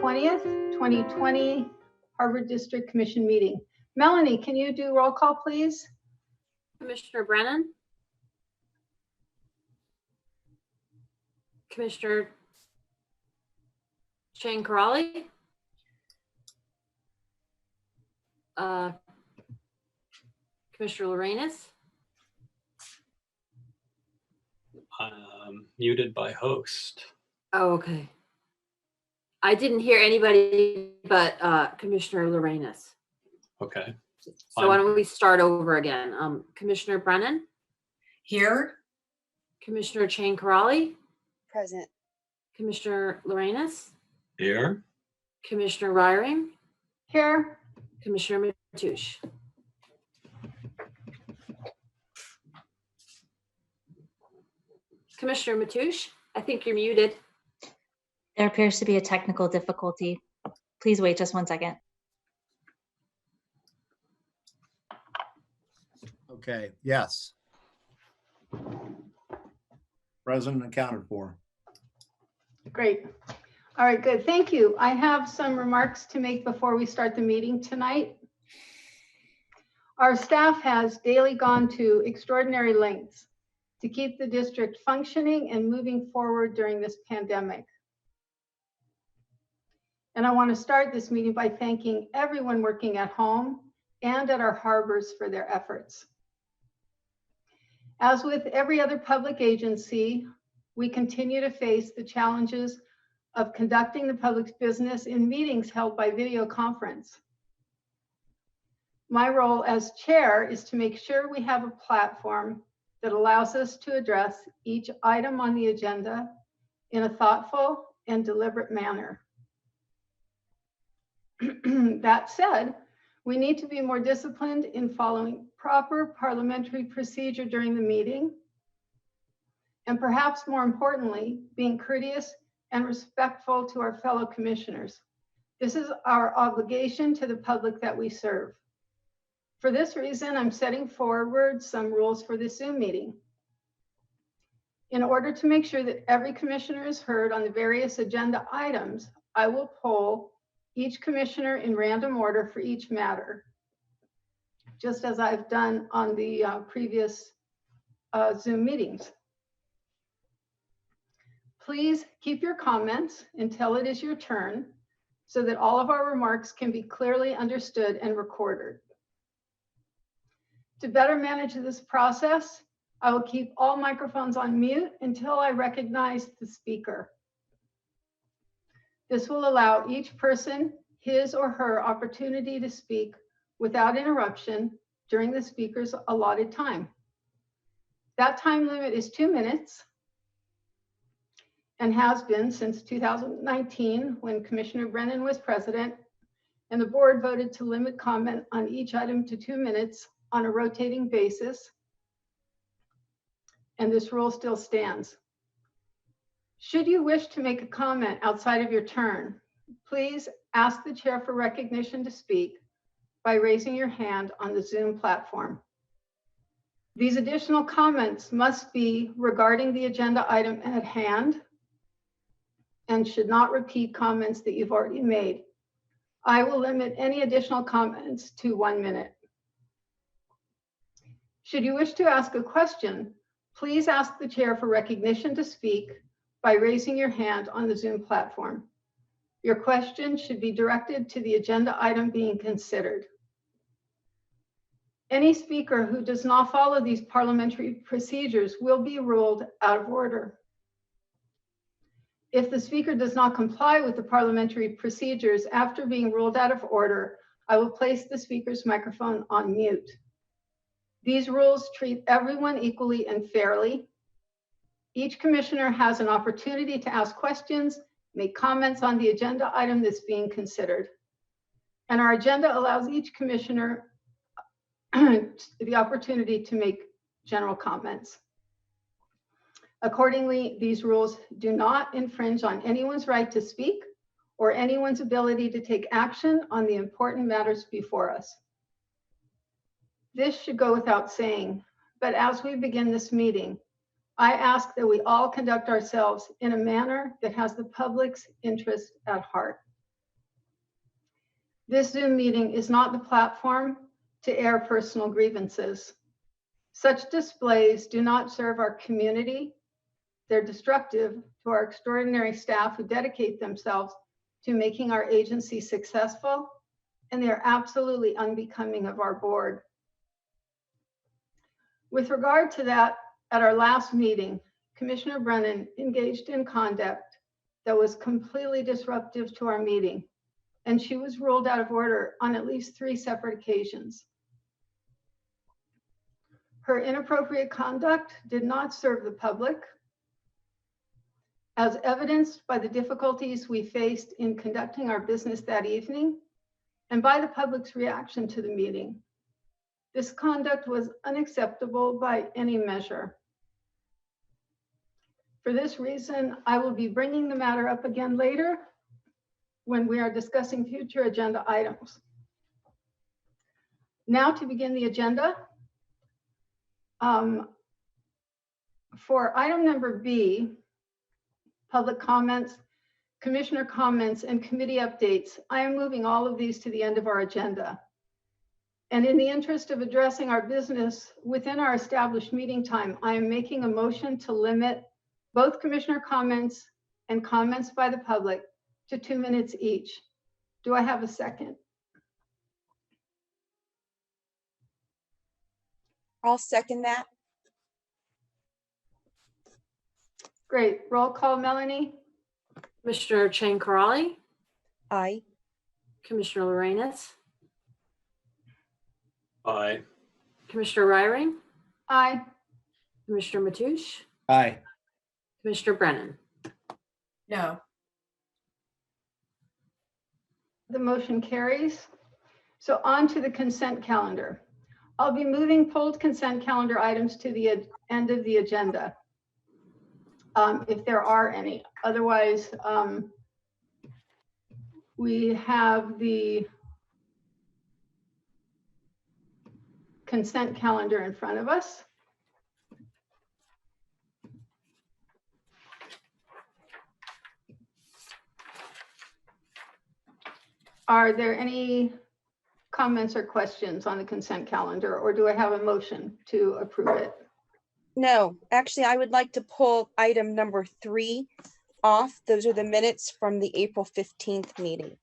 20th, 2020 Harbour District Commission meeting. Melanie, can you do roll call, please? Commissioner Brennan? Commissioner Chang, Crawley? Commissioner Lorenz? Muted by host. Oh, okay. I didn't hear anybody but Commissioner Lorenz. Okay. So why don't we start over again? Commissioner Brennan? Here. Commissioner Chang, Crawley? Present. Commissioner Lorenz? Here. Commissioner Ryring? Here. Commissioner Mateusz? Commissioner Mateusz, I think you're muted. There appears to be a technical difficulty. Please wait just 1 second. Okay, yes. Present and accounted for. Great. All right, good. Thank you. I have some remarks to make before we start the meeting tonight. Our staff has daily gone to extraordinary lengths to keep the district functioning and moving forward during this pandemic. And I want to start this meeting by thanking everyone working at home and at our harbors for their efforts. As with every other public agency, we continue to face the challenges of conducting the public's business in meetings held by video conference. My role as chair is to make sure we have a platform that allows us to address each item on the agenda in a thoughtful and deliberate manner. That said, we need to be more disciplined in following proper parliamentary procedure during the meeting, and perhaps more importantly, being courteous and respectful to our fellow commissioners. This is our obligation to the public that we serve. For this reason, I'm setting forward some rules for this Zoom meeting. In order to make sure that every commissioner is heard on the various agenda items, I will poll each commissioner in random order for each matter, just as I've done on the previous Zoom meetings. Please keep your comments until it is your turn so that all of our remarks can be clearly understood and recorded. To better manage this process, I will keep all microphones on mute until I recognize the speaker. This will allow each person his or her opportunity to speak without interruption during the speaker's allotted time. That time limit is 2 minutes and has been since 2019 when Commissioner Brennan was president, and the board voted to limit comment on each item to 2 minutes on a rotating basis. And this rule still stands. Should you wish to make a comment outside of your turn, please ask the chair for recognition to speak by raising your hand on the Zoom platform. These additional comments must be regarding the agenda item at hand and should not repeat comments that you've already made. I will limit any additional comments to 1 minute. Should you wish to ask a question, please ask the chair for recognition to speak by raising your hand on the Zoom platform. Your question should be directed to the agenda item being considered. Any speaker who does not follow these parliamentary procedures will be ruled out of order. If the speaker does not comply with the parliamentary procedures after being ruled out of order, I will place the speaker's microphone on mute. These rules treat everyone equally and fairly. Each commissioner has an opportunity to ask questions, make comments on the agenda item that's being considered. And our agenda allows each commissioner the opportunity to make general comments. Accordingly, these rules do not infringe on anyone's right to speak or anyone's ability to take action on the important matters before us. This should go without saying, but as we begin this meeting, I ask that we all conduct ourselves in a manner that has the public's interest at heart. This Zoom meeting is not the platform to air personal grievances. Such displays do not serve our community. They're destructive to our extraordinary staff who dedicate themselves to making our agency successful, and they're absolutely unbecoming of our board. With regard to that, at our last meeting, Commissioner Brennan engaged in conduct that was completely disruptive to our meeting, and she was ruled out of order on at least 3 separate occasions. Her inappropriate conduct did not serve the public, as evidenced by the difficulties we faced in conducting our business that evening and by the public's reaction to the meeting. This conduct was unacceptable by any measure. For this reason, I will be bringing the matter up again later when we are discussing future agenda items. Now to begin the agenda. For item number B, public comments, commissioner comments, and committee updates, I am moving all of these to the end of our agenda. And in the interest of addressing our business within our established meeting time, I am making a motion to limit both commissioner comments and comments by the public to 2 minutes each. Do I have a second? I'll second that. Great. Roll call, Melanie. Commissioner Chang Crawley, Aye. Commissioner Lorenz, Aye. Commissioner Ryring, Aye. Commissioner Mateusz, Aye. Commissioner Brennan. No. The motion carries. So on to the consent calendar. I'll be moving pulled consent calendar items to the end of the agenda, if there are any. Otherwise, we have the consent calendar in front of us. Are there any comments or questions on the consent calendar, or do I have a motion to approve it? No, actually, I would like to pull item number 3 off. Those are the minutes from the April 15th meeting.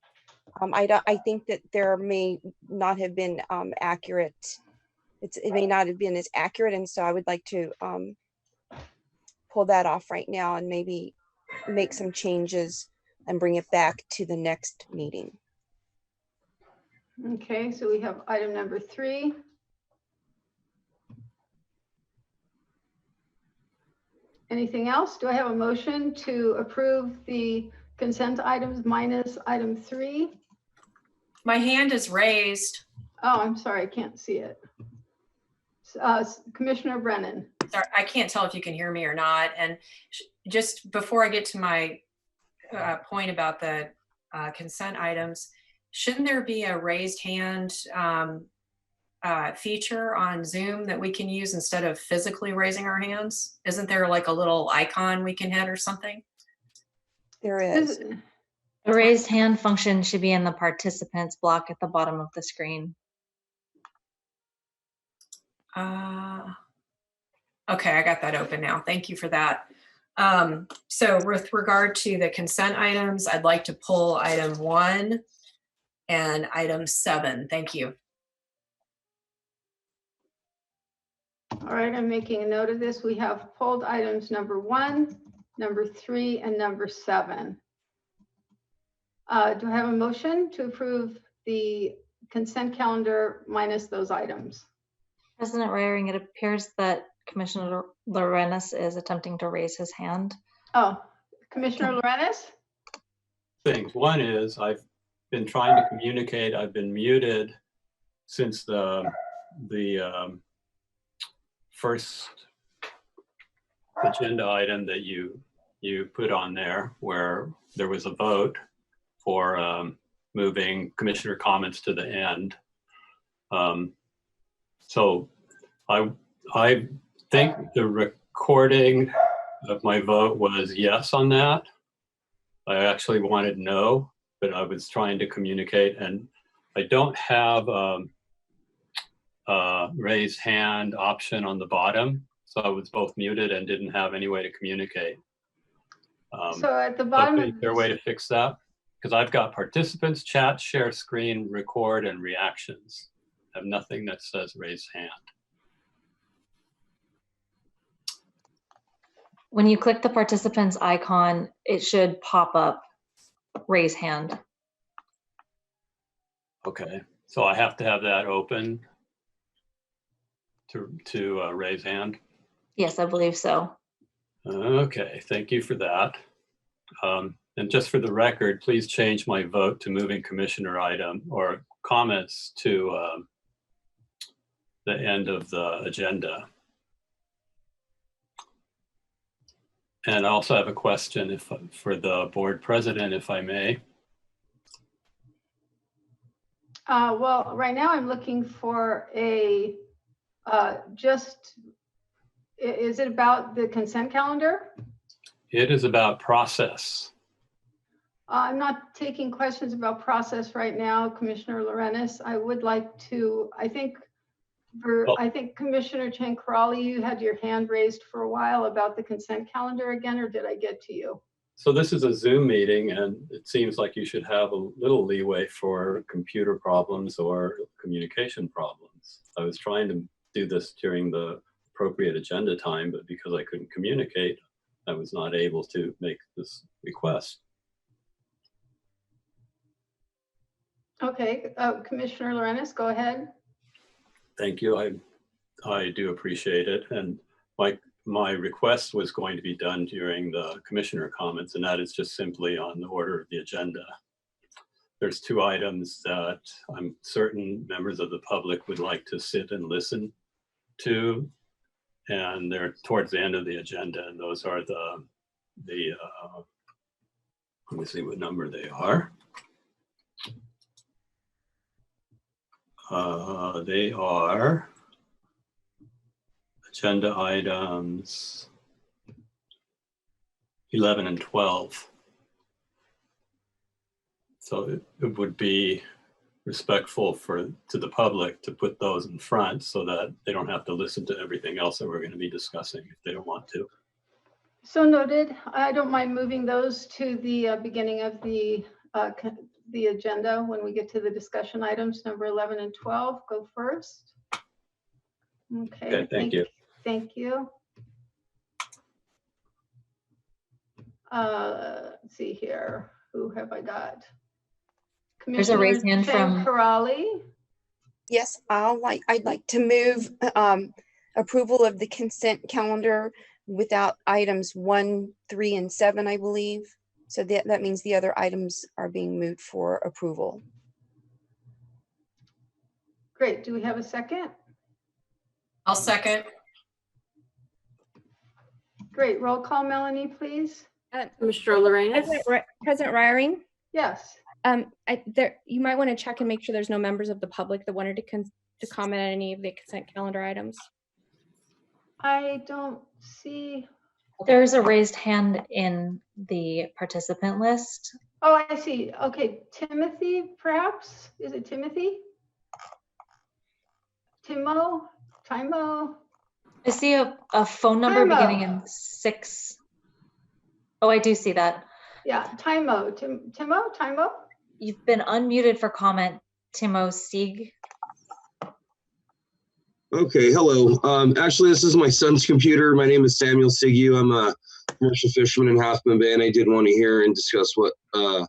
I think that there may not have been accurate. It may not have been as accurate, and so I would like to pull that off right now and maybe make some changes and bring it back to the next meeting. Okay, so we have item number 3. Anything else? Do I have a motion to approve the consent items minus item 3? My hand is raised. Oh, I'm sorry, I can't see it. Commissioner Brennan. Sorry, I can't tell if you can hear me or not. And just before I get to my point about the consent items, shouldn't there be a raised hand feature on Zoom that we can use instead of physically raising our hands? Isn't there like a little icon we can hit or something? There is. The raised hand function should be in the participants block at the bottom of the screen. Okay, I got that open now. Thank you for that. So with regard to the consent items, I'd like to pull item 1 and item 7. Thank you. All right, I'm making a note of this. We have pulled items number 1, number 3, and number 7. Do I have a motion to approve the consent calendar minus those items? President Raring, it appears that Commissioner Lorenz is attempting to raise his hand. Oh, Commissioner Lorenz? Things. One is I've been trying to communicate. I've been muted since the first agenda item that you put on there, where there was a vote for moving commissioner comments to the end. So I think the recording of my vote was yes on that. I actually wanted no, but I was trying to communicate, and I don't have a raised hand option on the bottom. So I was both muted and didn't have any way to communicate. So at the bottom, is there a way to fix that? Because I've got participants, chat, share screen, record, and reactions. I have nothing that says raise hand. When you click the participants icon, it should pop up raise hand. Okay, so I have to have that open to raise hand. Yes, I believe so. Okay, thank you for that. And just for the record, please change my vote to moving commissioner item or comments to the end of the agenda. And I also have a question for the board president, if I may. well, right now I'm looking for a, is it about the consent calendar? It is about process. I'm not taking questions about process right now, Commissioner Lorenz. I would like to, I think Commissioner Chang, Crawley, you had your hand raised for a while about the consent calendar again, or did I get to you? So this is a Zoom meeting, and it seems like you should have a little leeway for computer problems or communication problems. I was trying to do this during the appropriate agenda time, but because I couldn't communicate, I was not able to make this request. Okay, Commissioner Lorenz, go ahead. Thank you. I do appreciate it. And my request was going to be done during the commissioner comments, and that is just simply on the order of the agenda. there's two items that I'm certain members of the public would like to sit and listen to. And they're towards the end of the agenda, and those are the let me see what number they are. They are agenda items 11 and 12. So it would be respectful to the public to put those in front so that they don't have to listen to everything else that we're going to be discussing if they don't want to. So noted. I don't mind moving those to the beginning of the agenda when we get to the discussion items. Number 11 and 12 go first. Okay, Thank you. Thank you. Let's see here. Who have I got? There's a raised hand Commissioner from- Crawley. Yes, I'd like to move approval of the consent calendar without items 1, 3, and 7, I believe. So that means the other items are being moved for approval. Great. Do we have a second? I'll second. Great. Roll call, Melanie, please. Commissioner Lorenz. President Reiering, Yes. you might want to check and make sure there's no members of the public that wanted to comment on any of the consent calendar items. I don't see. There's a raised hand in the participant list. Oh, I see. Okay. Timothy, perhaps? Is it Timothy? Timo? I see a phone number Timo. beginning in 6. Oh, I do see that. Yeah, Timo? You've been unmuted for comment, Timo Sieg. Okay, hello. Actually, this is my son's computer. My name is Samuel Sigu. I'm a commercial fisherman in Half Moon Bay, and I did want to hear and discuss what, Article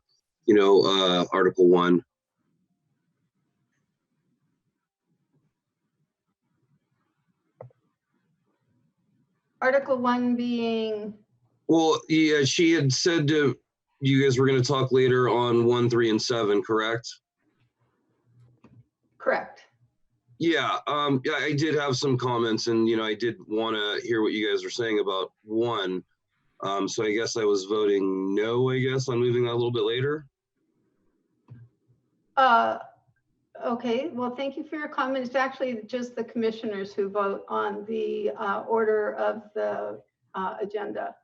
1. Article 1 being, Well, yeah, she had said you guys were going to talk later on 1, 3, and 7, correct? correct. Yeah, I did have some comments, and I did want to hear what you guys were saying about 1. So I guess I was voting no, on moving that a little bit later. Okay, well, thank you for your comment. It's actually just the commissioners who vote on the order of the agenda.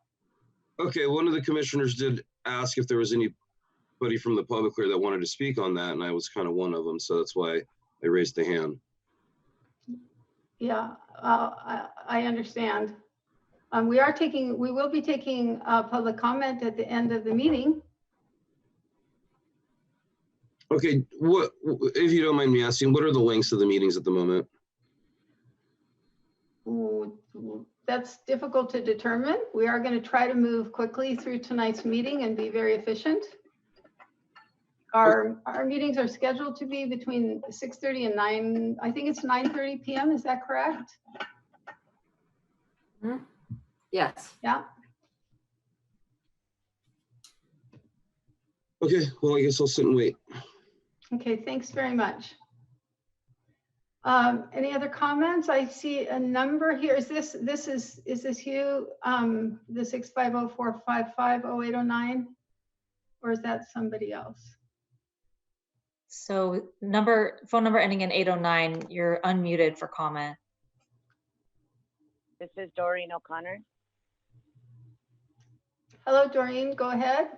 Okay, one of the commissioners did ask if there was anybody from the public here that wanted to speak on that, and I was kind of one of them, so that's why I raised the hand. Yeah, I understand. We will be taking public comment at the end of the meeting. Okay, what, if you don't mind me asking, what are the lengths of the meetings at the moment? Ooh, that's difficult to determine. We are going to try to move quickly through tonight's meeting and be very efficient. Our meetings are scheduled to be between 6:30 and 9. I think it's 9:30 p.m. Is that correct? Yes. Yeah. Okay, well, I guess I'll sit and wait. Okay, thanks very much. Any other comments? I see a number here. Is this you? The 650-455-0809? Or is that somebody else? So phone number ending in 809, you're unmuted for comment. This is Doreen O'Connor. Hello, Doreen, go ahead.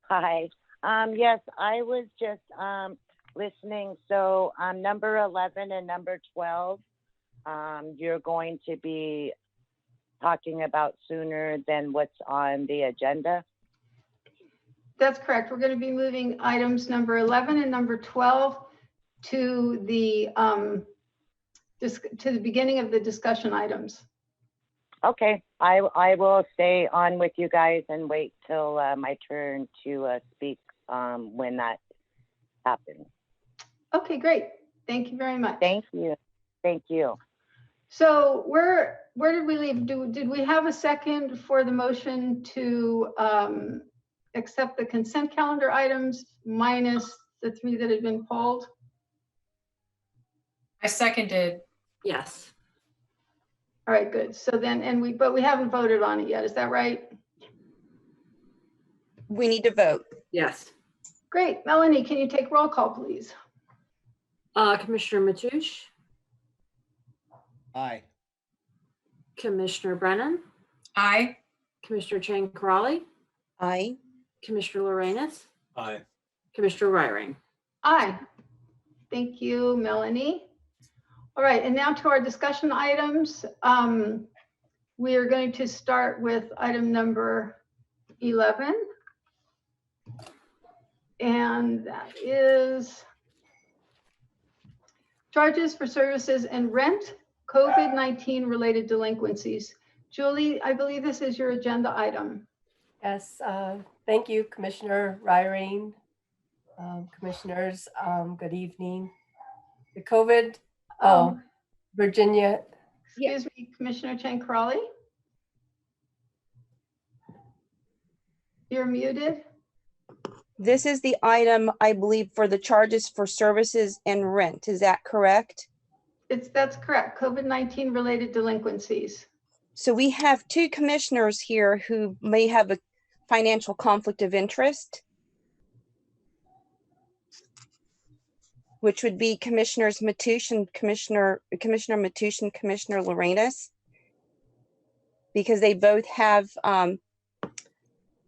Hi. Yes, I was just listening. So number 11 and number 12, you're going to be talking about sooner than what's on the agenda. That's correct. We're going to be moving items number 11 and number 12 to the beginning of the discussion items. Okay, I will stay on with you guys and wait till my turn to speak when that happens. Okay, great. Thank you very much. Thank you. Thank you. So where did we leave? Did we have a second for the motion to accept the consent calendar items minus the 3 that had been pulled. I seconded. Yes. All right, good. So then, but we haven't voted on it yet. Is that right? We need to vote. Yes. Great. Melanie, can you take roll call, please? Commissioner Mateusz, Aye. Commissioner Brennan, Aye. Commissioner Chang Crawley, Aye. Commissioner Lorenz, Aye. Commissioner Ryring. Aye. Thank you, Melanie. All right, and now to our discussion items. We are going to start with item number 11. And that is charges for services and rent, COVID-19 related delinquencies. Julie, I believe this is your agenda item. Yes, thank you, Commissioner Ryring. Commissioners, good evening. The COVID, Virginia. Excuse me, Commissioner Chang Crawley. You're muted. This is the item, I believe, for the charges for services and rent. Is that correct? That's correct. COVID-19 related delinquencies. So we have 2 commissioners here who may have a financial conflict of interest, which would be Commissioners Mateusz and Commissioner Mateusz and Commissioner Lorenz, because they both have,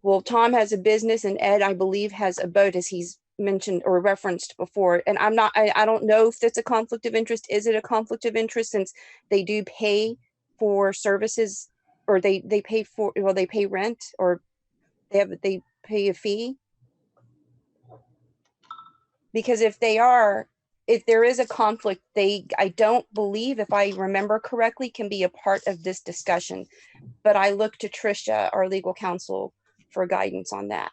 well, Tom has a business and Ed, I believe, has a boat, as he's mentioned or referenced before. And I don't know if that's a conflict of interest. Is it a conflict of interest since they do pay for services, or they pay for, well, they pay rent, or they pay a fee? Because if there is a conflict, I don't believe, if I remember correctly, can be a part of this discussion. But I look to Tricia, our legal counsel, for guidance on that.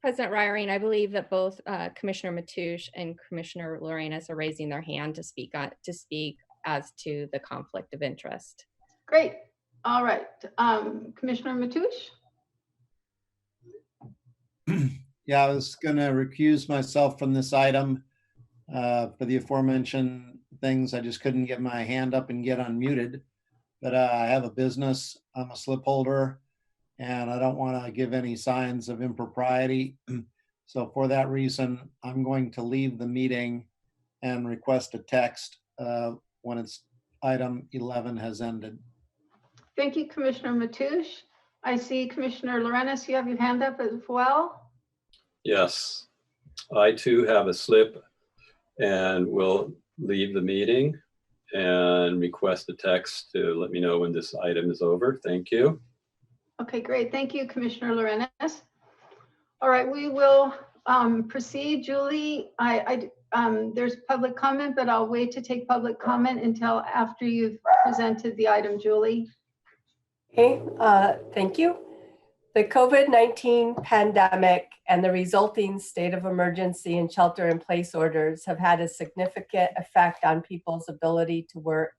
President Ryring, I believe that both Commissioner Mateusz and Commissioner Lorenz are raising their hand to speak as to the conflict of interest. Great. All right. Commissioner Mateusz? Yeah, I was going to recuse myself from this item for the aforementioned things. I just couldn't get my hand up and get unmuted. But I have a business. I'm a slip holder, and I don't want to give any signs of impropriety. So for that reason, I'm going to leave the meeting and request a text when it's item 11 has ended. Thank you, Commissioner Mateusz. I see Commissioner Lorenz, you have your hand up as well. Yes, I too have a slip and will leave the meeting and request a text to let me know when this item is over. Thank you. Okay, great. Thank you, Commissioner Lorenz. All right, we will proceed. Julie, there's public comment, but I'll wait to take public comment until after you've presented the item, Julie. Okay, thank you. The COVID-19 pandemic and the resulting state of emergency and shelter-in-place orders have had a significant effect on people's ability to work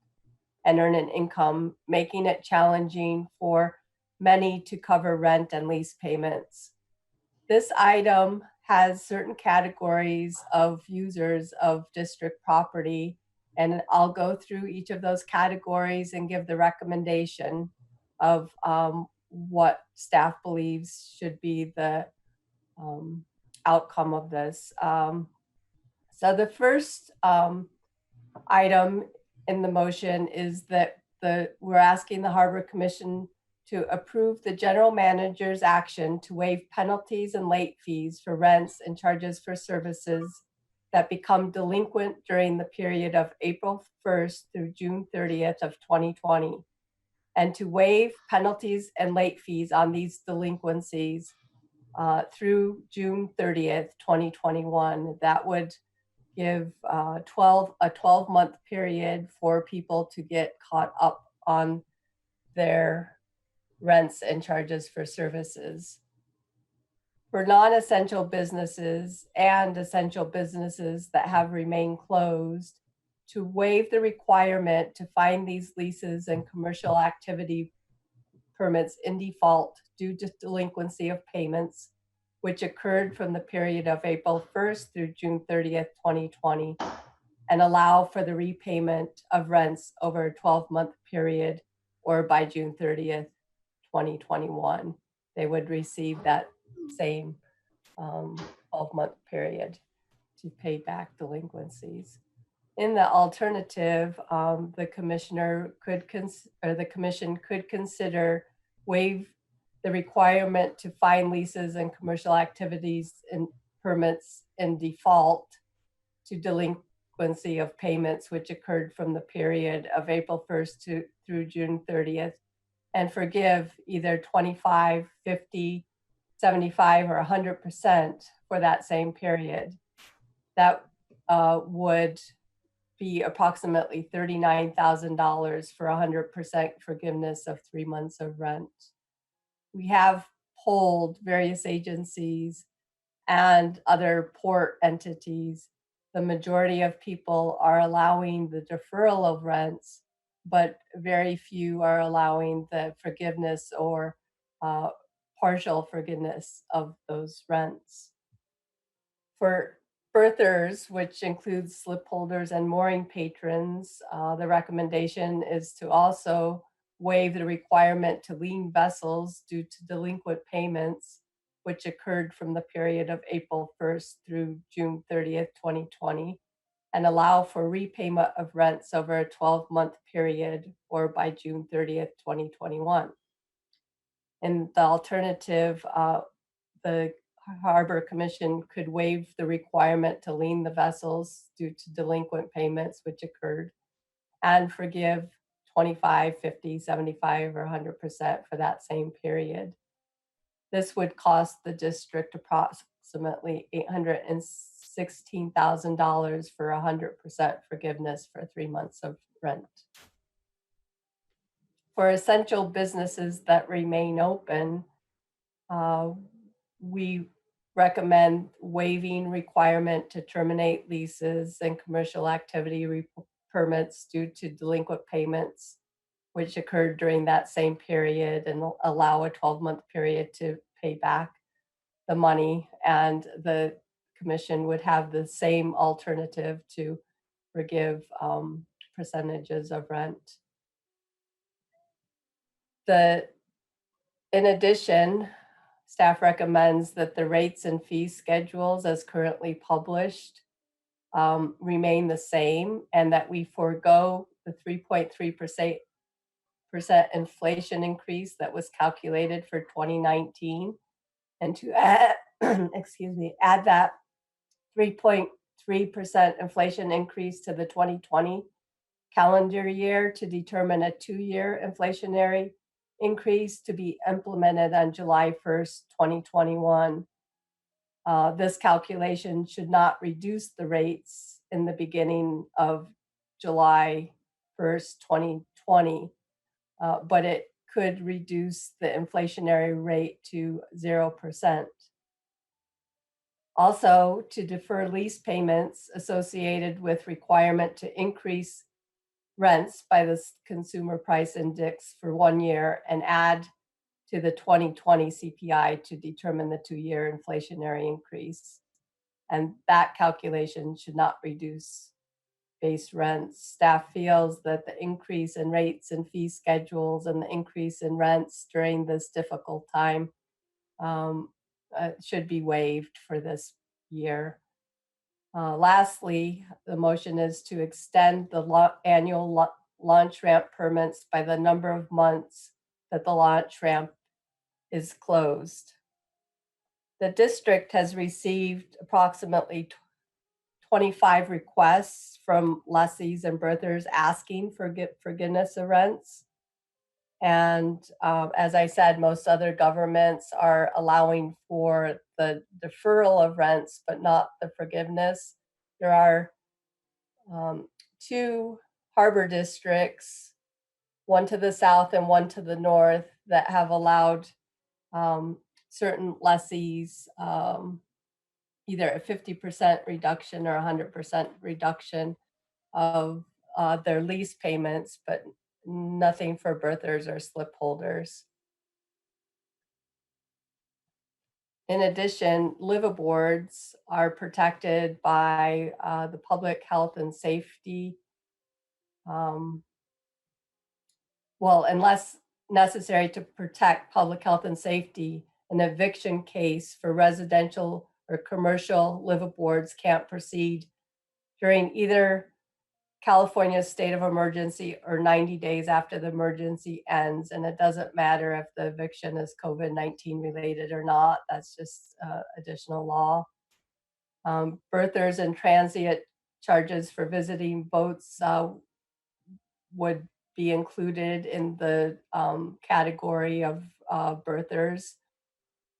and earn an income, making it challenging for many to cover rent and lease payments. This item has certain categories of users of district property, and I'll go through each of those categories and give the recommendation of what staff believes should be the outcome of this. So the first item in the motion is that we're asking the Harbour Commission to approve the general manager's action to waive penalties and late fees for rents and charges for services that become delinquent during the period of April 1st through June 30th of 2020, and to waive penalties and late fees on these delinquencies through June 30th, 2021. That would give a 12-month period for people to get caught up on their rents and charges for services. For non-essential businesses and essential businesses that have remained closed, to waive the requirement to find these leases and commercial activity permits in default due to delinquency of payments, which occurred from the period of April 1st through June 30th, 2020, and allow for the repayment of rents over a 12-month period or by June 30th, 2021. They would receive that same 12-month period to pay back delinquencies. In the alternative, the commission could consider waive the requirement to fine leases and commercial activities and permits in default to delinquency of payments which occurred from the period of April 1st through June 30th, and forgive either 25, 50, 75, or 100% for that same period. That would be approximately $39,000 for 100% forgiveness of 3 months of rent. We have polled various agencies and other port entities. The majority of people are allowing the deferral of rents, but very few are allowing the forgiveness or partial forgiveness of those rents. For berthers, which includes slip holders and mooring patrons, the recommendation is to also waive the requirement to lien vessels due to delinquent payments, which occurred from the period of April 1st through June 30th, 2020, and allow for repayment of rents over a 12-month period or by June 30th, 2021. In the alternative, the Harbor Commission could waive the requirement to lien the vessels due to delinquent payments which occurred and forgive 25, 50, 75, or 100% for that same period. This would cost the district approximately $816,000 for 100% forgiveness for 3 months of rent. For essential businesses that remain open, we recommend waiving requirement to terminate leases and commercial activity permits due to delinquent payments which occurred during that same period, and allow a 12-month period to pay back the money. And the commission would have the same alternative to forgive percentages of rent. In addition, staff recommends that the rates and fee schedules as currently published remain the same, and that we forego the 3.3% inflation increase that was calculated for 2019, and to add, add that 3.3% inflation increase to the 2020 calendar year to determine a 2-year inflationary increase to be implemented on July 1st, 2021. This calculation should not reduce the rates in the beginning of July 1st, 2020, but it could reduce the inflationary rate to 0%. Also, to defer lease payments associated with requirement to increase rents by the Consumer Price Index for 1 year and add to the 2020 CPI to determine the 2-year inflationary increase. And that calculation should not reduce base rents. Staff feels that the increase in rates and fee schedules and the increase in rents during this difficult time should be waived for this year. Lastly, the motion is to extend the annual launch ramp permits by the number of months that the launch ramp is closed. The district has received approximately 25 requests from lessees and berthers asking for forgiveness of rents. And as I said, most other governments are allowing for the deferral of rents, but not the forgiveness. There are 2 harbor districts, one to the south and one to the north, that have allowed certain lessees either a 50% reduction or 100% reduction of their lease payments, but nothing for berthers or slip holders. In addition, liveaboards are protected by the public health and safety. Well, unless necessary to protect public health and safety, an eviction case for residential or commercial liveaboards can't proceed during either California's state of emergency or 90 days after the emergency ends. And it doesn't matter if the eviction is COVID-19 related or not. That's just additional law. Berthers and transient charges for visiting boats would be included in the category of berthers.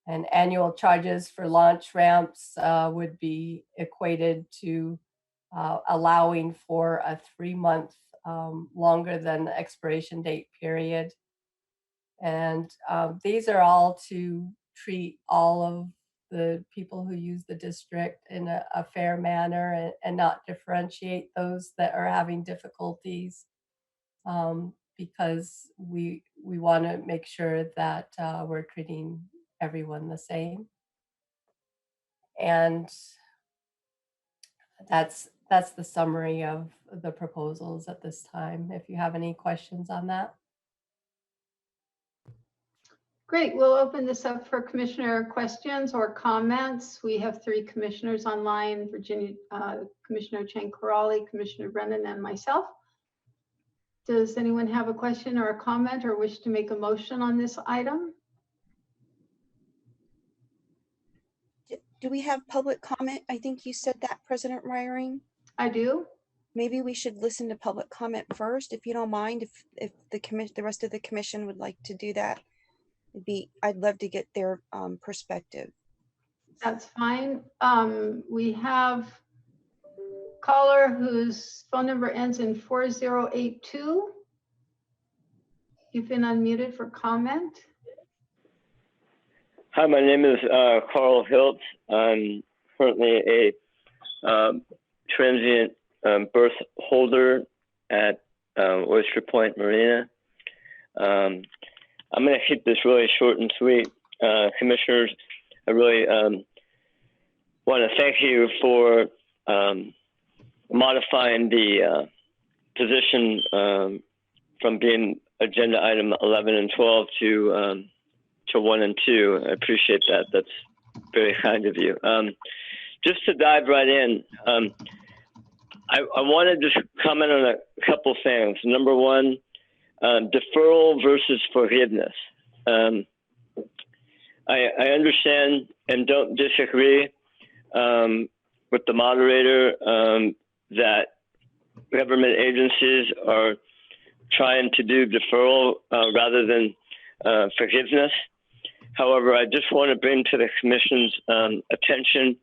And annual charges for launch ramps would be equated to allowing for a 3-month longer than the expiration date period. And these are all to treat all of the people who use the district in a fair manner and not differentiate those that are having difficulties, because we want to make sure that we're treating everyone the same. And that's the summary of the proposals at this time. If you have any questions on that. Great, we'll open this up for commissioner questions or comments. We have 3 commissioners online, Virginia, Commissioner Chang, Crawley, Commissioner Brennan, and myself. Does anyone have a question or a comment or wish to make a motion on this item? Do we have public comment? I think you said that, President Reiering. I do. Maybe we should listen to public comment first, if you don't mind. If the rest of the commission would like to do that, I'd love to get their perspective. That's fine. We have caller whose phone number ends in 4082. You've been unmuted for comment. Hi, my name is Carl Hilt. I'm currently a transient berth holder at Oyster Point Marina. I'm going to keep this really short and sweet. Commissioners, I really want to thank you for modifying the position from being agenda item 11 and 12 to 1 and 2. I appreciate that. That's very kind of you. Just to dive right in, I want to just comment on a couple things. Number one, deferral versus forgiveness. I understand and don't disagree with the moderator that government agencies are trying to do deferral rather than forgiveness. However, I just want to bring to the commission's attention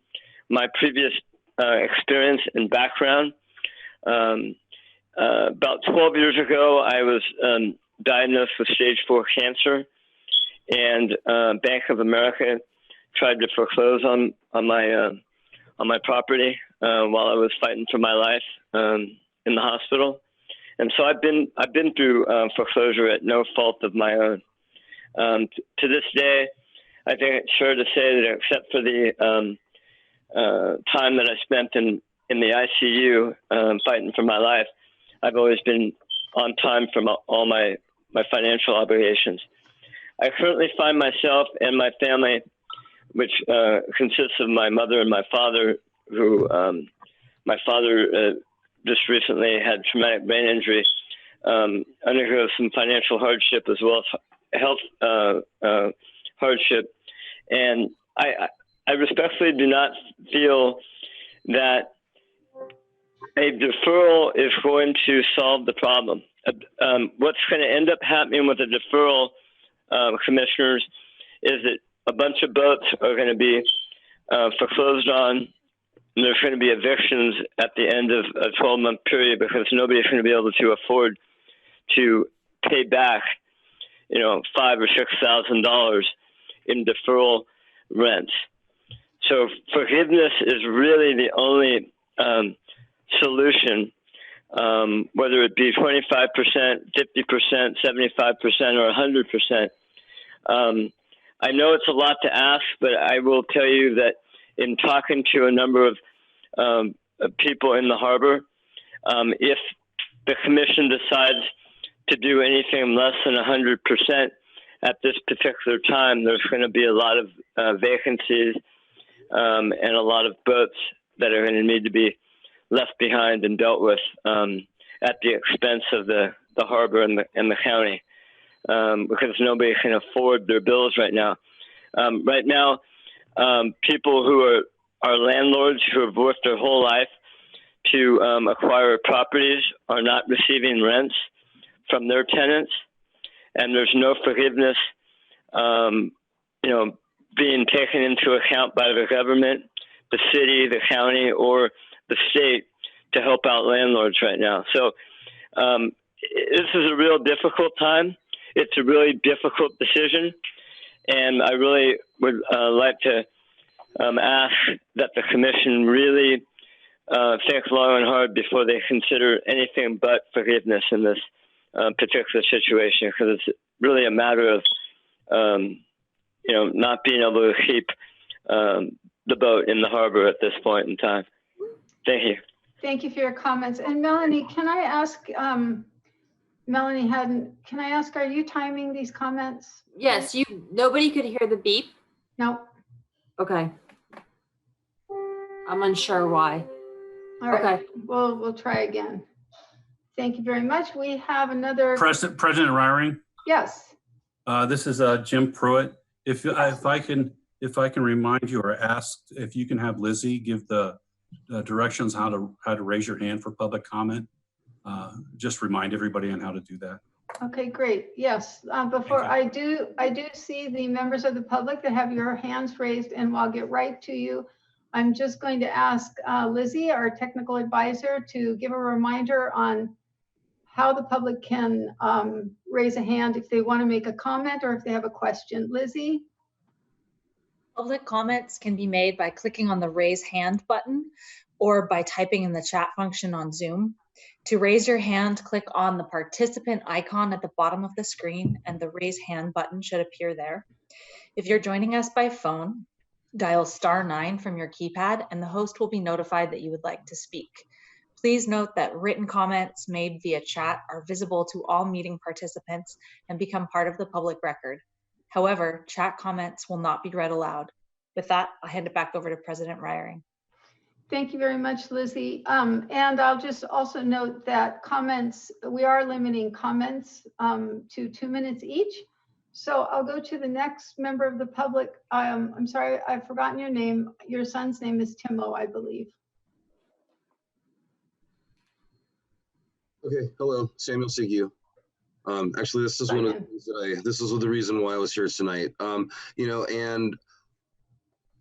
my previous experience and background. About 12 years ago, I was diagnosed with stage 4 cancer, and Bank of America tried to foreclose on my property while I was fighting for my life in the hospital. And so I've been through foreclosure at no fault of my own. To this day, I think it's fair to say that except for the time that I spent in the ICU fighting for my life, I've always been on time from all my financial obligations. I currently find myself and my family, which consists of my mother and my father, who my father just recently had traumatic brain injury, undergo some financial hardship as well as health hardship. And I respectfully do not feel that a deferral is going to solve the problem. What's going to end up happening with a deferral, commissioners, is that a bunch of boats are going to be foreclosed on, and there's going to be evictions at the end of a 12-month period because nobody's going to be able to afford to pay back, $5,000 or $6,000 in deferral rents. So forgiveness is really the only solution, whether it be 25%, 50%, 75%, or 100%. I know it's a lot to ask, but I will tell you that in talking to a number of people in the harbor, if the commission decides to do anything less than 100% at this particular time, there's going to be a lot of vacancies and a lot of boats that are going to need to be left behind and dealt with at the expense of the harbor and the county, because nobody can afford their bills right now. Right now, people who are landlords who have worked their whole life to acquire properties are not receiving rents from their tenants, and there's no forgiveness, being taken into account by the government, the city, the county, or the state to help out landlords right now. So this is a real difficult time. It's a really difficult decision, and I really would like to ask that the commission really think long and hard before they consider anything but forgiveness in this particular situation, because it's really a matter of not being able to keep the boat in the harbor at this point in time. Thank you. Thank you for your comments. And Melanie, can I ask, Melanie Hadden, can I ask, are you timing these comments? Yes, nobody could hear the beep? No. Okay. I'm unsure why. All right. Okay. We'll try again. Thank you very much. We have another. President Ryring. Yes. This is Jim Pruitt. If I can remind you or ask if you can have Lizzie give the directions how to raise your hand for public comment. Just remind everybody on how to do that. Okay, great. Yes. Before I do see the members of the public that have your hands raised, and I'll get right to you. I'm just going to ask Lizzie, our technical advisor, to give a reminder on how the public can raise a hand if they want to make a comment or if they have a question. Lizzie? Public comments can be made by clicking on the raise hand button or by typing in the chat function on Zoom. To raise your hand, click on the participant icon at the bottom of the screen, and the raise hand button should appear there. If you're joining us by phone, dial *9 from your keypad, and the host will be notified that you would like to speak. Please note that written comments made via chat are visible to all meeting participants and become part of the public record. However, chat comments will not be read aloud. With that, I'll hand it back over to President Ryring. Thank you very much, Lizzie. And I'll just also note that comments, we are limiting comments to 2 minutes each. So I'll go to the next member of the public. I'm sorry, I've forgotten your name. Your son's name is Timo, I believe. Okay, hello, Samuel Sigu. Actually, this is one of the things that this is the reason why I was here tonight. And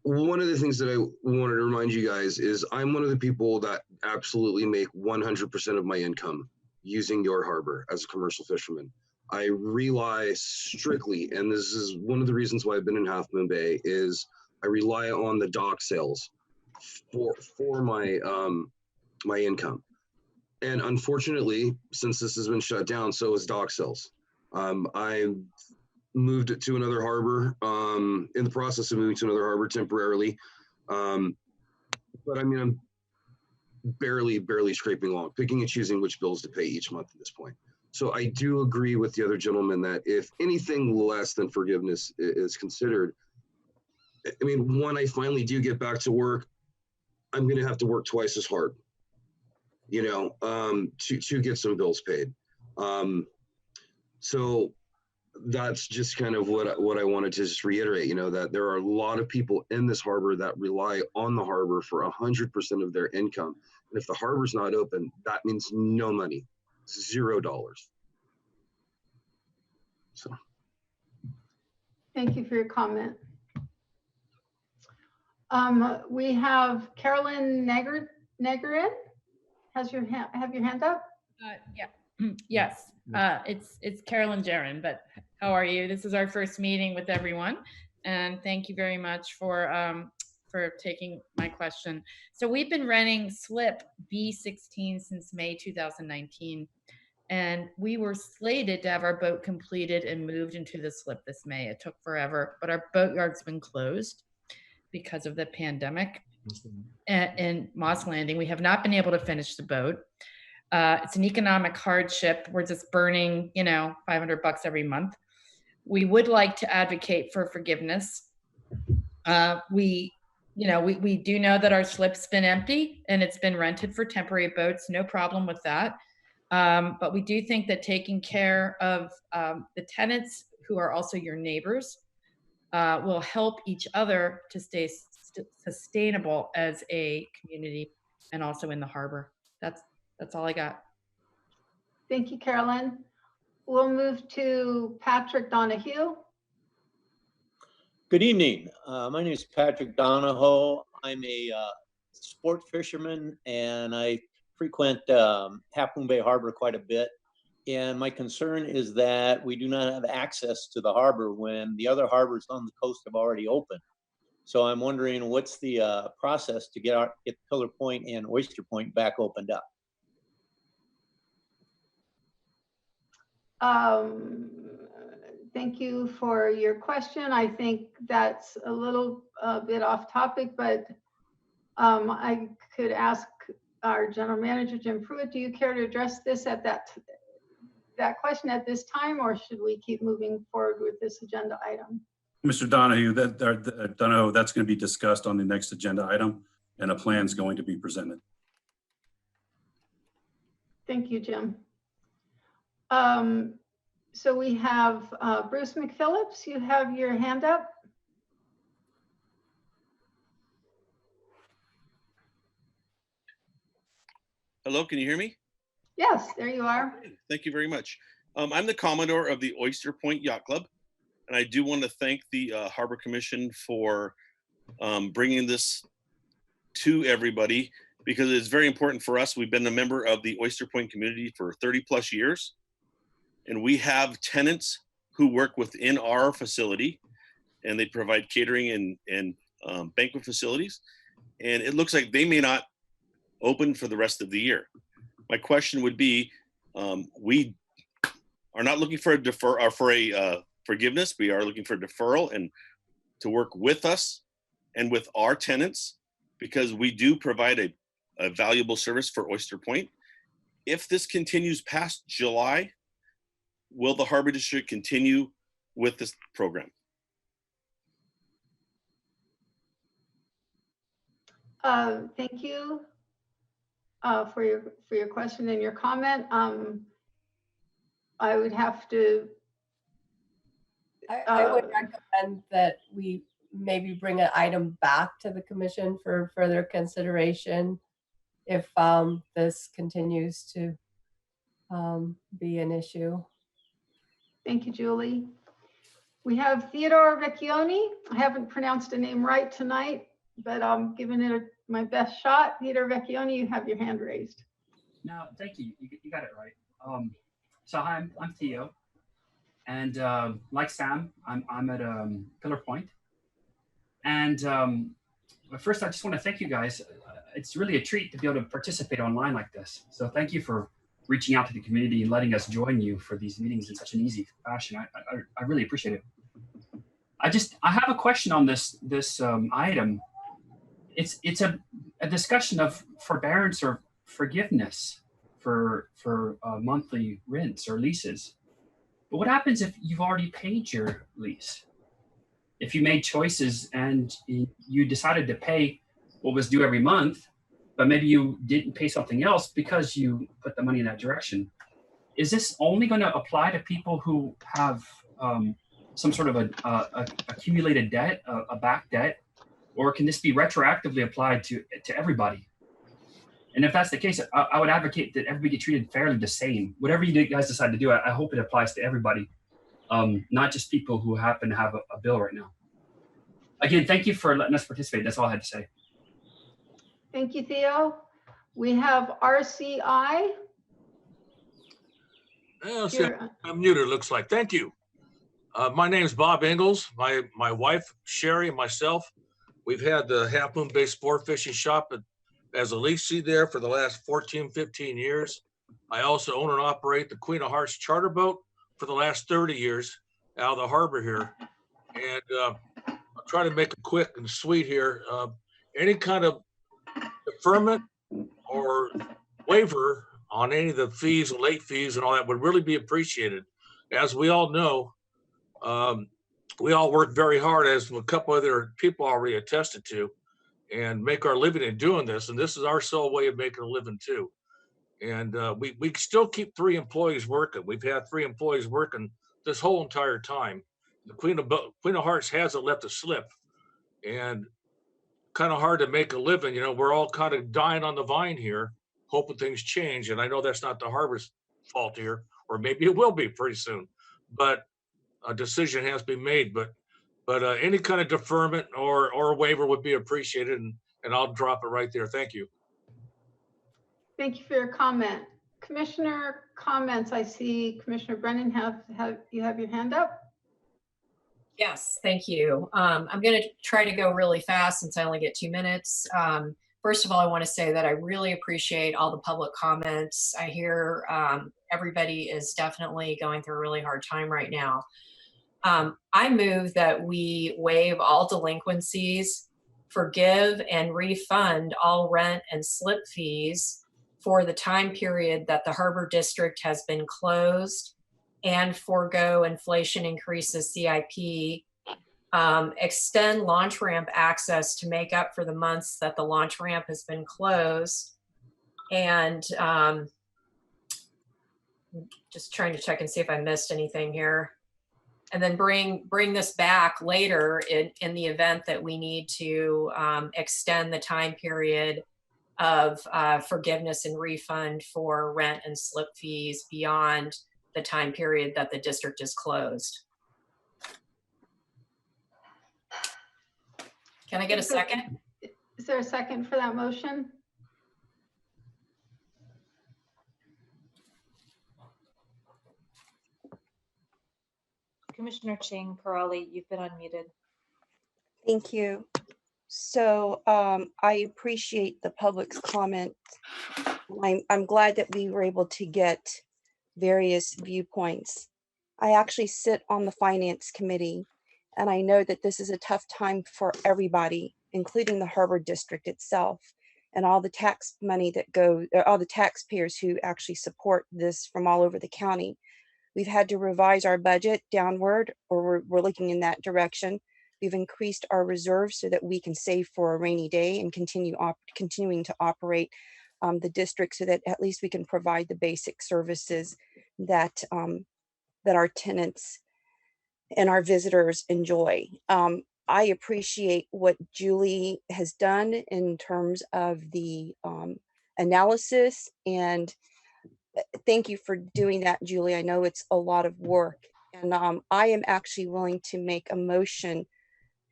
one of the things that I wanted to remind you guys is I'm one of the people that absolutely make 100% of my income using your harbor as a commercial fisherman. I rely strictly, and this is one of the reasons why I've been in Half Moon Bay, is I rely on the dock sales for my my income. And unfortunately, since this has been shut down, so is dock sales. I moved it to another harbor, in the process of moving to another harbor temporarily. But I mean, I'm barely scraping along, picking and choosing which bills to pay each month at this point. So I do agree with the other gentleman that if anything less than forgiveness is considered, I mean, when I finally do get back to work, I'm going to have to work twice as hard, to get some bills paid. So that's just kind of what I wanted to just reiterate, that there are a lot of people in this harbor that rely on the harbor for 100% of their income. And if the harbor's not open, that means no money, $0. So. Thank you for your comment. We have Carolyn Negarin. Have your hand up? Yeah. Yes. It's Carolyn Jarin, but how are you? This is our first meeting with everyone, and thank you very much for taking my question. So we've been running slip B16 since May 2019. And we were slated to have our boat completed and moved into the slip this May. It took forever, but our boatyard's been closed because of the pandemic. In Moss Landing, we have not been able to finish the boat. It's an economic hardship. We're just burning, $500 every month. We would like to advocate for forgiveness. We do know that our slip's been empty and it's been rented for temporary boats. No problem with that. But we do think that taking care of the tenants who are also your neighbors will help each other to stay sustainable as a community and also in the harbor. That's all I got. Thank you, Carolyn. We'll move to Patrick Donahue. Good evening. My name is Patrick Donahoe. I'm a sport fisherman and I frequent Half Moon Bay Harbor quite a bit. And my concern is that we do not have access to the harbor when the other harbors on the coast have already opened. So I'm wondering what's the process to get Pillar Point and Oyster Point back opened up? Thank you for your question. I think that's a little bit off topic, but I could ask our general manager, Jim Pruitt, do you care to address this at that question at this time, or should we keep moving forward with this agenda item? Mr. Donahue, Donahoe, that's going to be discussed on the next agenda item, and a plan is going to be presented. Thank you, Jim. So we have Bruce McPhillips. You have your hand up. Hello, can you hear me? Yes, there you are. Thank you very much. I'm the Commodore of the Oyster Point Yacht Club, and I do want to thank the Harbor Commission for bringing this to everybody because it's very important for us. We've been a member of the Oyster Point community for 30 plus years, and we have tenants who work within our facility, and they provide catering and banquet facilities, and it looks like they may not open for the rest of the year. My question would be, we are not looking for a forgiveness. We are looking for deferral and to work with us and with our tenants because we do provide a valuable service for Oyster Point. If this continues past July, will the Harbor District continue with this program? Thank you for your question and your comment. I would have to. I would recommend that we maybe bring an item back to the commission for further consideration if this continues to be an issue. Thank you, Julie. We have Theodore Vecchioni. I haven't pronounced a name right tonight, but I'm giving it my best shot. Theodore Vecchioni, you have your hand raised. No, thank you. You got it right. So hi, I'm Theo, and like Sam, I'm at Pillar Point. And first, I just want to thank you guys. It's really a treat to be able to participate online like this. So thank you for reaching out to the community and letting us join you for these meetings in such an easy fashion. I really appreciate it. I have a question on this item. It's a discussion of forbearance or forgiveness for monthly rents or leases. But what happens if you've already paid your lease? If you made choices and you decided to pay what was due every month, but maybe you didn't pay something else because you put the money in that direction, is this only going to apply to people who have some sort of a accumulated debt, a back debt, or can this be retroactively applied to everybody? And if that's the case, I would advocate that everybody get treated fairly the same. Whatever you guys decide to do, I hope it applies to everybody, not just people who happen to have a bill right now. Again, thank you for letting us participate. That's all I had to say. Thank you, Theo. We have RCI. I'm muted, looks like. Thank you. My name is Bob Ingalls. My wife, Sherry, and myself, we've had the Half Moon Bay Sport Fishing Shop as a leasee there for the last 14, 15 years. I also own and operate the Queen of Hearts charter boat for the last 30 years out of the harbor here. And I'll try to make it quick and sweet here. Any kind of deferment or waiver on any of the fees, late fees and all that would really be appreciated. As we all know, we all work very hard, as a couple other people already attested to, and make our living in doing this. And this is our sole way of making a living too. And we still keep 3 employees working. We've had 3 employees working this whole entire time. The Queen of Hearts hasn't left us slip, and kind of hard to make a living. You know, we're all kind of dying on the vine here, hoping things change. And I know that's not the Harbor's fault here, or maybe it will be pretty soon, but a decision has been made. But any kind of deferment or waiver would be appreciated, and I'll drop it right there. Thank you. Thank you for your comment. Commissioner comments. I see Commissioner Brennan you have your hand up. Yes, thank you. I'm going to try to go really fast since I only get 2 minutes. First of all, I want to say that I really appreciate all the public comments. I hear everybody is definitely going through a really hard time right now. I move that we waive all delinquencies, forgive and refund all rent and slip fees for the time period that the Harbor District has been closed, and forego inflation increases CIP, extend launch ramp access to make up for the months that the launch ramp has been closed, and just trying to check and see if I missed anything here. And then bring this back later in the event that we need to extend the time period of forgiveness and refund for rent and slip fees beyond the time period that the district is closed. Can I get a second? Is there a second for that motion? Commissioner Chang, Crawley, you've been unmuted. Thank you. So I appreciate the public's comment. I'm glad that we were able to get various viewpoints. I actually sit on the Finance Committee, and I know that this is a tough time for everybody, including the Harbor District itself, and all the tax money that goes, all the taxpayers who actually support this from all over the county. We've had to revise our budget downward, or we're looking in that direction. We've increased our reserves so that we can save for a rainy day and continuing to operate the district so that at least we can provide the basic services that that our tenants and our visitors enjoy. I appreciate what Julie has done in terms of the analysis, and thank you for doing that, Julie. I know it's a lot of work, and I am actually willing to make a motion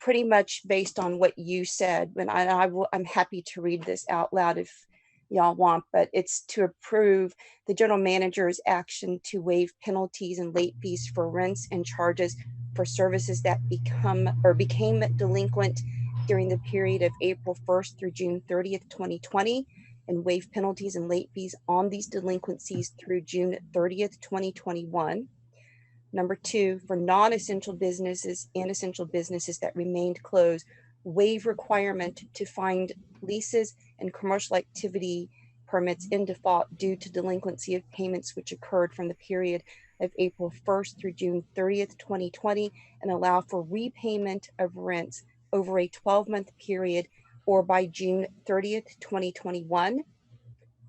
pretty much based on what you said, and I'm happy to read this out loud if y'all want, but it's to approve the general manager's action to waive penalties and late fees for rents and charges for services that became delinquent during the period of April 1st through June 30th, 2020, and waive penalties and late fees on these delinquencies through June 30th, 2021. Number 2, for non-essential businesses and essential businesses that remained closed, waive requirement to find leases and commercial activity permits in default due to delinquency of payments which occurred from the period of April 1st through June 30th, 2020, and allow for repayment of rents over a 12-month period or by June 30th, 2021.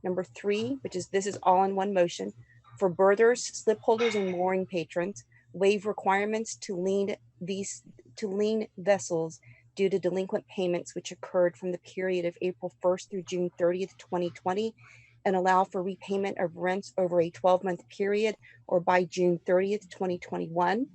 Number 3, this is all in one motion, for berthers, slip holders, and mooring patrons, waive requirements to lien vessels due to delinquent payments which occurred from the period of April 1st through June 30th, 2020, and allow for repayment of rents over a 12-month period or by June 30th, 2021.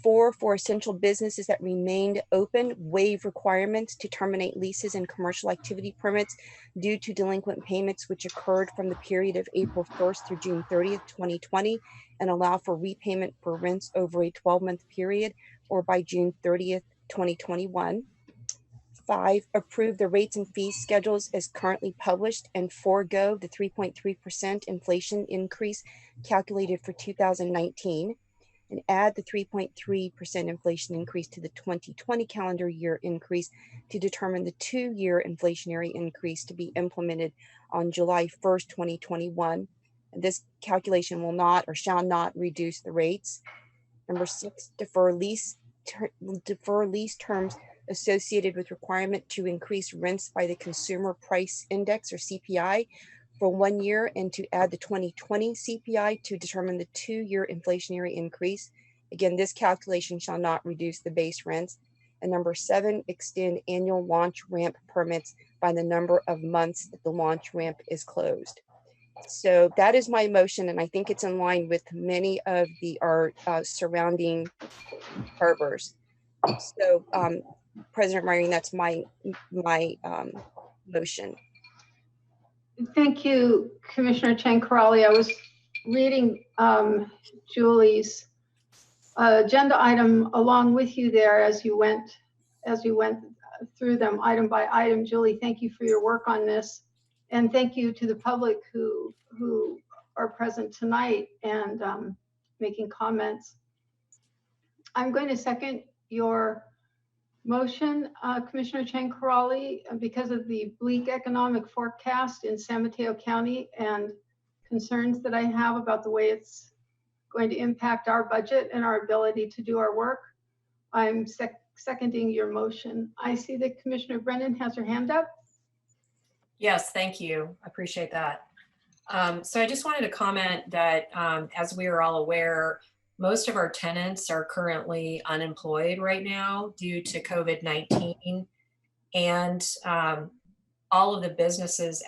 4, for essential businesses that remained open, waive requirements to terminate leases and commercial activity permits due to delinquent payments which occurred from the period of April 1st through June 30th, 2020, and allow for repayment for rents over a 12-month period or by June 30th, 2021. 5, approve the rates and fees schedules as currently published and forego the 3.3% inflation increase calculated for 2019 and add the 3.3% inflation increase to the 2020 calendar year increase to determine the 2-year inflationary increase to be implemented on July 1st, 2021. And this calculation will not or shall not reduce the rates. Number 6, defer lease terms associated with requirement to increase rents by the Consumer Price Index or CPI for 1 year and to add the 2020 CPI to determine the 2-year inflationary increase. Again, this calculation shall not reduce the base rents. And number 7, extend annual launch ramp permits by the number of months that the launch ramp is closed. So that is my motion, and I think it's in line with many of our surrounding harbors. So President Myring, that's my motion. Thank you, Commissioner Chang Crawley. I was reading Julie's agenda item along with you there as you went through them item by item. Julie, thank you for your work on this. And thank you to the public who are present tonight and making comments. I'm going to second your motion, Commissioner Chang Crawley, because of the bleak economic forecast in San Mateo County and concerns that I have about the way it's going to impact our budget and our ability to do our work. I'm seconding your motion. I see that Commissioner Brennan has her hand up. Yes, thank you. I appreciate that. So I just wanted to comment that as we are all aware, most of our tenants are currently unemployed right now due to COVID-19. And all of the businesses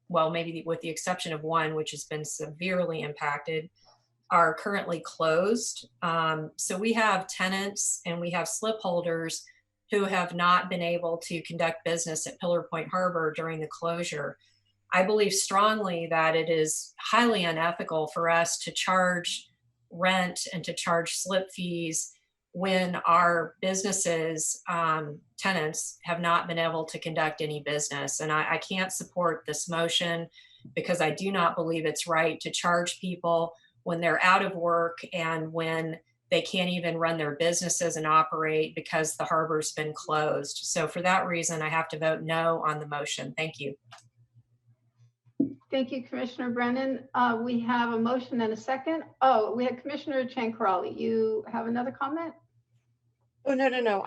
well, maybe with the exception of one, which has been severely impacted, are currently closed. So we have tenants and we have slip holders who have not been able to conduct business at Pillar Point Harbor during the closure. I believe strongly that it is highly unethical for us to charge rent and to charge slip fees when our businesses, tenants, have not been able to conduct any business. And I can't support this motion because I do not believe it's right to charge people when they're out of work and when they can't even run their businesses and operate because the harbor's been closed. So for that reason, I have to vote no on the motion. Thank you. Thank you, Commissioner Brennan. We have a motion and a second. Oh, we had Commissioner Chang Crawley. You have another comment? Oh, no. No,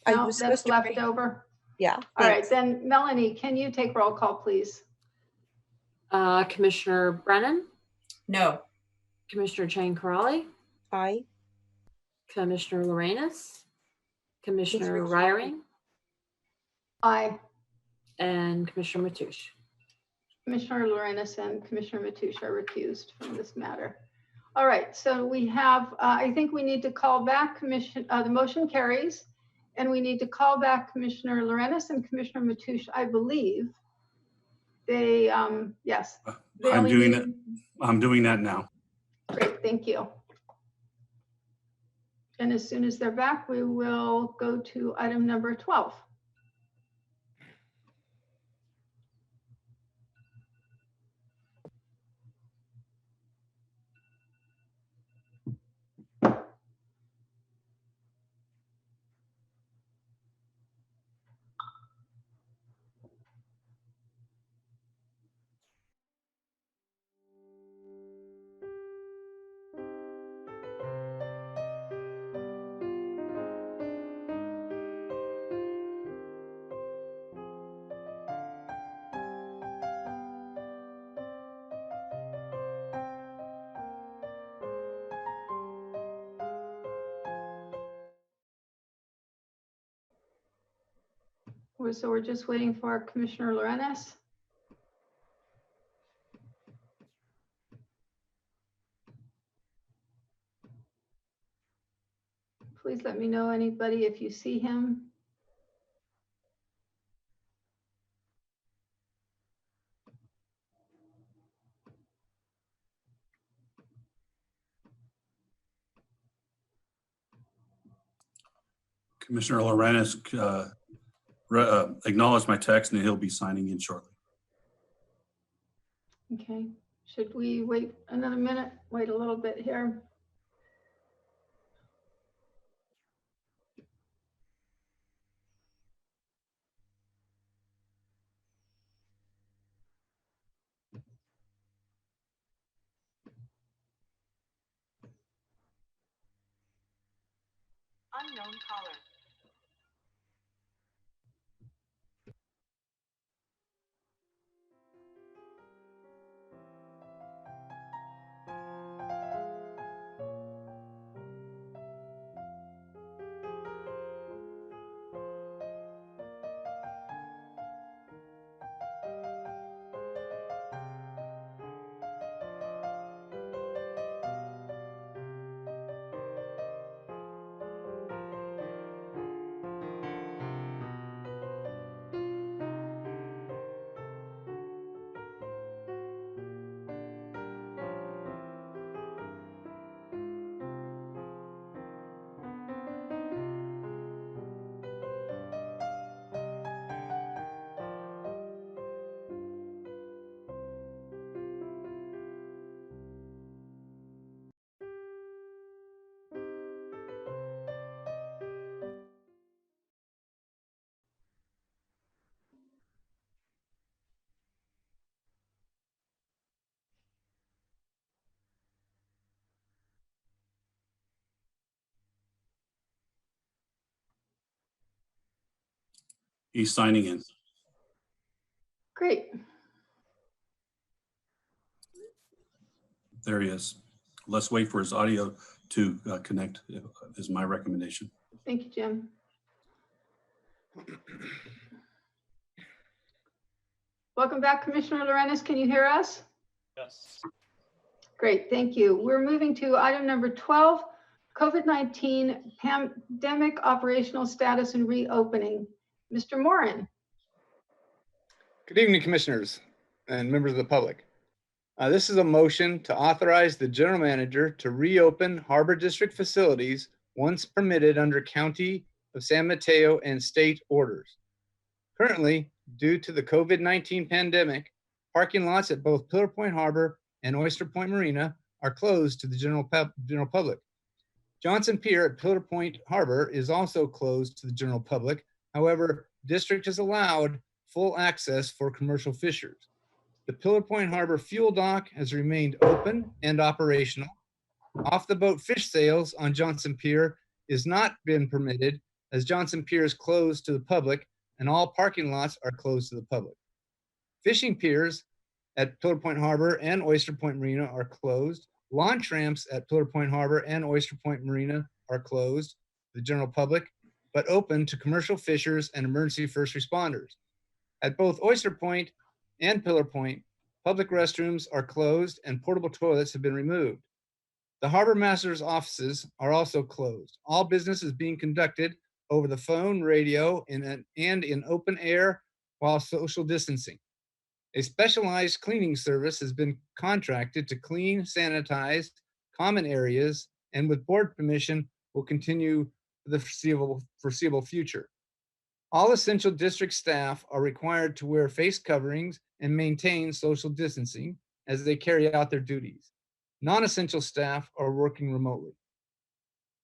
was that's left over. Yeah. All right, then Melanie, can you take roll call, please? Commissioner Brennan? No. Commissioner Chang Crawley? Aye. Commissioner Lorenz? Commissioner Ryring? Aye. And Commissioner Mateusz? Commissioner Lorenz and Commissioner Mateusz are recused from this matter. All right, so we have, I think we need to call back the motion carries, and we need to call back Commissioner Lorenz and Commissioner Mateusz, I believe. They, yes. I'm doing that now. Great, thank you. And as soon as they're back, we will go to item number 12. So we're just waiting for Commissioner Lorenz. Please let me know, anybody, if you see him. Commissioner Lorenz acknowledged my text and he'll be signing in shortly. Okay, should we wait another minute? Wait a little bit here. Unknown caller. He's signing in. Great. There he is. Let's wait for his audio to connect is my recommendation. Thank you, Jim. Welcome back, Commissioner Lorenz. Can you hear us? Yes. Great, thank you. We're moving to item number 12, COVID-19 pandemic operational status and reopening. Mr. Moran. Good evening, commissioners and members of the public. This is a motion to authorize the general manager to reopen Harbor District facilities once permitted under County of San Mateo and state orders. Currently, due to the COVID-19 pandemic, parking lots at both Pillar Point Harbor and Oyster Point Marina are closed to the general public. Johnson Pier at Pillar Point Harbor is also closed to the general public. However, district has allowed full access for commercial fishers. The Pillar Point Harbor fuel dock has remained open and operational. Off the boat fish sales on Johnson Pier is not been permitted as Johnson Pier is closed to the public and all parking lots are closed to the public. Fishing piers at Pillar Point Harbor and Oyster Point Marina are closed. Launch ramps at Pillar Point Harbor and Oyster Point Marina are closed to the general public, but open to commercial fishers and emergency first responders. At both Oyster Point and Pillar Point, public restrooms are closed and portable toilets have been removed. The harbor master's offices are also closed. All business is being conducted over the phone, radio, and in open air while social distancing. A specialized cleaning service has been contracted to clean, sanitize common areas, and with board permission will continue for the foreseeable future. All essential district staff are required to wear face coverings and maintain social distancing as they carry out their duties. Non-essential staff are working remotely.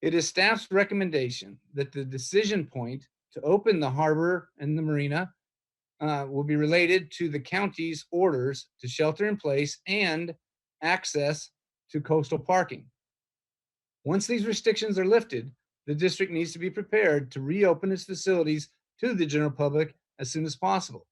It is staff's recommendation that the decision point to open the harbor and the marina will be related to the county's orders to shelter in place and access to coastal parking. Once these restrictions are lifted, the district needs to be prepared to reopen its facilities to the general public as soon as possible.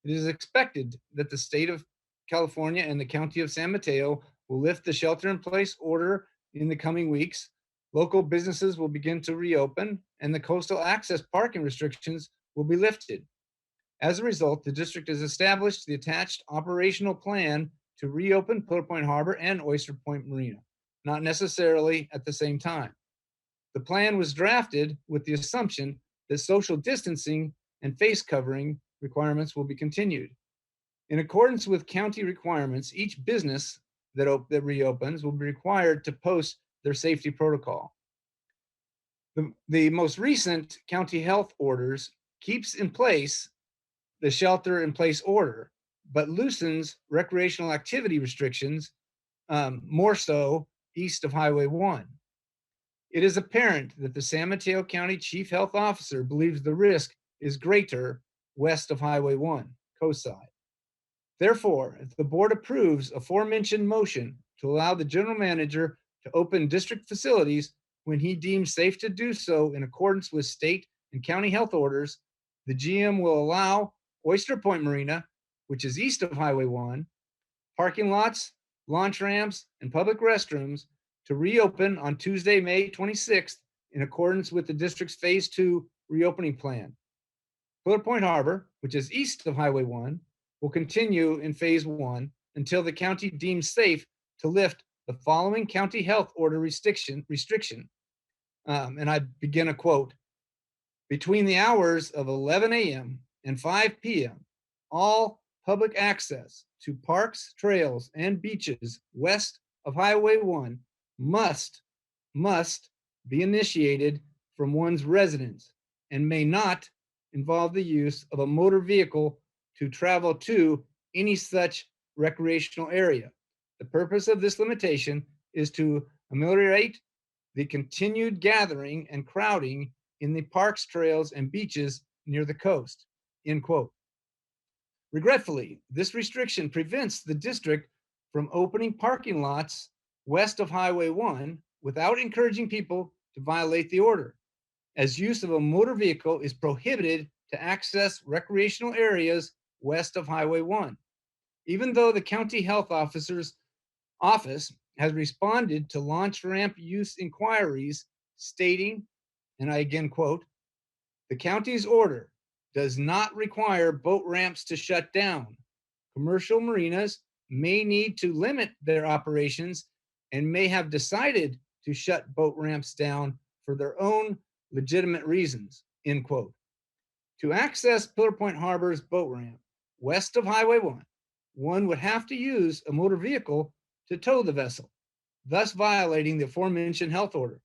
It is expected that the state of California and the county of San Mateo will lift the shelter in place order in the coming weeks. Local businesses will begin to reopen and the coastal access parking restrictions will be lifted. As a result, the district has established the attached operational plan to reopen Pillar Point Harbor and Oyster Point Marina, not necessarily at the same time. The plan was drafted with the assumption that social distancing and face covering requirements will be continued. In accordance with county requirements, each business that reopens will be required to post their safety protocol. The most recent county health orders keeps in place the shelter in place order, but loosens recreational activity restrictions, more so east of Highway 1. It is apparent that the San Mateo County Chief Health Officer believes the risk is greater west of Highway 1, coast side. Therefore, if the board approves aforementioned motion to allow the general manager to open district facilities when he deems safe to do so in accordance with state and county health orders, the GM will allow Oyster Point Marina, which is east of Highway 1, parking lots, launch ramps, and public restrooms to reopen on Tuesday, May 26th in accordance with the district's Phase 2 reopening plan. Pillar Point Harbor, which is east of Highway 1, will continue in Phase 1 until the county deems safe to lift the following county health order restriction. And I begin a quote. Between the hours of 11 a.m. and 5 p.m., all public access to parks, trails, and beaches west of Highway 1 must be initiated from one's residence and may not involve the use of a motor vehicle to travel to any such recreational area. The purpose of this limitation is to ameliorate the continued gathering and crowding in the parks, trails, and beaches near the coast, end quote. Regretfully, this restriction prevents the district from opening parking lots west of Highway 1 without encouraging people to violate the order, as use of a motor vehicle is prohibited to access recreational areas west of Highway 1. Even though the county health officer's office has responded to launch ramp use inquiries stating, and I again quote, the county's order does not require boat ramps to shut down. Commercial marinas may need to limit their operations and may have decided to shut boat ramps down for their own legitimate reasons, end quote. To access Pillar Point Harbor's boat ramp west of Highway 1, one would have to use a motor vehicle to tow the vessel, thus violating the aforementioned health order.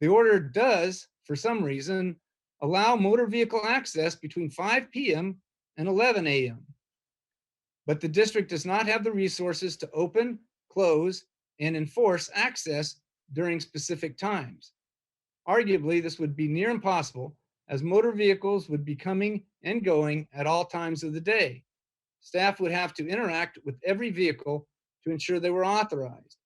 The order does, for some reason, allow motor vehicle access between 5 p.m. and 11 a.m. But the district does not have the resources to open, close, and enforce access during specific times. Arguably, this would be near impossible as motor vehicles would be coming and going at all times of the day. Staff would have to interact with every vehicle to ensure they were authorized.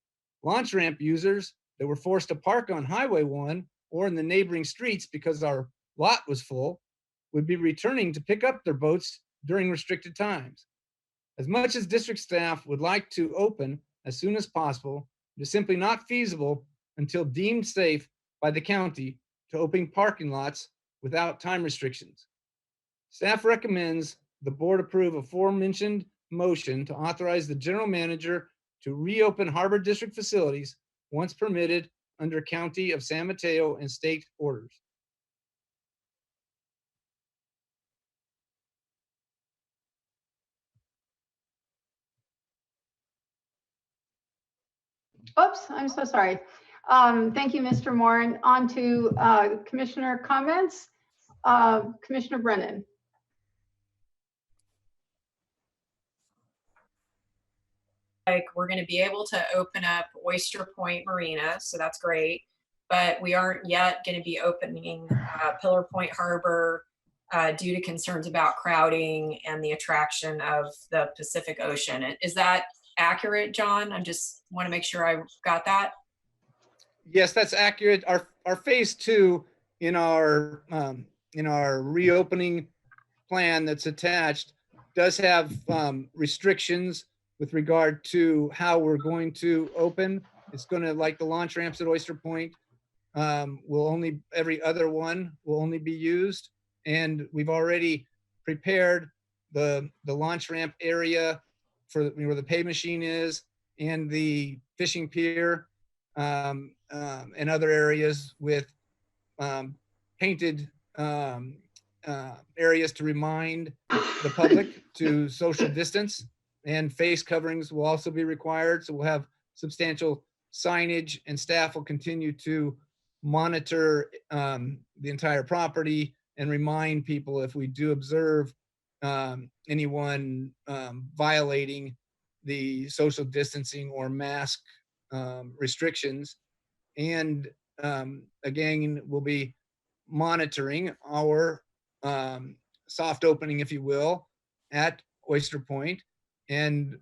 Launch ramp users that were forced to park on Highway 1 or in the neighboring streets because our lot was full would be returning to pick up their boats during restricted times. As much as district staff would like to open as soon as possible, it is simply not feasible until deemed safe by the county to open parking lots without time restrictions. Staff recommends the board approve aforementioned motion to authorize the general manager to reopen Harbor District facilities once permitted under County of San Mateo and state orders. Oops, I'm so sorry. Thank you, Mr. Moore. And on to commissioner comments. Commissioner Brennan. Like, we're going to be able to open up Oyster Point Marina, so that's great. But we aren't yet going to be opening Pillar Point Harbor due to concerns about crowding and the attraction of the Pacific Ocean. Is that accurate, John? I just want to make sure I got that. Yes, that's accurate. Our phase 2 in our reopening plan that's attached does have restrictions with regard to how we're going to open. It's going to, like the launch ramps at Oyster Point, every other one will only be used. And we've already prepared the launch ramp area for where the pay machine is and the fishing pier and other areas with painted areas to remind the public to social distance, and face coverings will also be required. So we'll have substantial signage, and staff will continue to monitor the entire property and remind people if we do observe anyone violating the social distancing or mask restrictions. And again, we'll be monitoring our soft opening, if you will, at Oyster Point. And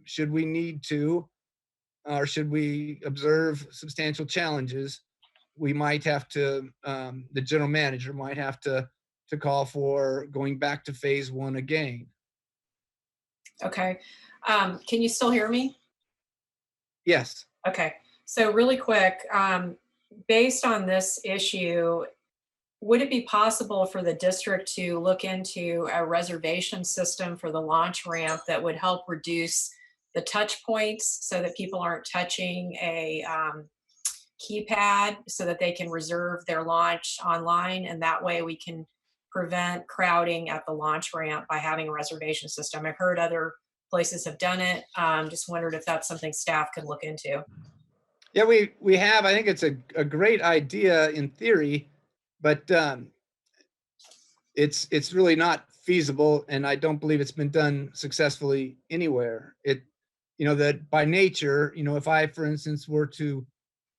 should we need to, or should we observe substantial challenges, we might have to, the general manager might have to call for going back to phase 1 again. Okay. Can you still hear me? Yes. Okay. So really quick, based on this issue, would it be possible for the district to look into a reservation system for the launch ramp that would help reduce the touch points so that people aren't touching a keypad so that they can reserve their launch online? And that way we can prevent crowding at the launch ramp by having a reservation system. I've heard other places have done it. Just wondered if that's something staff could look into. Yeah, we have. I think it's a great idea in theory, but it's really not feasible, and I don't believe it's been done successfully anywhere. That by nature, if I, for instance, were to,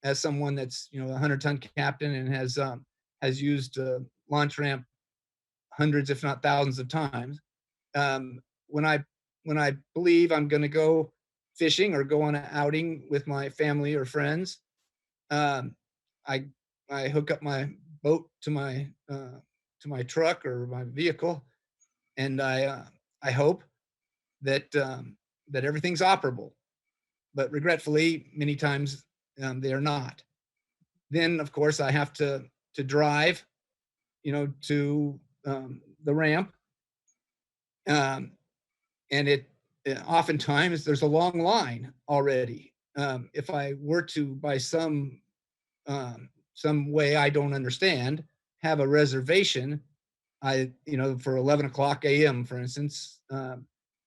as someone that's a 100-ton captain and has used launch ramp hundreds, if not thousands of times, when I believe I'm going to go fishing or go on an outing with my family or friends, I hook up my boat to my truck or my vehicle, and I hope that that everything's operable. But regretfully, many times they are not. Then, of course, I have to drive, to the ramp, and it oftentimes there's a long line already. If I were to, by some way I don't understand, have a reservation, for 11 o'clock a.m., for instance,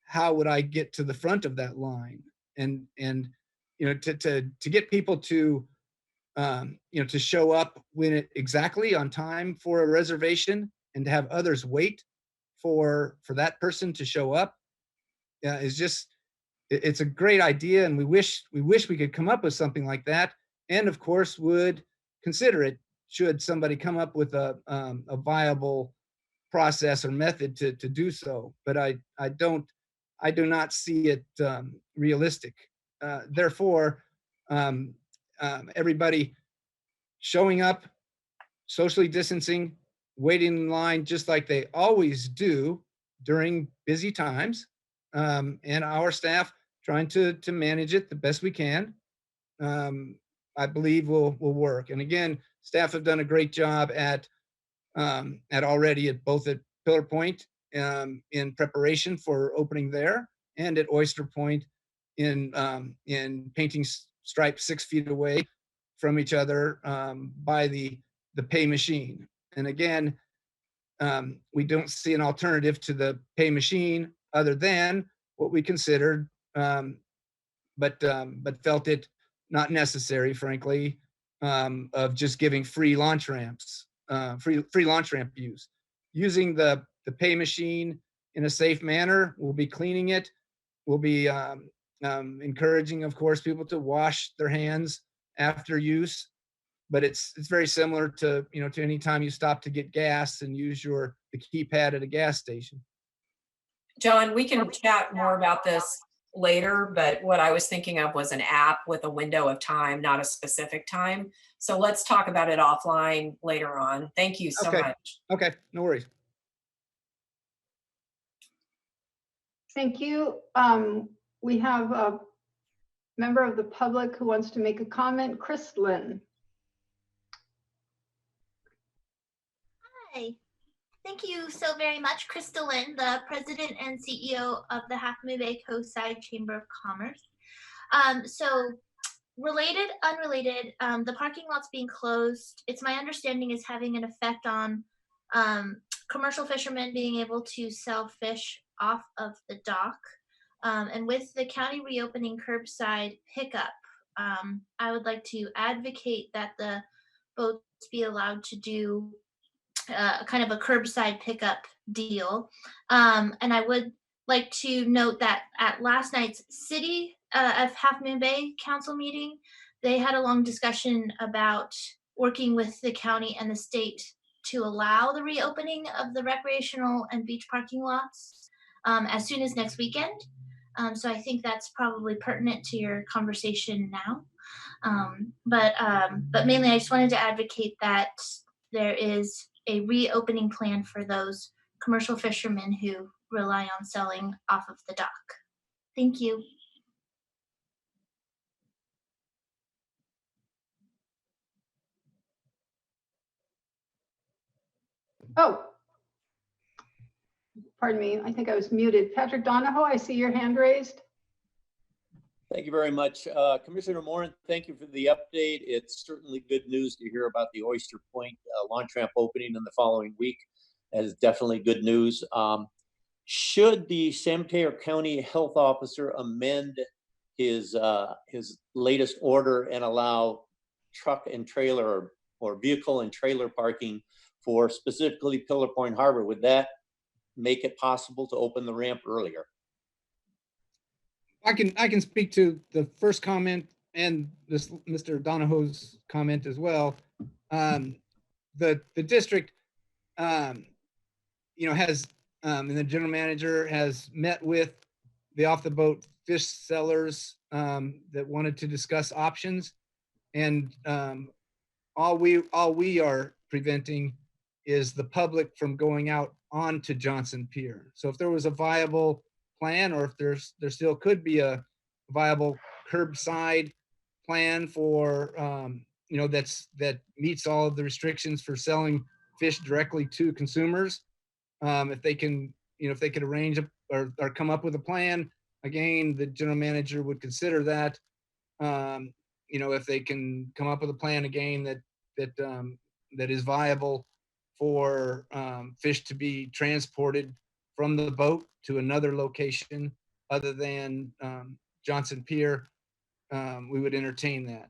how would I get to the front of that line? And to get people to to show up exactly on time for a reservation, and to have others wait for that person to show up, it's a great idea, and we wish we could come up with something like that, and of course would consider it should somebody come up with a viable process or method to do so. But I do not see it realistic. Therefore, everybody showing up, socially distancing, waiting in line just like they always do during busy times, and our staff trying to manage it the best we can, I believe will work. And again, staff have done a great job at already at both at Pillar Point in preparation for opening there, and at Oyster Point in painting stripes 6 feet away from each other by the pay machine. And again, we don't see an alternative to the pay machine other than what we considered, but felt it not necessary, frankly, of just giving free launch ramps, free launch ramp use. Using the pay machine in a safe manner, we'll be cleaning it. We'll be encouraging, of course, people to wash their hands after use. But it's very similar to to any time you stop to get gas and use the keypad at a gas station. John, we can chat more about this later, but what I was thinking of was an app with a window of time, not a specific time. So let's talk about it offline later on. Thank you so much. Okay, no worries. Thank you. We have a member of the public who wants to make a comment. Kristlyn. Hi. Thank you so very much, Crystalline, the president and CEO of the Half Moon Bay Coastside Chamber of Commerce. So related, unrelated, the parking lot's being closed. It's my understanding is having an effect on commercial fishermen being able to sell fish off of the dock. And with the county reopening curbside pickup, I would like to advocate that the boats be allowed to do kind of a curbside pickup deal. And I would like to note that at last night's City of Half Moon Bay Council meeting, they had a long discussion about working with the county and the state to allow the reopening of the recreational and beach parking lots as soon as next weekend. So I think that's probably pertinent to your conversation now. But mainly I just wanted to advocate that there is a reopening plan for those commercial fishermen who rely on selling off of the dock. Thank you. Oh, pardon me. I think I was muted. Patrick Donahoe, I see your hand raised. Thank you very much. Commissioner Moran, thank you for the update. It's certainly good news to hear about the Oyster Point launch ramp opening in the following week. That is definitely good news. Should the San Mateo County Health Officer amend his latest order and allow truck and trailer or vehicle and trailer parking for specifically Pillar Point Harbor, would that make it possible to open the ramp earlier? I can speak to the first comment and this Mr. Donahoe's comment as well. The district, has and the general manager has met with the off the boat fish sellers that wanted to discuss options, and all we are preventing is the public from going out onto Johnson Pier. So if there was a viable plan, or if there still could be a viable curbside plan for that meets all of the restrictions for selling fish directly to consumers, if they can arrange or come up with a plan, again, the general manager would consider that. If they can come up with a plan again that is viable for fish to be transported from the boat to another location other than Johnson Pier, we would entertain that.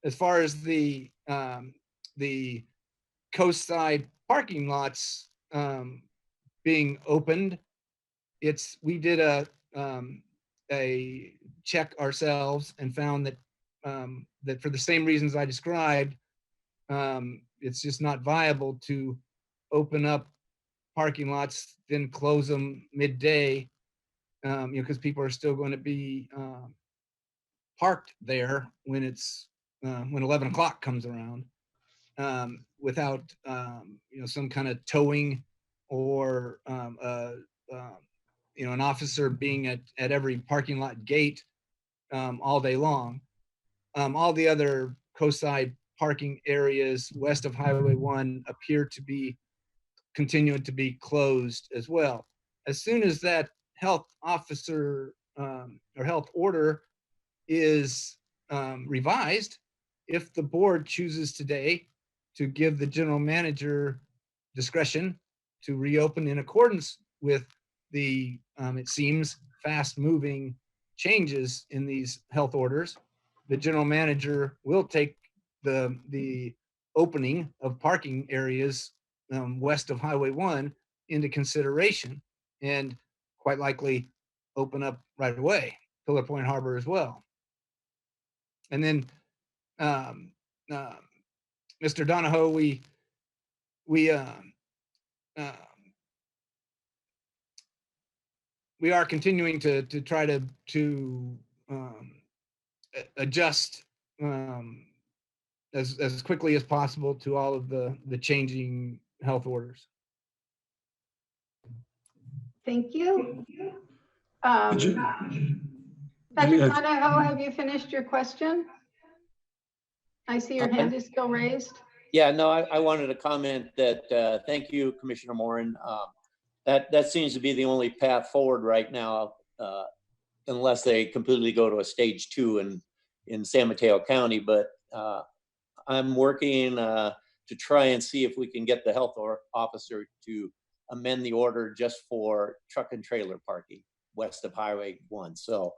As far as the coastside parking lots being opened, we did a check ourselves and found that that for the same reasons I described, it's just not viable to open up parking lots, then close them midday, because people are still going to be parked there when it's when 11 o'clock comes around, without some kind of towing or an officer being at every parking lot gate all day long. All the other coastside parking areas west of Highway 1 appear to be continuing to be closed as well. As soon as that health officer or health order is revised, if the board chooses today to give the general manager discretion to reopen in accordance with the, it seems, fast-moving changes in these health orders, the general manager will take the opening of parking areas west of Highway 1 into consideration, and quite likely open up right away Pillar Point Harbor as well. And then Mr. Donahoe, we are continuing to try to adjust as quickly as possible to all of the changing health orders. Thank you. Patrick Donahoe, have you finished your question? I see your hand is still raised. Yeah, no, I wanted to comment that, thank you, Commissioner Moran. That seems to be the only path forward right now, unless they completely go to a stage 2 in San Mateo County. But I'm working to try and see if we can get the health officer to amend the order just for truck and trailer parking west of Highway 1. So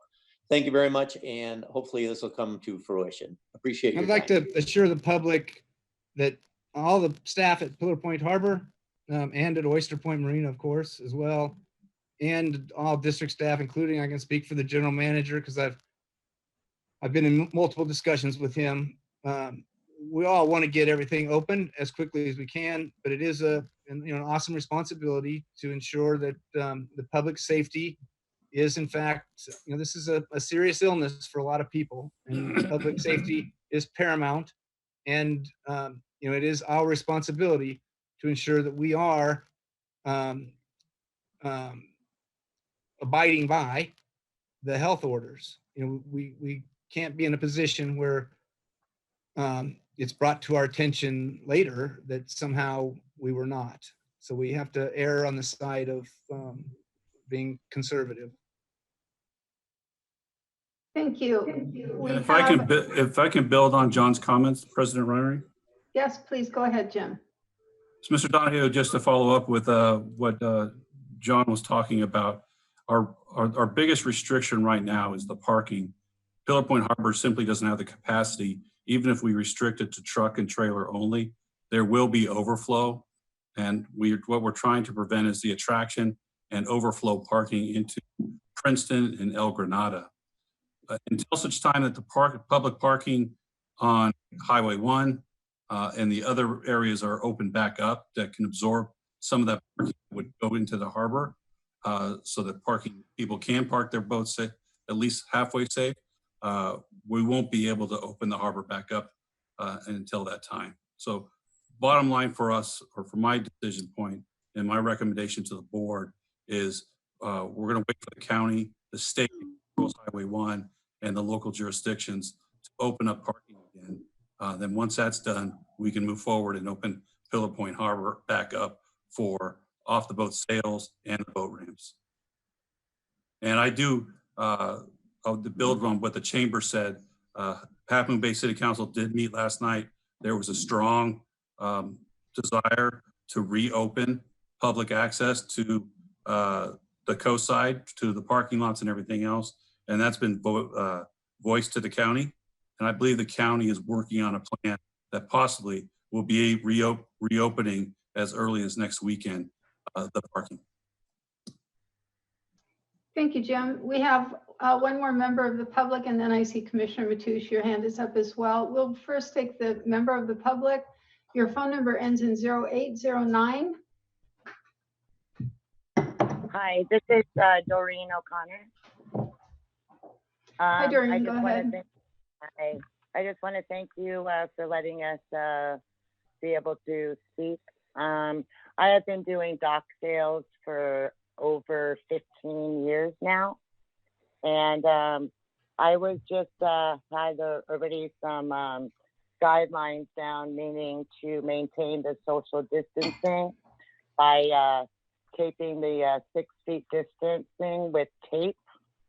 thank you very much, and hopefully this will come to fruition. Appreciate your I'd like time. to assure the public that all the staff at Pillar Point Harbor and at Oyster Point Marina, of course, as well, and all district staff, including, I can speak for the general manager because I've been in multiple discussions with him. We all want to get everything open as quickly as we can, but it is an awesome responsibility to ensure that the public safety is, in fact, this is a serious illness for a lot of people, and public safety is paramount. And it is our responsibility to ensure that we are abiding by the health orders. We can't be in a position where it's brought to our attention later that somehow we were not. So we have to err on the side of being conservative. Thank you. And if I can build on John's comments, President Riley. Yes, please go ahead, Jim. So Mr. Donahue, just to follow up with what John was talking about, our biggest restriction right now is the parking. Pillar Point Harbor simply doesn't have the capacity. Even if we restrict it to truck and trailer only, there will be overflow. And what we're trying to prevent is the attraction and overflow parking into Princeton and El Granada. Until such time that the public parking on Highway 1 and the other areas are opened back up that can absorb some of that parking that would go into the harbor, so that people can park their boats safe, at least halfway safe, we won't be able to open the harbor back up until that time. So bottom line for us, or for my decision point and my recommendation to the board is we're going to wait for the county, the state, Highway 1, and the local jurisdictions to open up parking again. Then once that's done, we can move forward and open Pillar Point Harbor back up for off the boat sales and the boat ramps. And I do, to build on what the chamber said, Half Moon Bay City Council did meet last night. There was a strong desire to reopen public access to the coast side, to the parking lots and everything else. And that's been voiced to the county. And I believe the county is working on a plan that possibly will be reopening as early as next weekend, the parking. Thank you, Jim. We have one more member of the public, and then I see Commissioner Mateusz, your hand is up as well. We'll first take the member of the public. Your phone number ends in 0809. Hi, this is Doreen O'Connor. Hi, Doreen, go ahead. I just want to thank you for letting us be able to speak. I have been doing dock sales for over 15 years now. And I was just had already some guidelines down, meaning to maintain the social distancing by taping the 6 feet distancing with tape,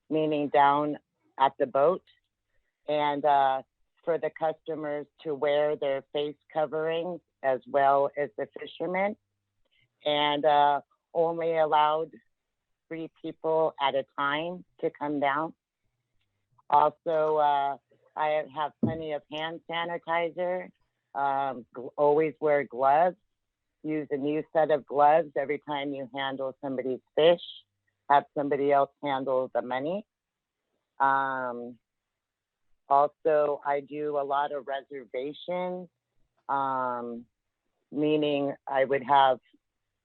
meaning down at the boat, and for the customers to wear their face coverings as well as the fishermen, and only allowed 3 people at a time to come down. Also, I have plenty of hand sanitizer, always wear gloves, use a new set of gloves every time you handle somebody's fish, have somebody else handle the money. Also, I do a lot of reservations, meaning I would have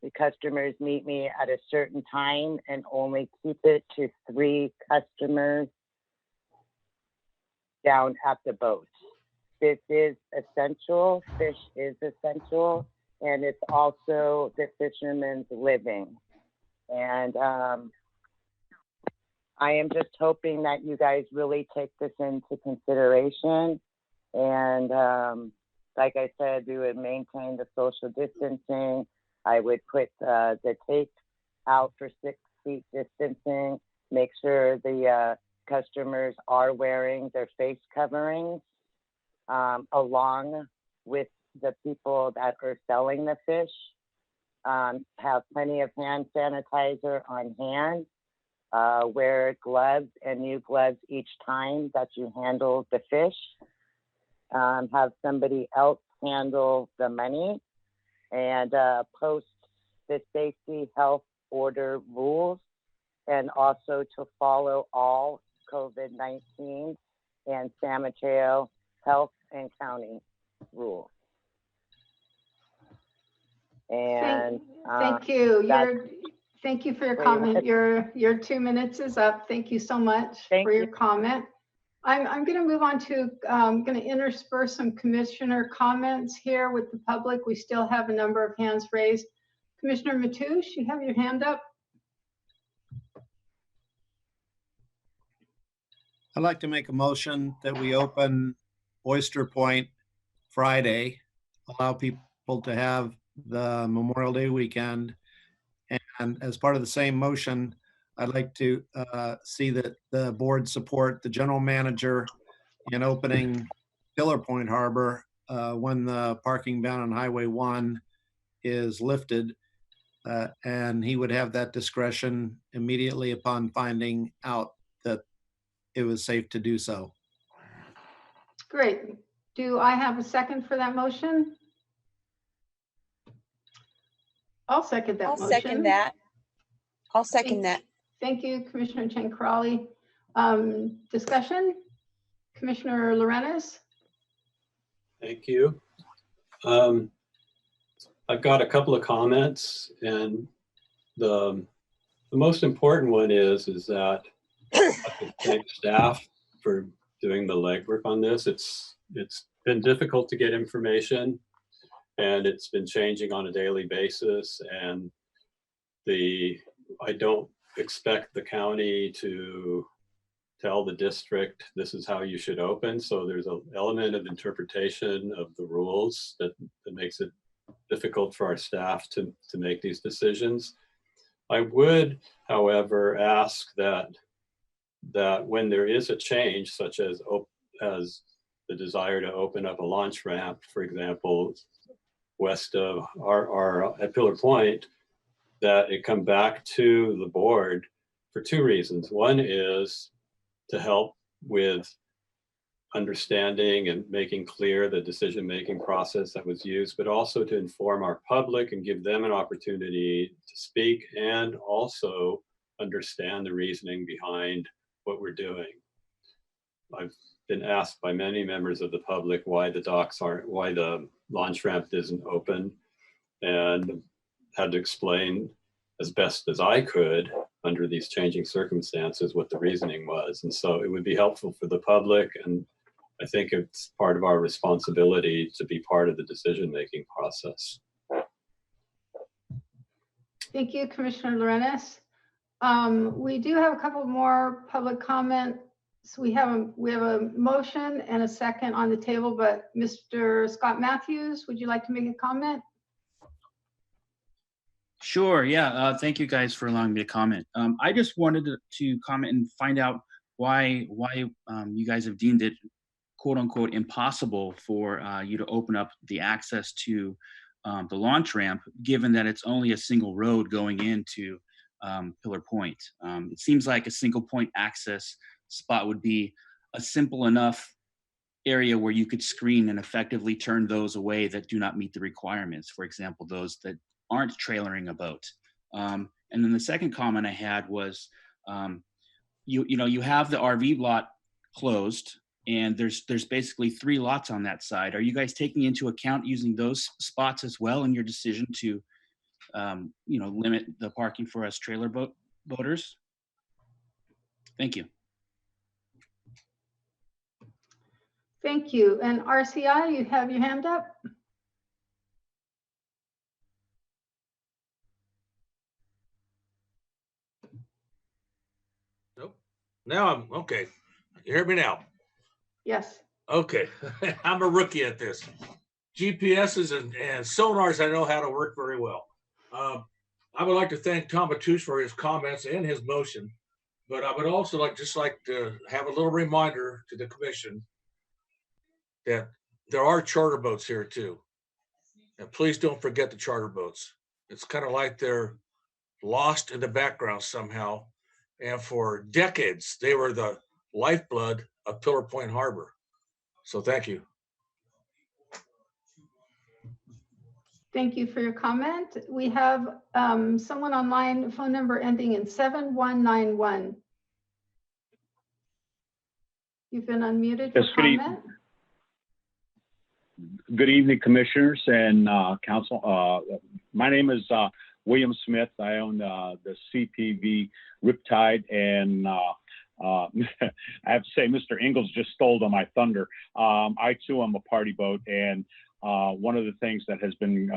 the customers meet me at a certain time and only keep it to 3 customers down at the boat. This is essential. Fish is essential, and it's also the fisherman's living. And I am just hoping that you guys really take this into consideration. And like I said, we would maintain the social distancing. I would put the tape out for 6 feet distancing, make sure the customers are wearing their face coverings, along with the people that are selling the fish. Have plenty of hand sanitizer on hand. Wear gloves and new gloves each time that you handle the fish. Have somebody else handle the money, and post the safety health order rules and also to follow all COVID-19 and San Mateo health and county rules. And Thank you. that's- Thank you for your Wait, comment. what? Your 2 minutes is up. Thank you so much for your comment. I'm going to move on to, going to intersperse some commissioner comments here with the public. We still have a number of hands raised. Commissioner Mateusz, you have your hand up. I'd like to make a motion that we open Oyster Point Friday, allow people to have the Memorial Day weekend. And as part of the same motion, I'd like to see that the board support the general manager in opening Pillar Point Harbor when the parking ban on Highway 1 is lifted. And he would have that discretion immediately upon finding out that it was safe to do so. Great. Do I have a second for that motion? I'll second that I'll motion. second that. I'll second that. Thank you, Commissioner Chang Crawley. Discussion? Commissioner Lorenz? Thank you. I've got a couple of comments, and the most important one is that I could thank staff for doing the legwork on this. It's been difficult to get information, and it's been changing on a daily basis. And I don't expect the county to tell the district this is how you should open. So there's an element of interpretation of the rules that makes it difficult for our staff to make these decisions. I would, however, ask that when there is a change, such as the desire to open up a launch ramp, for example, west of our at Pillar Point, that it come back to the board for two reasons. One is to help with understanding and making clear the decision-making process that was used, but also to inform our public and give them an opportunity to speak and also understand the reasoning behind what we're doing. I've been asked by many members of the public why the launch ramp isn't open, and had to explain as best as I could under these changing circumstances what the reasoning was. And so it would be helpful for the public, and I think it's part of our responsibility to be part of the decision-making process. Thank you, Commissioner Lorenz. We do have a couple more public comments. We have a motion and a second on the table, but Mr. Scott Matthews, would you like to make a comment? Sure, yeah. Thank you guys for allowing me to comment. I just wanted to comment and find out why you guys have deemed it quote unquote impossible for you to open up the access to the launch ramp, given that it's only a single road going into Pillar Point. It seems like a single point access spot would be a simple enough area where you could screen and effectively turn those away that do not meet the requirements. For example, those that aren't trailering a boat. And then the second comment I had was, you have the RV lot closed, and there's basically 3 lots on that side. Are you guys taking into account using those spots as well in your decision to, limit the parking for us trailer boaters? Thank you. Thank you. And RCI, you have your hand up? Nope. Now I'm okay. You hear me now? Yes. Okay. I'm a rookie at this. GPSs and sonars I know how to work very well. I would like to thank Tom Mateusz for his comments and his motion, but I would also like to have a little reminder to the commission that there are charter boats here too. And please don't forget the charter boats. It's kind of like they're lost in the background somehow. And for decades, they were the lifeblood of Pillar Point Harbor. So thank you. Thank you for your comment. We have someone online, phone number ending in 7191. You've been unmuted for Yes, good comment. Good evening, commissioners and council. My name is William Smith. I own the CPV Riptide, and I have to say, Mr. Ingalls just stole on my thunder. I too am a party boat, and one of the things that has been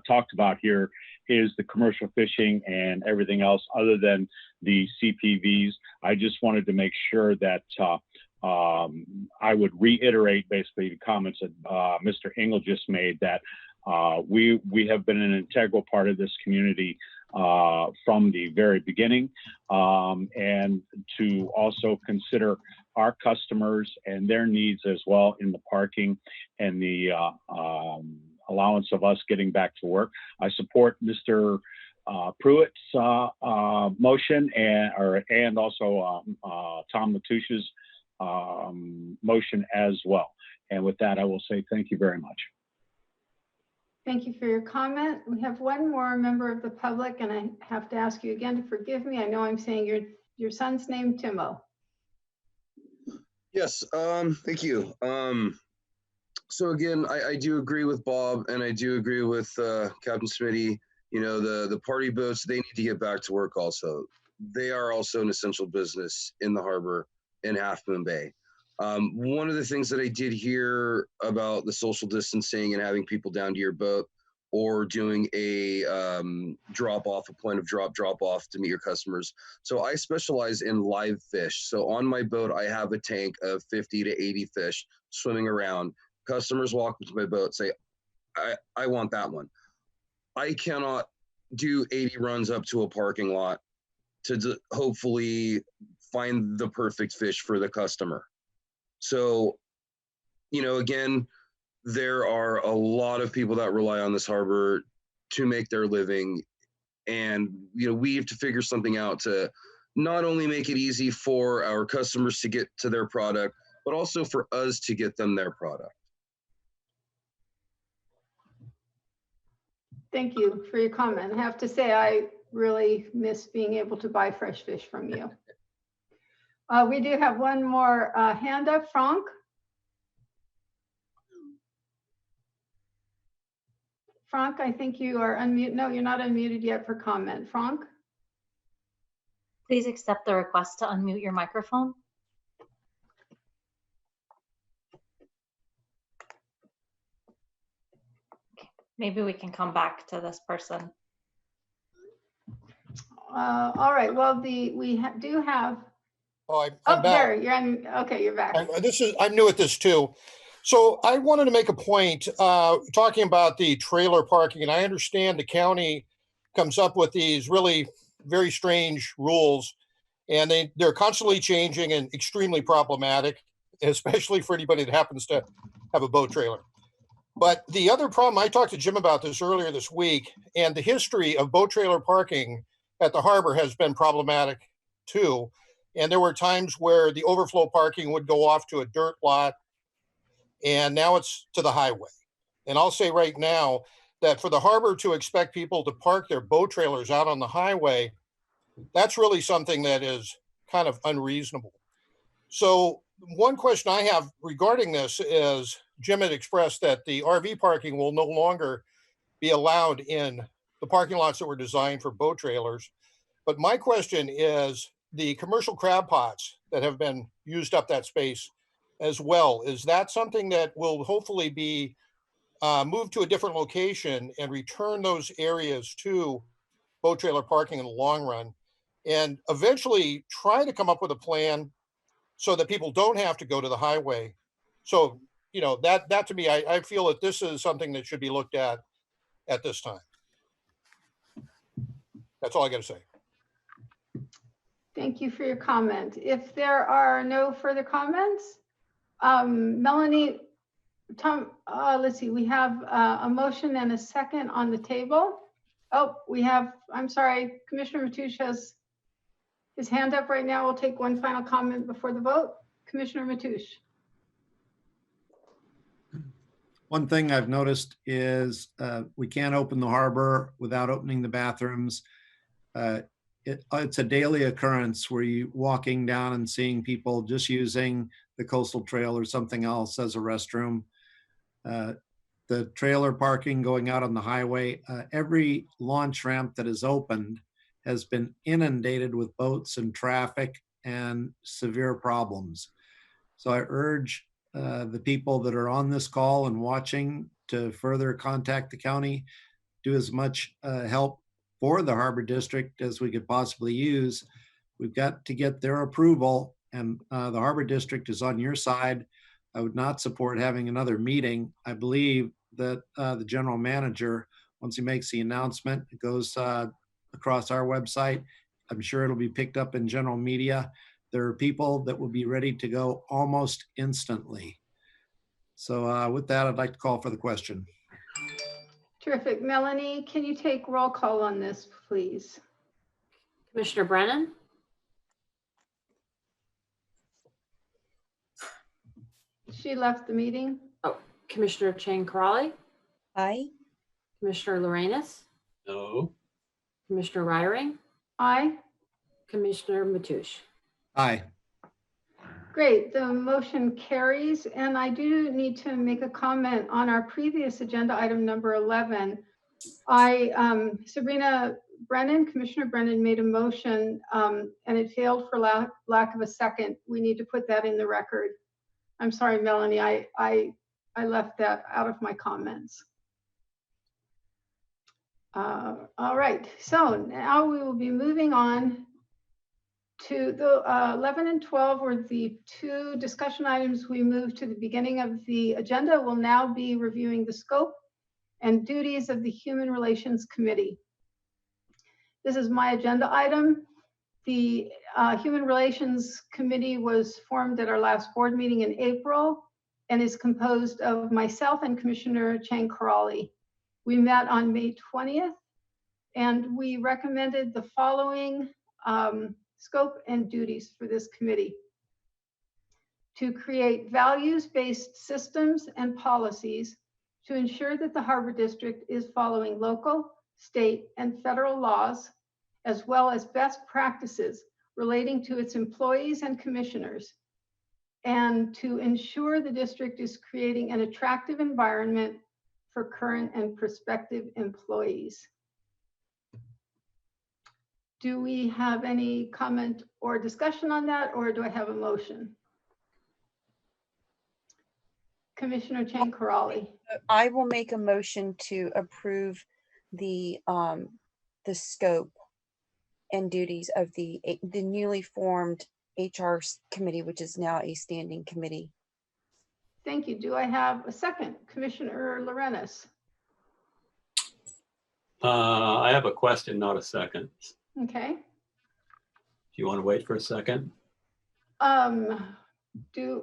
talked about here is the commercial fishing and everything else other than the CPVs. I just wanted to make sure that I would reiterate basically the comments that Mr. Ingalls just made, that we have been an integral part of this community from the very beginning, and to also consider our customers and their needs as well in the parking and the allowance of us getting back to work. I support Mr. Pruitt's motion and also Tom Mateusz's motion as well. And with that, I will say thank you very much. Thank you for your comment. We have one more member of the public, and I have to ask you again to forgive me. I know I'm saying your son's name, Timo. Yes, thank you. So again, I do agree with Bob, and I do agree with Captain Smitty. You know, the party boats, they need to get back to work also. They are also an essential business in the harbor in Half Moon Bay. One of the things that I did hear about the social distancing and having people down to your boat, or doing a drop-off, a point of drop-off to meet your customers. So I specialize in live fish. So on my boat, I have a tank of 50 to 80 fish swimming around. Customers walk into my boat, say, I want that one. I cannot do 80 runs up to a parking lot to hopefully find the perfect fish for the customer. So, you know, again, there are a lot of people that rely on this harbor to make their living. And, you know, we have to figure something out to not only make it easy for our customers to get to their product, but also for us to get them their product. Thank you for your comment. I have to say, I really miss being able to buy fresh fish from you. We do have one more hand up, Frank. Frank, I think you are unmuted. No, you're not unmuted yet for comment. Frank? Please accept the request to unmute your microphone. Okay, maybe we can come back to this person. All right, well, we do have. Oh, I'm Oh, back. there, you're on. Okay, you're back. I'm new at this too. So I wanted to make a point talking about the trailer parking, and I understand the county comes up with these really very strange rules, and they're constantly changing and extremely problematic, especially for anybody that happens to have a boat trailer. But the other problem, I talked to Jim about this earlier this week, and the history of boat trailer parking at the harbor has been problematic too. And there were times where the overflow parking would go off to a dirt lot, and now it's to the highway. And I'll say right now that for the harbor to expect people to park their boat trailers out on the highway, that's really something that is kind of unreasonable. So one question I have regarding this is, Jim had expressed that the RV parking will no longer be allowed in the parking lots that were designed for boat trailers. But my question is, the commercial crab pots that have been used up that space as well, is that something that will hopefully be moved to a different location and return those areas to boat trailer parking in the long run, and eventually try to come up with a plan so that people don't have to go to the highway? So, you know, that to me, I feel that this is something that should be looked at this time. That's all I got to say. Thank you for your comment. If there are no further comments, Melanie, Tom, let's see, we have a motion and a second on the table. Oh, we have, I'm sorry, Commissioner Mateusz has his hand up right now. We'll take one final comment before the vote. Commissioner Mateusz. One thing I've noticed is we can't open the harbor without opening the bathrooms. It's a daily occurrence where you walking down and seeing people just using the coastal trail or something else as a restroom. The trailer parking going out on the highway, every launch ramp that is opened has been inundated with boats and traffic and severe problems. So I urge the people that are on this call and watching to further contact the county, do as much help for the Harbor District as we could possibly use. We've got to get their approval, and the Harbor District is on your side. I would not support having another meeting. I believe that the general manager, once he makes the announcement, it goes across our website. I'm sure it'll be picked up in general media. There are people that will be ready to go almost instantly. So with that, I'd like to call for the question. Terrific. Melanie, can you take roll call on this, please? Commissioner Brennan? She left the meeting. Oh, Commissioner Chang Crawley? Aye. Commissioner Lorenz? No. Commissioner Ryring? Aye. Commissioner Mateusz? Aye. Great, the motion carries. And I do need to make a comment on our previous agenda item number 11. Sabrina Brennan, Commissioner Brennan made a motion and it failed for lack of a second. We need to put that in the record. I'm sorry, Melanie, I left that out of my comments. All right, so now we will be moving on to the 11 and 12 were the two discussion items we moved to the beginning of the agenda. We'll now be reviewing the scope and duties of the Human Relations Committee. This is my agenda item. The Human Relations Committee was formed at our last board meeting in April and is composed of myself and Commissioner Chang Crawley. We met on May 20th and we recommended the following scope and duties for this committee: to create values-based systems and policies to ensure that the Harbor District is following local, state, and federal laws, as well as best practices relating to its employees and commissioners, and to ensure the district is creating an attractive environment for current and prospective employees. Do we have any comment or discussion on that, or do I have a motion? Commissioner Chang Crawley. I will make a motion to approve the scope and duties of the newly formed HR committee, which is now a standing committee. Thank you. Do I have a second? Commissioner Lorenz. I have a question, not a second. Okay. Do you want to wait for a second?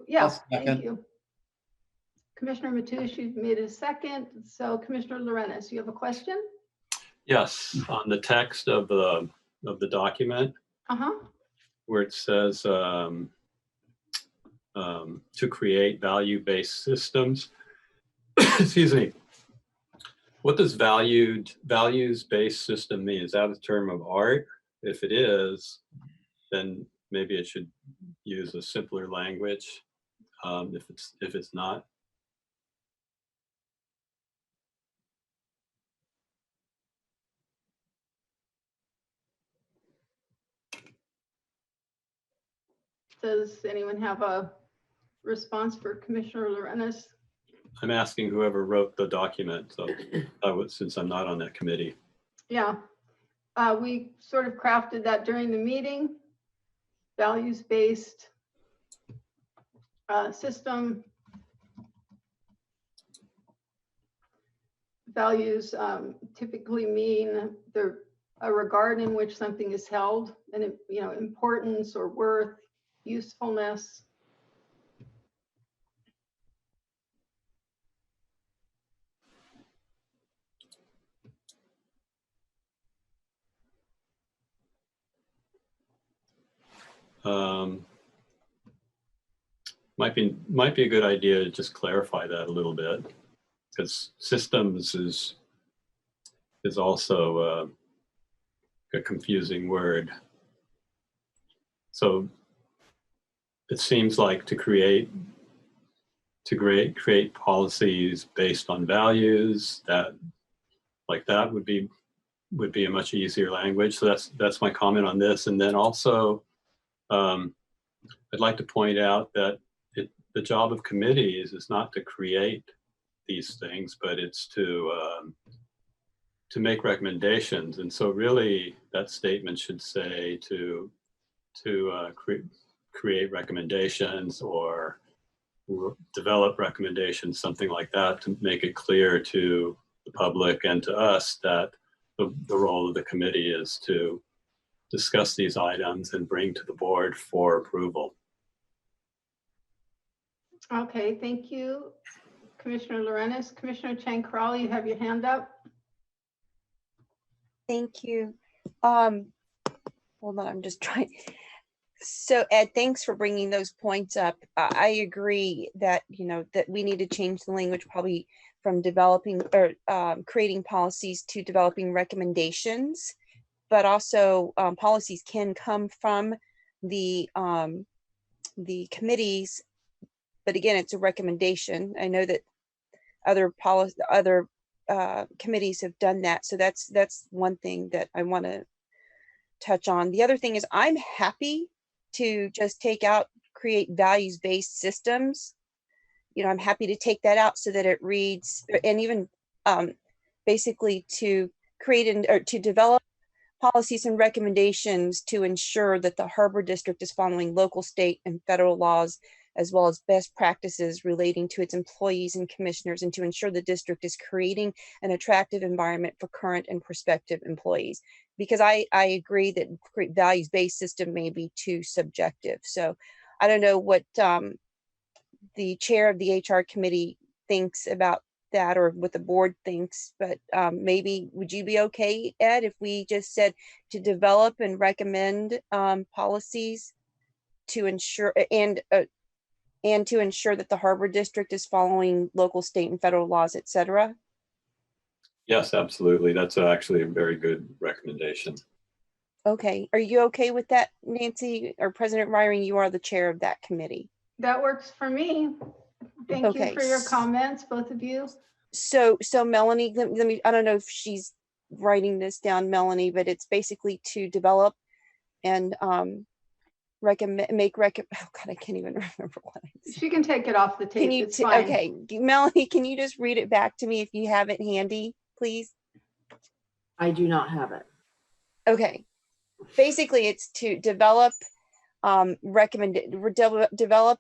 Yes, thank you. Commissioner Mateusz, you've made a second. So Commissioner Lorenz, you have a question? Yes, on the text of the document, where it says to create value-based systems. Excuse me. What does values-based system mean? Is that a term of art? If it is, then maybe it should use a simpler language. If it's not. Does anyone have a response for Commissioner Lorenz? I'm asking whoever wrote the document, so since I'm not on that committee. Yeah, we sort of crafted that during the meeting. Values-based system. Values typically mean a regard in which something is held, and importance or worth, usefulness. Might be a good idea to just clarify that a little bit. because systems is also a confusing word. So it seems like to create policies based on values, that would be a much easier language. So that's my comment on this. And then also I'd like to point out that the job of committees is not to create these things, but it's to make recommendations. And so really that statement should say to create recommendations or develop recommendations, something like that, to make it clear to the public and to us that the role of the committee is to discuss these items and bring to the board for approval. Okay, thank you, Commissioner Lorenz. Commissioner Chang Crawley, you have your hand up. Thank you. Hold on, I'm just trying. So Ed, thanks for bringing those points up. I agree that, that we need to change the language probably from developing or creating policies to developing recommendations, but also policies can come from the committees. But again, it's a recommendation. I know that other committees have done that. So that's one thing that I want to touch on. The other thing is I'm happy to just take out, create values-based systems. I'm happy to take that out so that it reads, and even basically to create or to develop policies and recommendations to ensure that the Harbor District is following local, state, and federal laws, as well as best practices relating to its employees and commissioners, and to ensure the district is creating an attractive environment for current and prospective employees. Because I agree that values-based system may be too subjective. So I don't know what the chair of the HR committee thinks about that, or what the board thinks, but maybe would you be okay, Ed, if we just said to develop and recommend policies to ensure and to ensure that the Harbor District is following local, state, and federal laws, et cetera? Yes, absolutely. That's actually a very good recommendation. Okay. Are you okay with that, Nancy, or President Ryring? You are the chair of that committee. That works for me. Thank you for your comments, both of you. So Melanie, let me, I don't know if she's writing this down, Melanie, but it's basically to develop and oh God, I can't even remember what I said. She can take it off the tape. Can you, it's fine. Okay, Melanie, can you just read it back to me if you have it handy, please? I do not have it. Okay. Basically, it's to develop, develop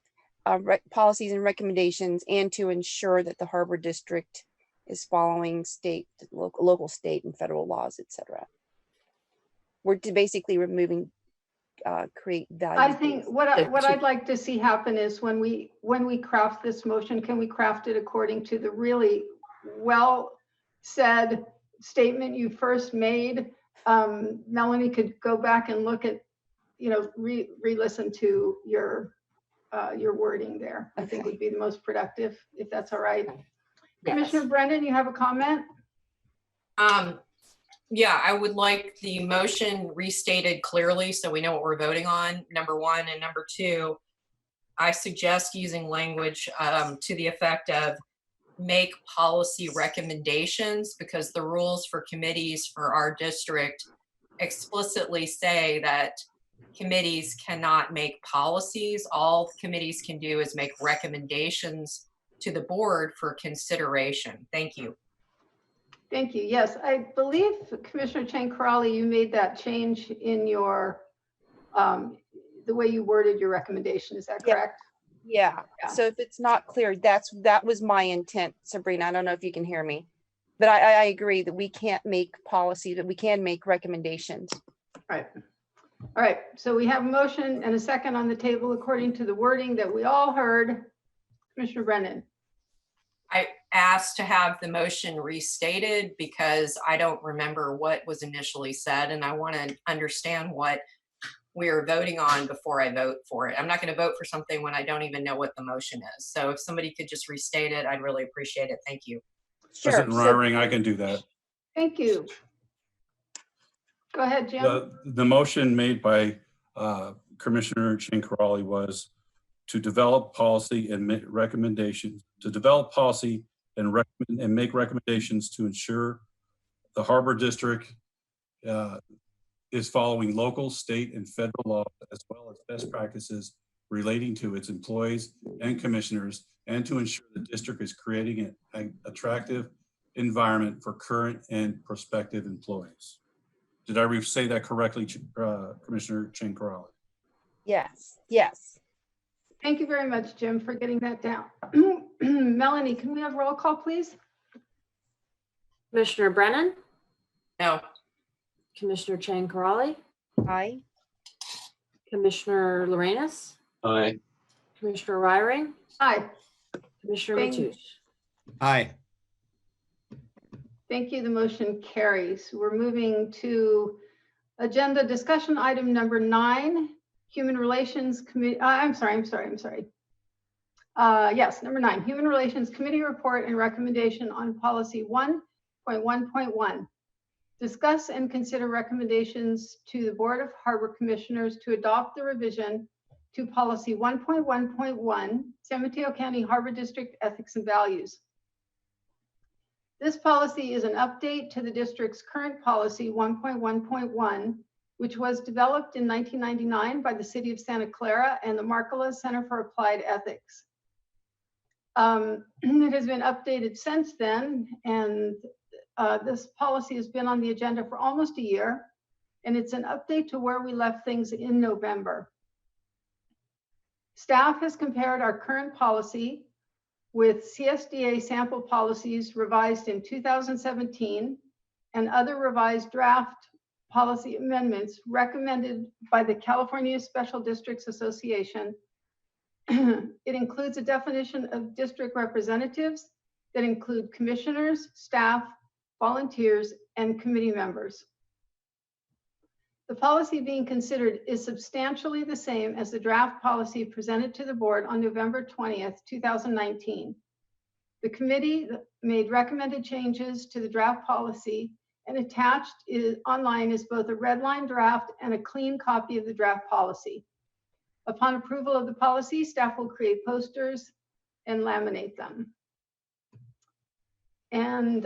policies and recommendations, and to ensure that the Harbor District is following state, local, state, and federal laws, etc. We're basically removing create value. I think what I'd like to see happen is when we craft this motion, can we craft it according to the really well said statement you first made? Melanie could go back and look at, re-listen to your wording there. I think would be the most productive, if that's all right. Yes. Commissioner Brennan, you have a comment? Yeah, I would like the motion restated clearly so we know what we're voting on, number one. And number two, I suggest using language to the effect of make policy recommendations, because the rules for committees for our district explicitly say that committees cannot make policies. All committees can do is make recommendations to the board for consideration. Thank you. Thank you. Yes, I believe Commissioner Chang Crawley, you made that change in your, the way you worded your recommendation. Is that correct? Yeah. So if it's not clear, that was my intent, Sabrina. I don't know if you can hear me, but I agree that we can't make policy, that we can make recommendations. Right. All right. So we have a motion and a second on the table according to the wording that we all heard. Commissioner Brennan. I asked to have the motion restated because I don't remember what was initially said, and I want to understand what we are voting on before I vote for it. I'm not going to vote for something when I don't even know what the motion is. So if somebody could just restate it, I'd really appreciate it. Thank you. Sure. President So, Reiring, I can do that. Thank you. Go ahead, Jim. The motion made by Commissioner Chang Crawley was to develop policy and make recommendations, and make recommendations to ensure the Harbor District is following local, state, and federal law, as well as best practices relating to its employees and commissioners, and to ensure the district is creating an attractive environment for current and prospective employees. Did I say that correctly, Commissioner Chang Crawley? yes, yes. Thank you very much, Jim, for getting that down. Melanie, can we have roll call, please? Commissioner Brennan, No. Commissioner Chang Crawley, Aye. Commissioner Lorenz, Aye. Commissioner Reiring, Aye. Commissioner Thank- Mateusz. Aye. Thank you. The motion carries. We're moving to agenda discussion item number 9, Human Relations Committee. I'm sorry. Yes, number 9, Human Relations Committee Report and Recommendation on Policy 1.1.1. Discuss and consider recommendations to the Board of Harbor Commissioners to adopt the revision to Policy 1.1.1, San Mateo County Harbor District Ethics and Values. This policy is an update to the district's current policy 1.1.1, which was developed in 1999 by the City of Santa Clara and the Marcola Center for Applied Ethics. It has been updated since then, and this policy has been on the agenda for almost a year, and it's an update to where we left things in November. Staff has compared our current policy with CSDA sample policies revised in 2017 and other revised draft policy amendments recommended by the California Special Districts Association. It includes a definition of district representatives that include commissioners, staff, volunteers, and committee members. The policy being considered is substantially the same as the draft policy presented to the board on November 20th, 2019. The committee made recommended changes to the draft policy, and attached online is both a red line draft and a clean copy of the draft policy. Upon approval of the policy, staff will create posters and laminate them. And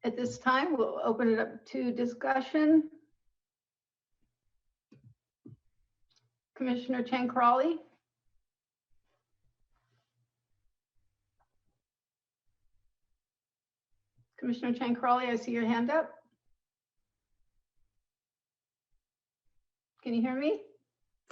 at this time, we'll open it up to discussion. Commissioner Chang Crawley. Commissioner Chang Crawley, I see your hand up. Can you hear me?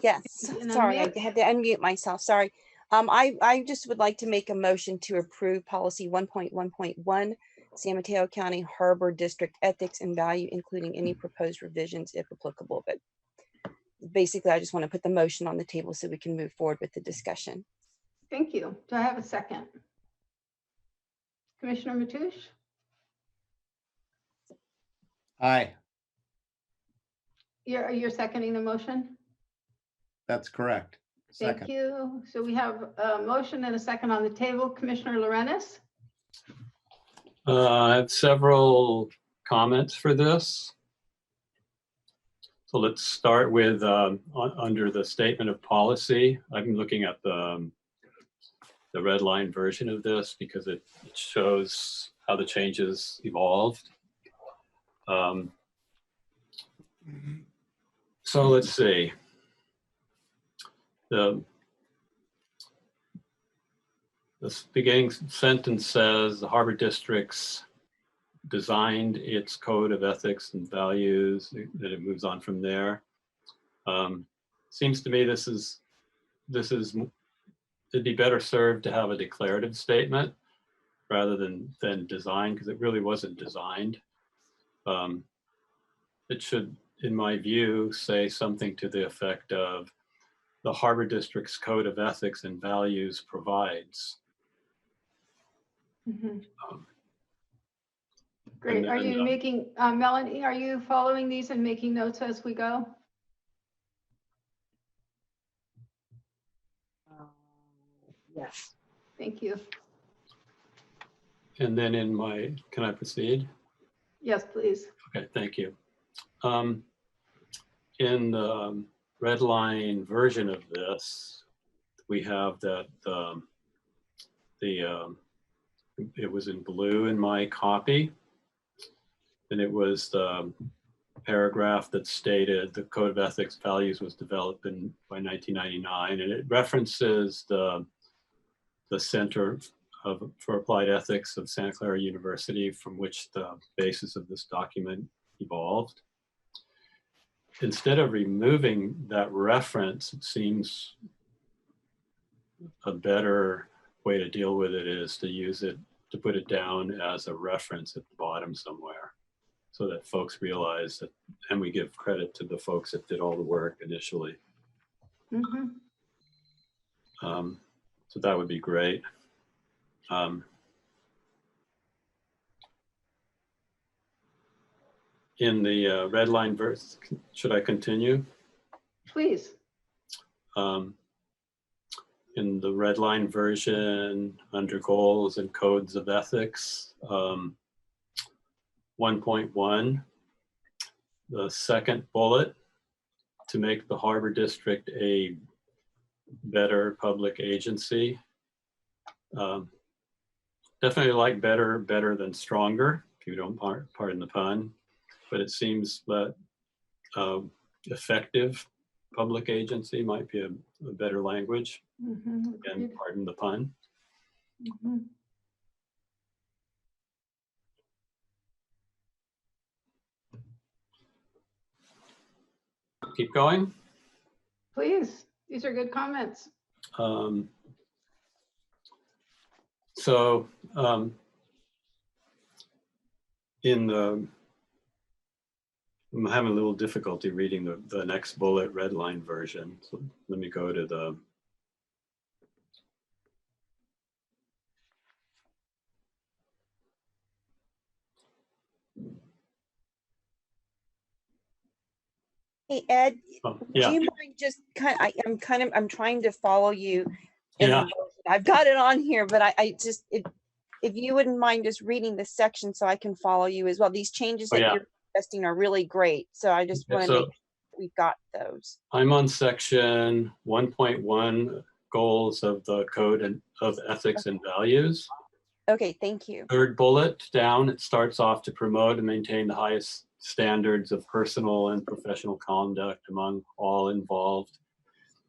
Yes, And sorry, unmute. I had to unmute myself, sorry. I just would like to make a motion to approve policy 1.1.1, San Mateo County Harbor District Ethics and Value, including any proposed revisions if applicable. But basically, I just want to put the motion on the table so we can move forward with the discussion. Thank you. Do I have a second? Commissioner Mateusz? Aye, You're seconding the motion? that's correct. Thank Second. you. So we have a motion and a second on the table. Commissioner Lorenz? I have several comments for this. So let's start with under the statement of policy. I'm looking at the red line version of this because it shows how the changes evolved. So let's see. The beginning sentence says the Harbor Districts designed its code of ethics and values, that it moves on from there. Seems to me it'd be better served to have a declarative statement rather than design, because it really wasn't designed. It should, in my view, say something to the effect of the Harbor District's Code of Ethics and Values provides. Mhm. Great. Are you making, Melanie, are you following these and making notes as we go? Yes. Thank you. And then can I proceed? Yes, please. Okay, thank you. In the red line version of this, we have that it was in blue in my copy, and it was the paragraph that stated the Code of Ethics Values was developed by 1999, and it references the Center for Applied Ethics of Santa Clara University, from which the basis of this document evolved. Instead of removing that reference, it seems a better way to deal with it is to use it, to put it down as a reference at the bottom somewhere, so that folks realize that, and we give credit to the folks that did all the work initially. Mm-hmm. So that would be great. In the red line verse, should I continue? Please. In the red line version, under goals and codes of ethics, 1.1, the second bullet, to make the Harbour District a better public agency. Definitely like better than stronger, if you don't pardon the pun, but it seems that effective public agency might be a better language. Mm-hmm. And pardon the pun. Mm-hmm. Keep going. Please, these are good comments. I'm having a little difficulty reading the next bullet red line version. So let me go to the, Hey, Ed, yeah. do you mind just I'm trying to follow you. Yeah. I've got it on here, but if you wouldn't mind just reading this section so I can follow you as well. These changes that you're suggesting are really great. So I just want to make sure we've got those. I'm on section 1.1, goals of the Code of Ethics and Values. Okay, thank you. Third bullet down, it starts off to promote and maintain the highest standards of personal and professional conduct among all involved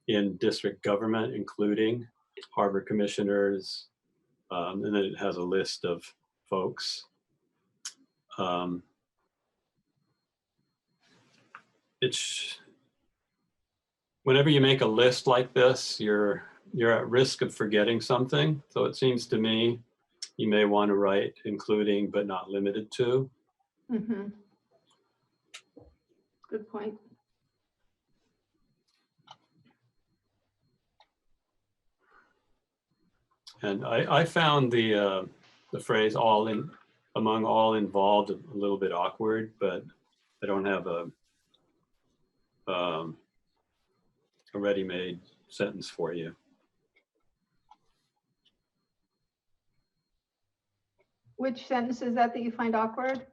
in district government, including harbor commissioners, and then it has a list of folks. Whenever you make a list like this, you're at risk of forgetting something. So it seems to me you may want to write including but not limited to. Mm-hmm. Good point. And I found the phrase among all involved a little bit awkward, but I don't have a ready-made sentence for you. Which sentence is that you find awkward?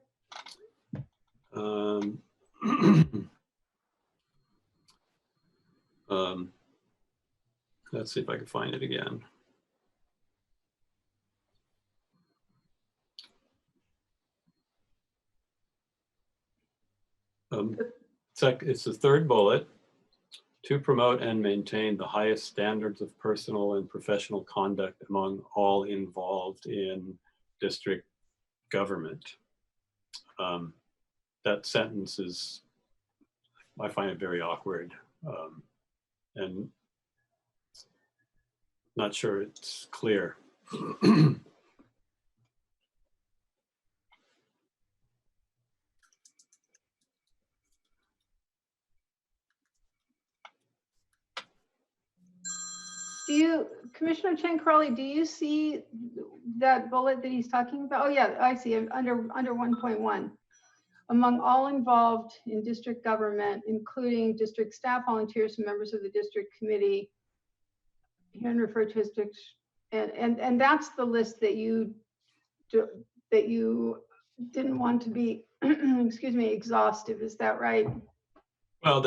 Let's see if I can find it again. It's the third bullet, to promote and maintain the highest standards of personal and professional conduct among all involved in district government. That sentence is, I find it very awkward, and not sure it's clear. Commissioner Chang, Crawley, do you see that bullet that he's talking about? Oh yeah, I see it under 1.1. Among all involved in district government, including district staff, volunteers, and members of the district committee, herein referred to as district And that's the list that you didn't want to be, excuse me, exhaustive. Is that right? Well,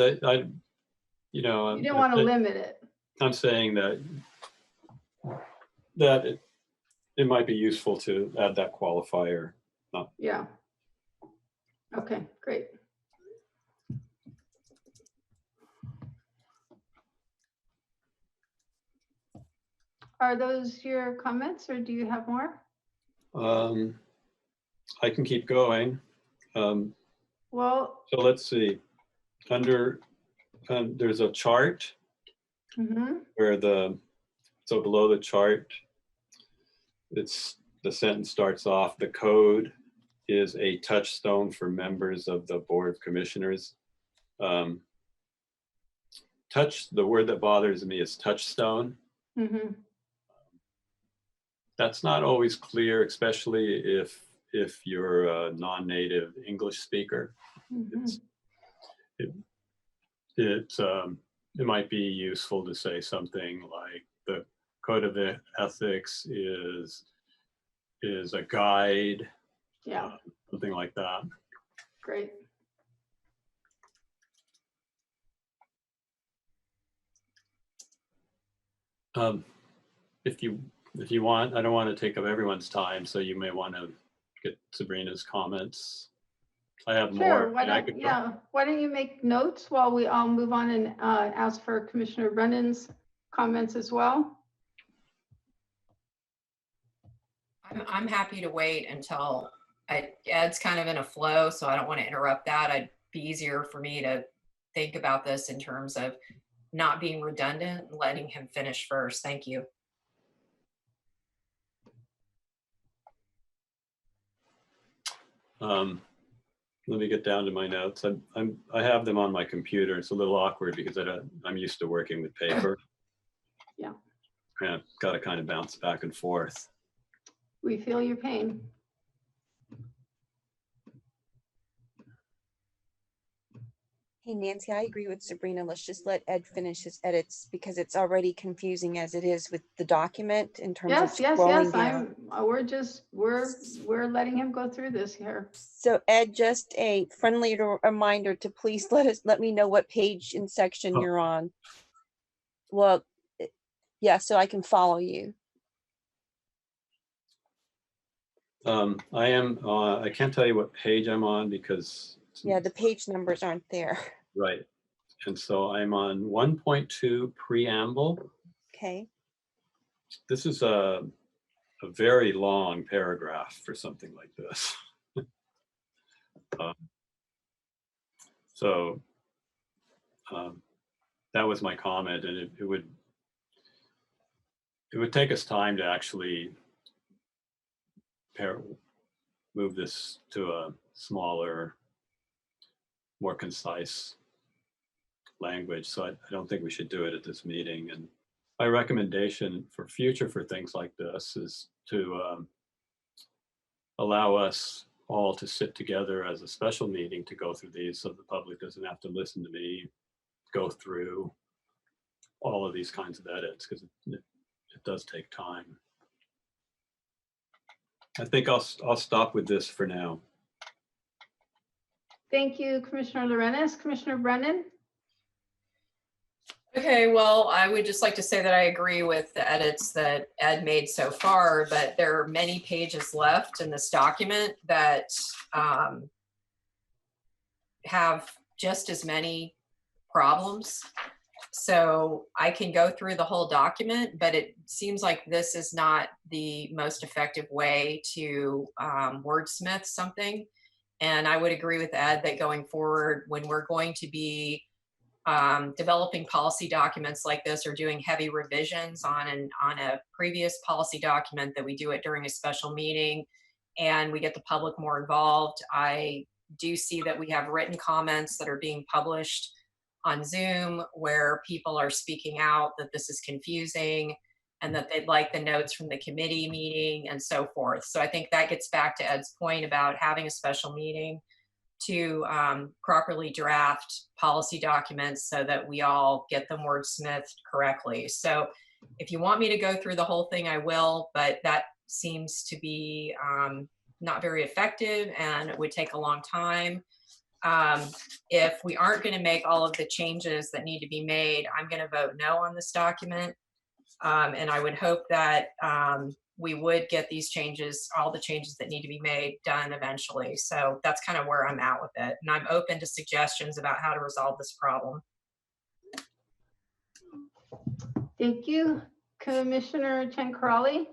you didn't want to limit it. I'm saying that it might be useful to add that qualifier. Yeah. Okay, great. Are those your comments, or do you have more? I can keep going. Well, so let's see. Under there's a chart where so below the chart, the sentence starts off, the code is a touchstone for members of the Board of Commissioners. The word that bothers me is touchstone. That's not always clear, especially if you're a non-native English speaker. It might be useful to say something like the Code of Ethics is a guide. Yeah. Something like that. Great. If you want, I don't want to take up everyone's time, so you may want to get Sabrina's comments. I have Sure. more. Why don't you make notes while we all move on and ask for Commissioner Brennan's comments as well? I'm happy to wait until Ed's kind of in a flow, so I don't want to interrupt that. It'd be easier for me to think about this in terms of not being redundant and letting him finish first. Thank you. Let me get down to my notes. I have them on my computer. It's a little awkward because I'm used to working with paper. Yeah. And I've got to kind of bounce back and forth. We feel your pain. Hey, Nancy, I agree with Sabrina. Let's just let Ed finish his edits because it's already confusing as it is with the document in terms of scrolling down. We're letting him go through this here. So Ed, just a friendly reminder to please let me know what page and section you're on. Well, yeah, so I can follow you. I can't tell you what page I'm on because yeah, the page numbers aren't there. Right. And so I'm on 1.2 preamble. Okay. This is a very long paragraph for something like this. That was my comment, and it would take us time to actually move this to a smaller, more concise language. So I don't think we should do it at this meeting. And my recommendation for future for things like this is to allow us all to sit together as a special meeting to go through these so the public doesn't have to listen to me go through all of these kinds of edits because it does take time. I think I'll stop with this for now. Thank you, Commissioner Lorenz. Commissioner Brennan? Okay, well, I would just like to say that I agree with the edits that Ed made so far, but there are many pages left in this document that have just as many problems. So I can go through the whole document, but it seems like this is not the most effective way to wordsmith something. And I would agree with Ed that going forward, when we're going to be developing policy documents like this or doing heavy revisions on a previous policy document, that we do it during a special meeting and we get the public more involved. I do see that we have written comments that are being published on Zoom where people are speaking out that this is confusing and that they'd like the notes from the committee meeting and so forth. So I think that gets back to Ed's point about having a special meeting to properly draft policy documents so that we all get them wordsmithed correctly. So If you want me to go through the whole thing, I will, but that seems to be not very effective and it would take a long time. If we aren't going to make all of the changes that need to be made, I'm going to vote no on this document. And I would hope that we would get these changes, all the changes that need to be made, done eventually. So that's kind of where I'm at with it. And I'm open to suggestions about how to resolve this problem. Thank you. Commissioner Chang Crawley.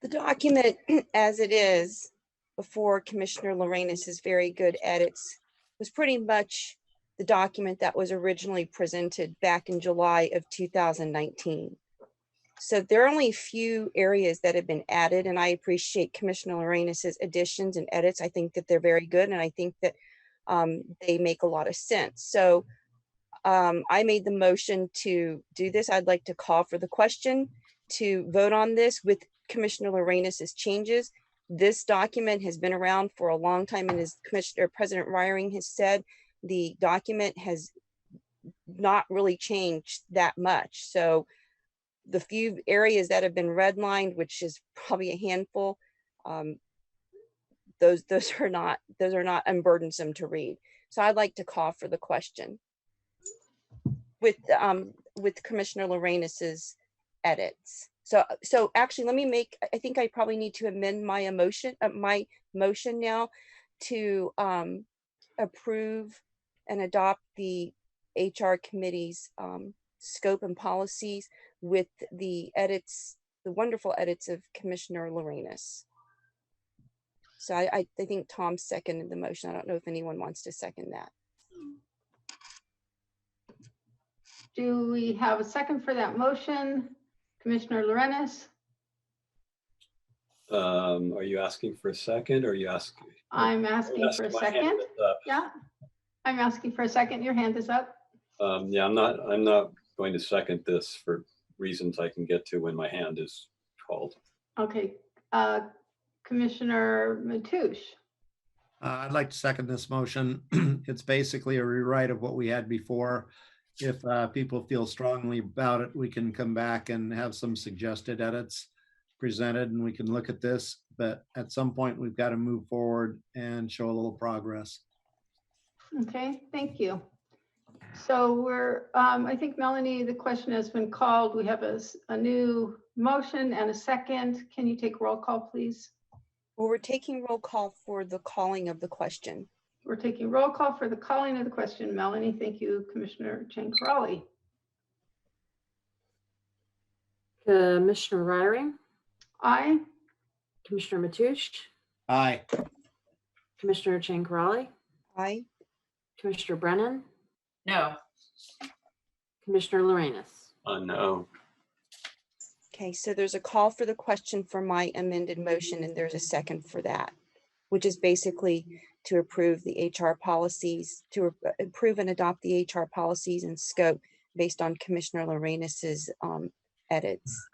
The document as it is before Commissioner Lorenas's very good edits was pretty much the document that was originally presented back in July of 2019. So there are only a few areas that have been added, and I appreciate Commissioner Lorenas's additions and edits. I think that they're very good, and I think that they make a lot of sense. So I made the motion to do this. I'd like to call for the question to vote on this with Commissioner Lorenas's changes. This document has been around for a long time, and as President Reiring has said, the document has not really changed that much. So the few areas that have been redlined, which is probably a handful, those are not unburdensome to read. So I'd like to call for the question with Commissioner Lorenas's edits. So actually, let me make. I think I probably need to amend my motion now to approve and adopt the HR committee's scope and policies with the edits, the wonderful edits of Commissioner Lorenas. So I think Tom seconded the motion. I don't know if anyone wants to second that. Do we have a second for that motion? Commissioner Lorenas? Are you asking for a second or are you asking? I'm asking for a second. Yeah, I'm asking for a second. Your hand is up. Yeah, I'm not going to second this for reasons I can get to when my hand is called. Okay, Commissioner Mateusz. I'd like to second this motion. It's basically a rewrite of what we had before. If people feel strongly about it, we can come back and have some suggested edits presented and we can look at this. But at some point, we've got to move forward and show a little progress. Okay, thank you. So we're, I think, Melanie, the question has been called. We have a new motion and a second. Can you take roll call, please? Well, we're taking roll call for the calling of the question. We're taking roll call for the calling of the question. Melanie, thank you. Commissioner Chang Crawley. Commissioner Reiring. Aye. Commissioner Mateusz. Aye. Commissioner Chang Crawley. Aye. Commissioner Brennan. No. Commissioner Lorenas. No. Okay, so there's a call for the question for my amended motion, and there's a second for that, which is basically to approve the HR policies, to approve and adopt the HR policies and scope based on Commissioner Lorenas's edits.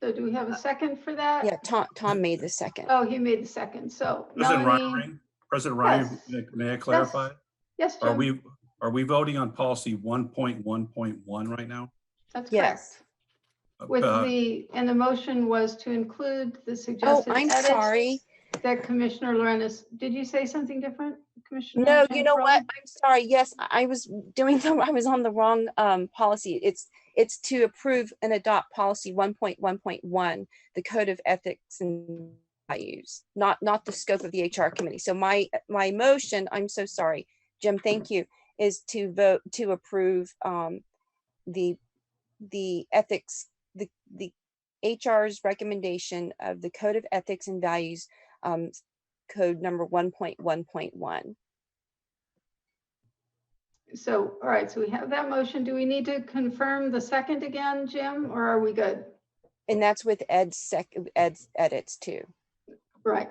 So do we have a second for that? Yeah, Tom made the second. Oh, he made the second. So President Reiring, may I clarify? Yes, Jim. Are we voting on policy 1.1.1 right now? That's correct. With and the motion was to include the suggested edits. Sorry. That Commissioner Lorenas, did you say something different, Commissioner? No, you know what? I'm sorry. Yes, I was on the wrong policy. It's to approve and adopt policy 1.1.1, the code of ethics and values, not the scope of the HR committee. So my motion, I'm so sorry, Jim, thank you, is to vote to approve the ethics, the HR's recommendation of the code of ethics and values, code number 1.1.1. So, all right, so we have that motion. Do we need to confirm the second again, Jim, or are we good? And that's with Ed's edits too. Right.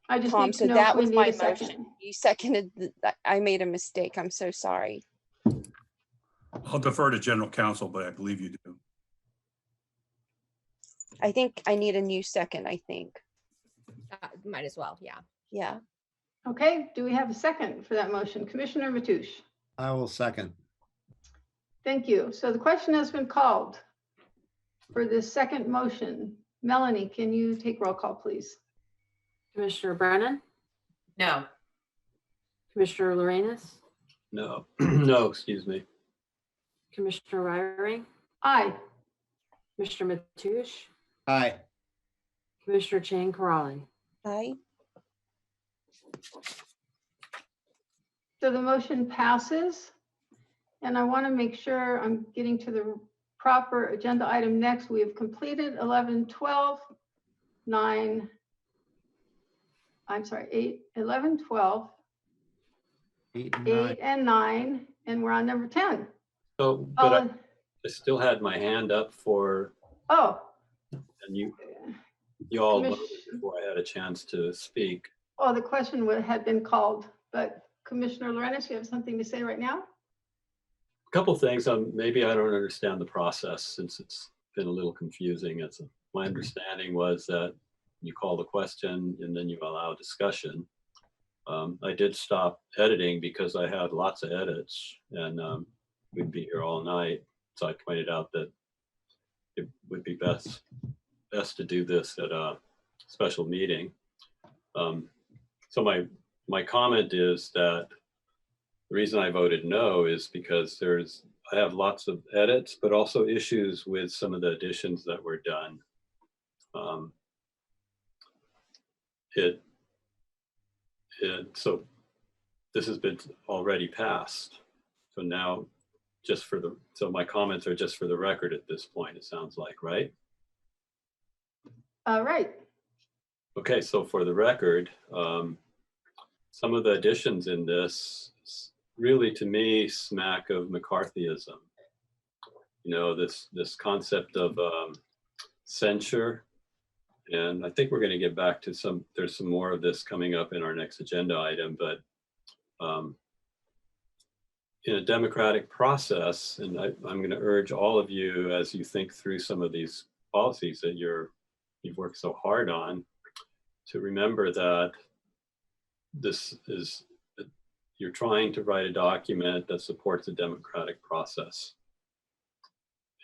I just Tom, need to so know that if we was need my a second. motion. You seconded, I made a mistake. I'm so sorry. I'll defer to General Counsel, but I believe you do. I think I need a new second, I think. Might as well, yeah. Yeah. Okay, do we have a second for that motion? Commissioner Mateusz. I will second. Thank you. So the question has been called for this second motion. Melanie, can you take roll call, please? Commissioner Brennan, No. Commissioner Lorenz, No, no, excuse me. Commissioner Ryring, Aye. Commissioner Mateusz, Aye. Commissioner Chang Crawley. Aye. So the motion passes. And I want to make sure I'm getting to the proper agenda item next. We have completed 11, 12, 9, I'm sorry, 8, 11, 12, 8 and 8 and 9, and we're on number 10. So, but I still had my hand up for, Oh, and you all Commis- voted before I had a chance to speak. oh, the question had been called, but Commissioner Lorenz, you have something to say right now? A couple things. Maybe I don't understand the process since it's been a little confusing. My understanding was that you call the question and then you allow discussion. I did stop editing because I had lots of edits and we'd be here all night. So I pointed out that it would be best to do this at a special meeting. So my comment is that the reason I voted no is because I have lots of edits, but also issues with some of the additions that were done. So this has been already passed. So now so my comments are just for the record at this point, it sounds like, right? Right. Okay, so for the record, some of the additions in this really, to me, smack of McCarthyism. You know, this concept of censure, and I think we're going to get back to there's some more of this coming up in our next agenda item, but in a democratic process, and I'm going to urge all of you as you think through some of these policies that you've worked so hard on, to remember that you're trying to write a document that supports a democratic process.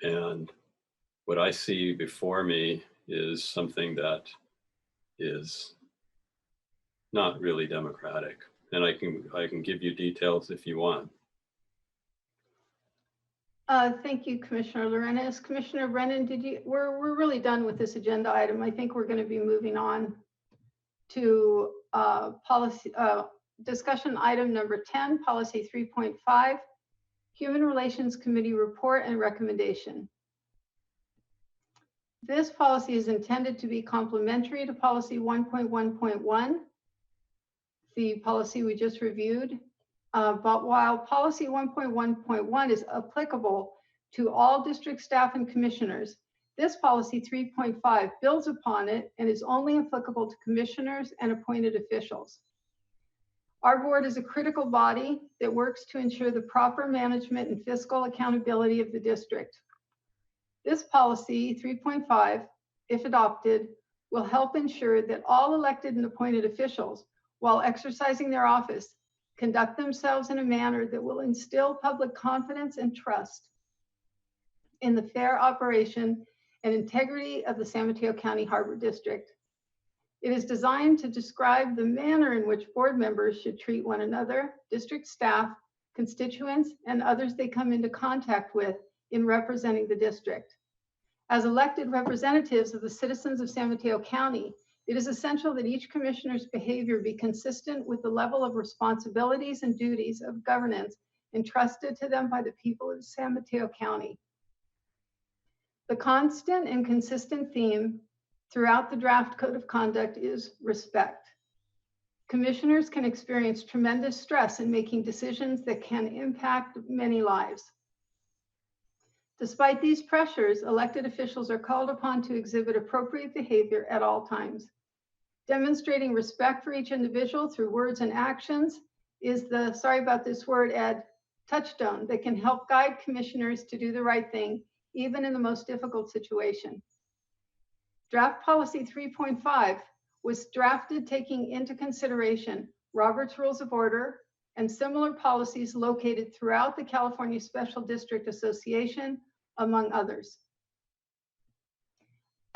And what I see before me is something that is not really democratic. And I can give you details if you want. Thank you, Commissioner Lorenz. Commissioner Brennan, we're really done with this agenda item. I think we're going to be moving on to policy discussion item number 10, policy 3.5, Human Relations Committee report and recommendation. This policy is intended to be complementary to policy 1.1.1, the policy we just reviewed. But while policy 1.1.1 is applicable to all district staff and commissioners, this policy 3.5 builds upon it and is only applicable to commissioners and appointed officials. Our board is a critical body that works to ensure the proper management and fiscal accountability of the district. This policy 3.5, if adopted, will help ensure that all elected and appointed officials, while exercising their office, conduct themselves in a manner that will instill public confidence and trust in the fair operation and integrity of the San Mateo County Harbor District. It is designed to describe the manner in which board members should treat one another, district staff, constituents, and others they come into contact with in representing the district. As elected representatives of the citizens of San Mateo County, it is essential that each commissioner's behavior be consistent with the level of responsibilities and duties of governance entrusted to them by the people of San Mateo County. The constant and consistent theme throughout the draft code of conduct is respect. Commissioners can experience tremendous stress in making decisions that can impact many lives. Despite these pressures, elected officials are called upon to exhibit appropriate behavior at all times. Demonstrating respect for each individual through words and actions is the, sorry about this word, Ed, touchstone that can help guide commissioners to do the right thing, even in the most difficult situation. Draft Policy 3.5 was drafted taking into consideration Robert's Rules of Order, and similar policies located throughout the California Special District Association, among others.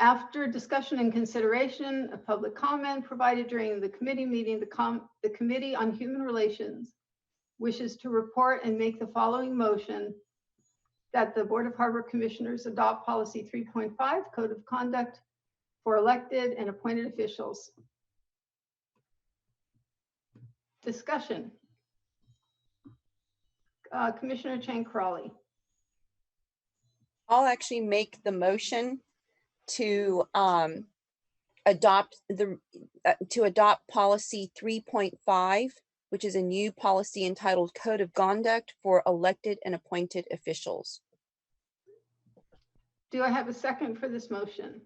After discussion and consideration of public comment provided during the committee meeting, the Committee on Human Relations wishes to report and make the following motion: that the Board of Harbor Commissioners adopt policy 3.5, Code of Conduct for elected and appointed officials. Discussion. Commissioner Chang, Crawley. I'll actually make the motion to adopt policy 3.5, which is a new policy entitled Code of Conduct for elected and appointed officials. Do I have a second for this motion?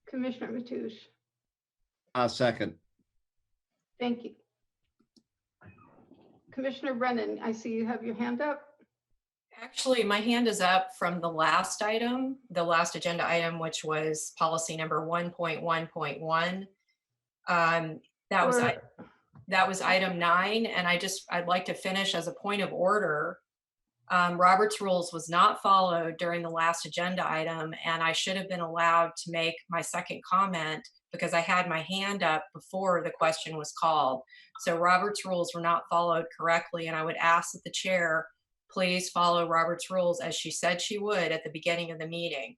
Commissioner Mateusz. Second. Thank you. Commissioner Brennan, I see you have your hand up. Actually, my hand is up from the last item, the last agenda item, which was policy number 1.1.1. That was item 9, and I'd like to finish as a point of order. Robert's rules was not followed during the last agenda item, and I should have been allowed to make my second comment because I had my hand up before the question was called. So Robert's rules were not followed correctly, and I would ask that the chair please follow Robert's rules as she said she would at the beginning of the meeting.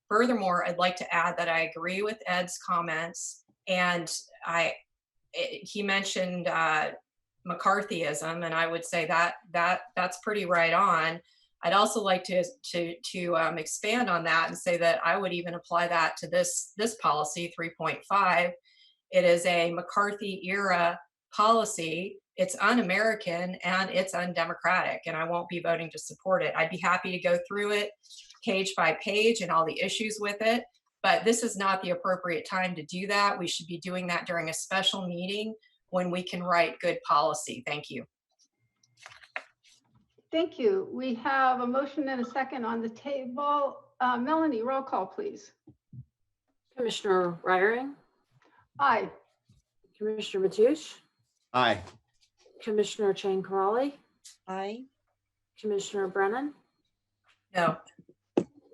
Furthermore, I'd like to add that I agree with Ed's comments, and he mentioned McCarthyism, and I would say that's pretty right on. I'd also like to expand on that and say that I would even apply that to this policy 3.5. It is a McCarthy era policy. It's un-American and it's undemocratic, and I won't be voting to support it. I'd be happy to go through it page by page and all the issues with it, but this is not the appropriate time to do that. We should be doing that during a special meeting when we can write good policy. Thank you. Thank you. We have a motion and a second on the table. Melanie, roll call, please. Commissioner Ryring? Aye. Commissioner Mateusz? Aye. Commissioner Chang, Crawley? Aye. Commissioner Brennan? No.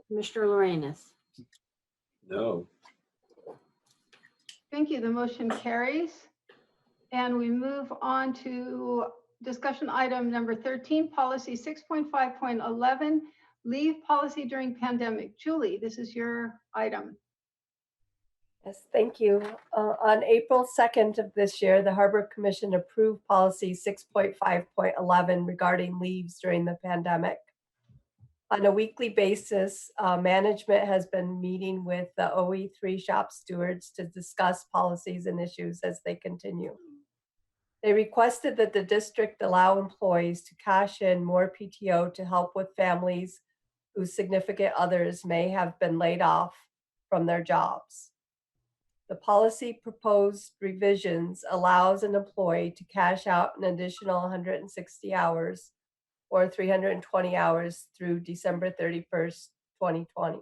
Commissioner Lorenz? No. Thank you. The motion carries. And we move on to discussion item number 13, policy 6.5.11, leave policy during pandemic. Julie, this is your item. Yes, thank you. On April 2nd of this year, the Harbor Commission approved policy 6.5.11 regarding leaves during the pandemic. On a weekly basis, management has been meeting with the OE3 shop stewards to discuss policies and issues as they continue. They requested that the district allow employees to cash in more PTO to help with families whose significant others may have been laid off from their jobs. The policy proposed revisions allows an employee to cash out an additional 160 hours or 320 hours through December 31st, 2020.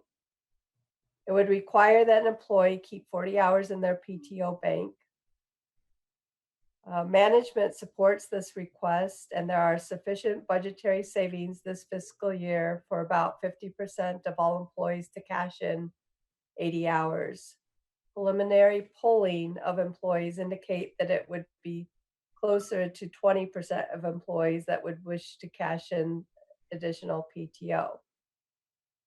It would require that an employee keep 40 hours in their PTO bank. Management supports this request, and there are sufficient budgetary savings this fiscal year for about 50% of all employees to cash in 80 hours. Preliminary polling of employees indicate that it would be closer to 20% of employees that would wish to cash in additional PTO.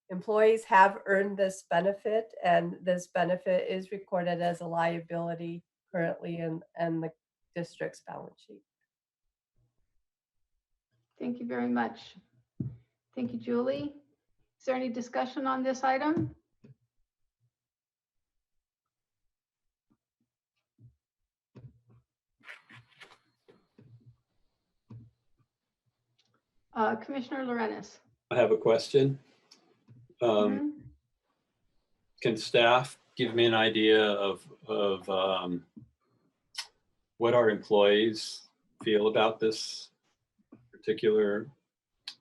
Employees have earned this benefit, and this benefit is recorded as a liability currently in the district's balance sheet. Thank you very much. Thank you, Julie. Is there any discussion on this item? Commissioner Lorenz. I have a question. Can staff give me an idea of what our employees feel about this particular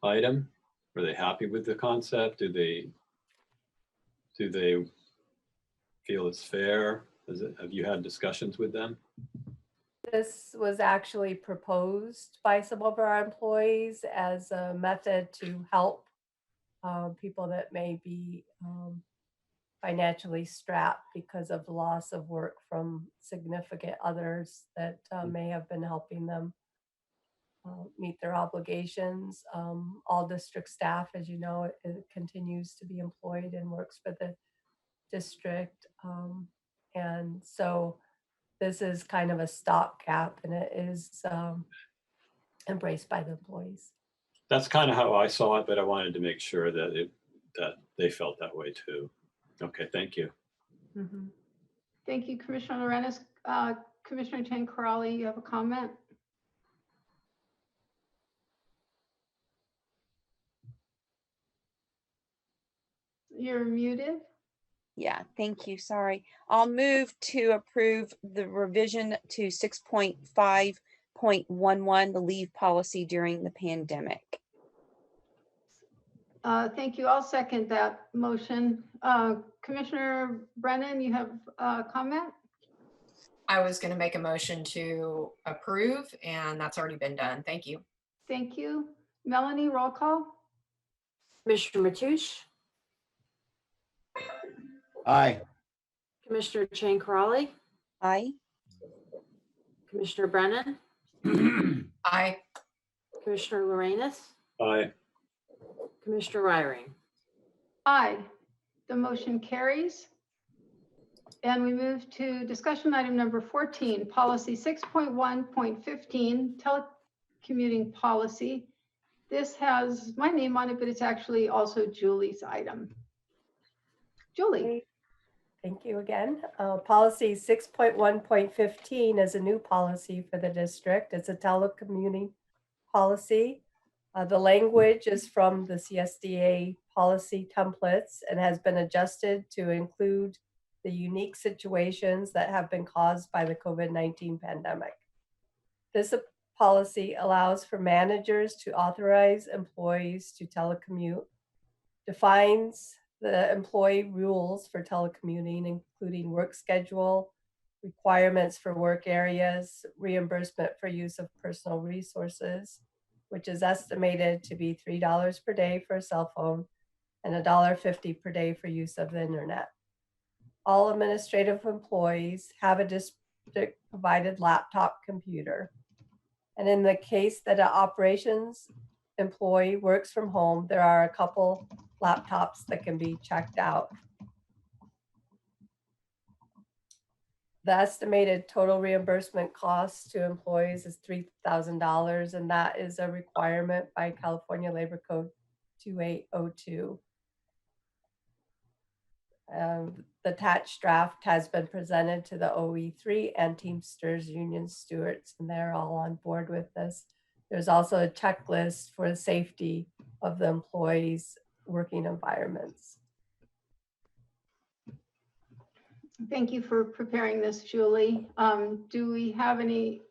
item? Are they happy with the concept? Do they feel it's fair? Have you had discussions with them? This was actually proposed by some of our employees as a method to help people that may be financially strapped because of the loss of work from significant others that may have been helping them meet their obligations. All district staff, as you know, it continues to be employed and works for the district. And so this is kind of a stopgap, and it is embraced by the employees. That's kind of how I saw it, but I wanted to make sure that that they felt that way too. Okay, thank you. Mm-hmm. Thank you, Commissioner Lorenz. Commissioner Chang, Crawley, you have a comment? You're muted. Yeah, thank you. Sorry. I'll move to approve the revision to 6.5.11, the leave policy during the pandemic. Thank you. I'll second that motion. Commissioner Brennan, you have a comment? I was going to make a motion to approve, and that's already been done. Thank you. Thank you. Melanie, roll call. Commissioner Mateusz, Aye. Commissioner Chang Crawley, Aye. Commissioner Brennan, Aye. Commissioner Lorenz, Aye. Commissioner Ryring. Aye. The motion carries. And we move to discussion item number 14, policy 6.1.15, telecommuting policy. This has my name on it, but it's actually also Julie's item. Julie. Thank you again. Policy 6.1.15 is a new policy for the district. It's a telecommuting policy. The language is from the CSDA policy templates and has been adjusted to include the unique situations that have been caused by the COVID-19 pandemic. This policy allows for managers to authorize employees to telecommute, defines the employee rules for telecommuting, including work schedule, requirements for work areas, reimbursement for use of personal resources, which is estimated to be $3 per day for a cell phone and $1.50 per day for use of the internet. All administrative employees have a district provided laptop computer. And in the case that an operations employee works from home, there are a couple laptops that can be checked out. The estimated total reimbursement cost to employees is $3,000, and that is a requirement by California Labor Code 2802. The attached draft has been presented to the OE3 and Teamsters Union Stewards, and they're all on board with this. There's also a checklist for the safety of the employees' working environments. Thank you for preparing this, Julie. Do we have any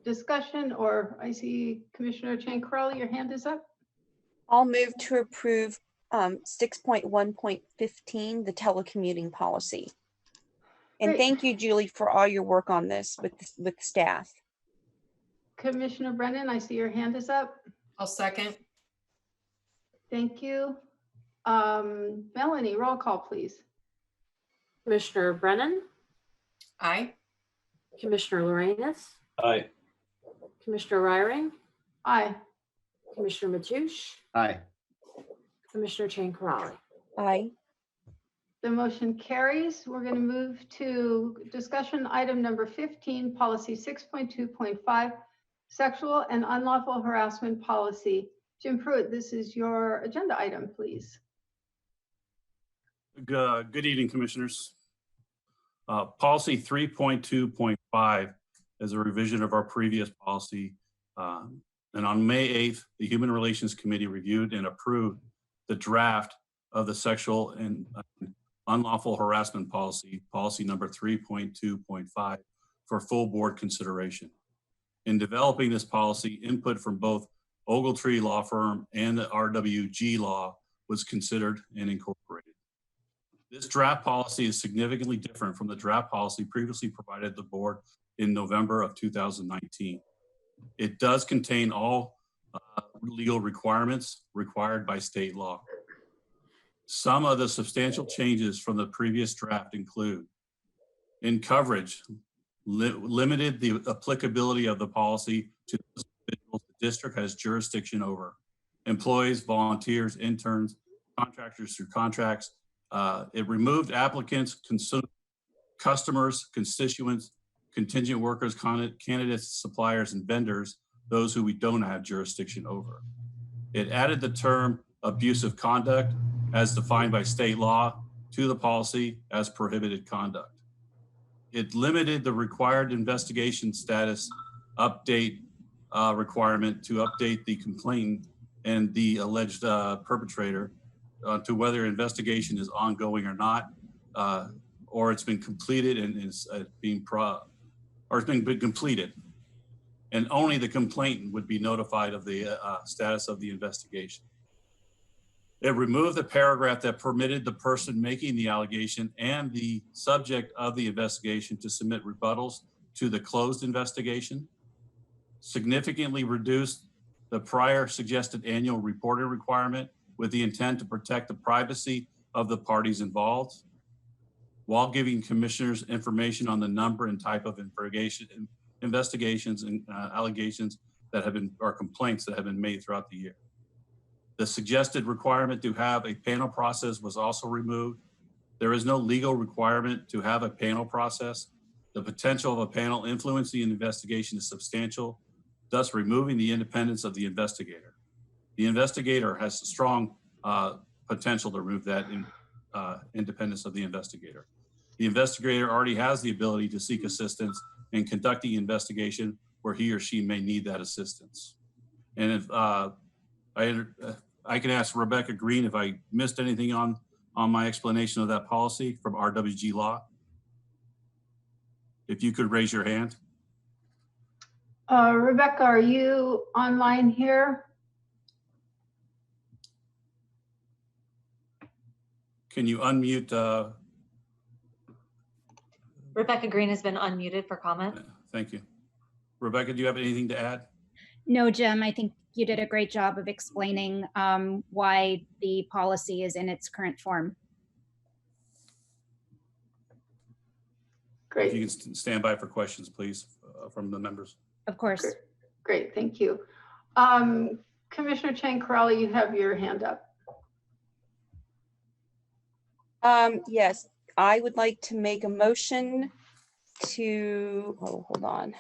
discussion, or I see Commissioner Chang Crawley, your hand is up? I'll move to approve 6.1.15, the telecommuting policy. And Great. thank you, Julie, for all your work on this with staff. Commissioner Brennan, I see your hand is up. I'll second. Thank you. Melanie, roll call, please. Commissioner Brennan, Aye. Commissioner Lorenz, Aye. Commissioner Ryring, Aye. Commissioner Mateusz, Aye. Commissioner Chang Crawley. Aye. The motion carries. We're going to move to discussion item number 15, policy 6.2.5, sexual and unlawful harassment policy. Jim Pruitt, this is your agenda item, please. Good evening, Commissioners. Policy 3.2.5 is a revision of our previous policy. And on May 8th, the Human Relations Committee reviewed and approved the draft of the sexual and unlawful harassment policy, policy number 3.2.5, for full board consideration. In developing this policy, input from both Ogletree Law Firm and the RWG Law was considered and incorporated. This draft policy is significantly different from the draft policy previously provided the board in November of 2019. It does contain all legal requirements required by state law. Some of the substantial changes from the previous draft include: in coverage, limited the applicability of the policy to those individuals the district has jurisdiction over: employees, volunteers, interns, contractors through contracts. It removed applicants, customers, constituents, contingent workers, candidates, suppliers, and vendors, those who we don't have jurisdiction over. It added the term abusive conduct as defined by state law to the policy as prohibited conduct. It limited the required investigation status update requirement to update the complainant and the alleged perpetrator to whether investigation is ongoing or not, or it's been completed and is being completed. And only the complainant would be notified of the status of the investigation. It removed the paragraph that permitted the person making the allegation and the subject of the investigation to submit rebuttals to the closed investigation. Significantly reduced the prior suggested annual reporting requirement with the intent to protect the privacy of the parties involved, while giving commissioners information on the number and type of investigations and allegations that have been, or complaints that have been made throughout the year. The suggested requirement to have a panel process was also removed. There is no legal requirement to have a panel process. The potential of a panel influencing an investigation is substantial, thus removing the independence of the investigator. The investigator has a strong potential to remove that independence of the investigator. The investigator already has the ability to seek assistance in conducting investigation where he or she may need that assistance. And if I can ask Rebecca Green if I missed anything on my explanation of that policy from RWG law. If you could raise your hand. Rebecca, are you online here? Can you unmute? Rebecca Green has been unmuted for comment. Thank you. Rebecca, do you have anything to add? No, Jim, I think you did a great job of explaining why the policy is in its current form. Great. If you can stand by for questions, please, from the members. Of course. Great, thank you. Commissioner Chang, Crawley, you have your hand up. Yes, I would like to make a motion to, hold on.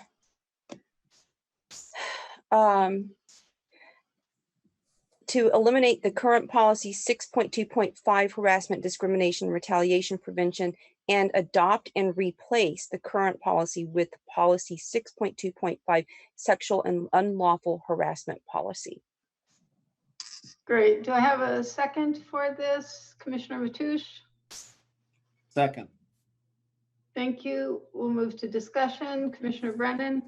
To eliminate the current policy 6.2.5 harassment, discrimination, retaliation prevention, and adopt and replace the current policy with policy 6.2.5 sexual and unlawful harassment policy. Great. Do I have a second for this? Commissioner Mateusz? Second. Thank you. We'll move to discussion. Commissioner Brennan?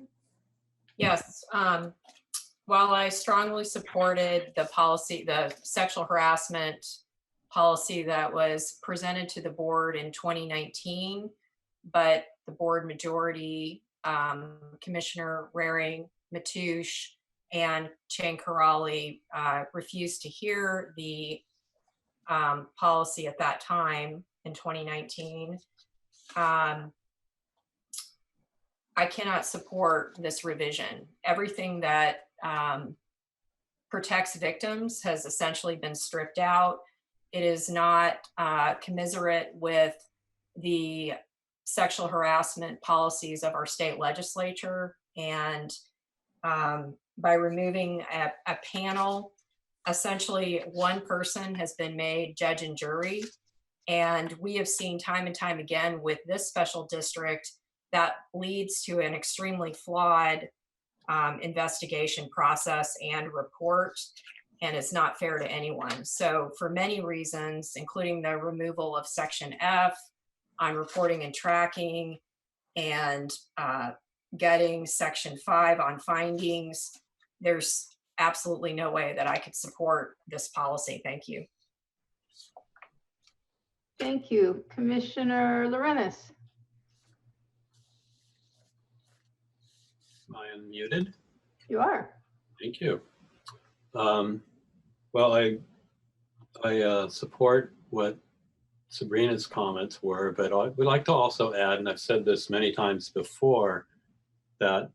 Yes. While I strongly supported the policy, the sexual harassment policy that was presented to the board in 2019, but the board majority, Commissioner Raring, Mateusz, and Chang refused to hear the policy at that time in 2019. I cannot support this revision. Everything that protects victims has essentially been stripped out. It is not commiserate with the sexual harassment policies of our state legislature. And by removing a panel, essentially one person has been made judge and jury. And we have seen time and time again with this special district that leads to an extremely flawed investigation process and report, and it's not fair to anyone. So for many reasons, including the removal of Section F on reporting and tracking, and getting Section 5 on findings, there's absolutely no way that I could support this policy. Thank you. Thank you. Commissioner Lorenz. Am I unmuted? You are. Thank you. Well, I support what Sabrina's comments were, but I would like to also add, and I've said this many times before, that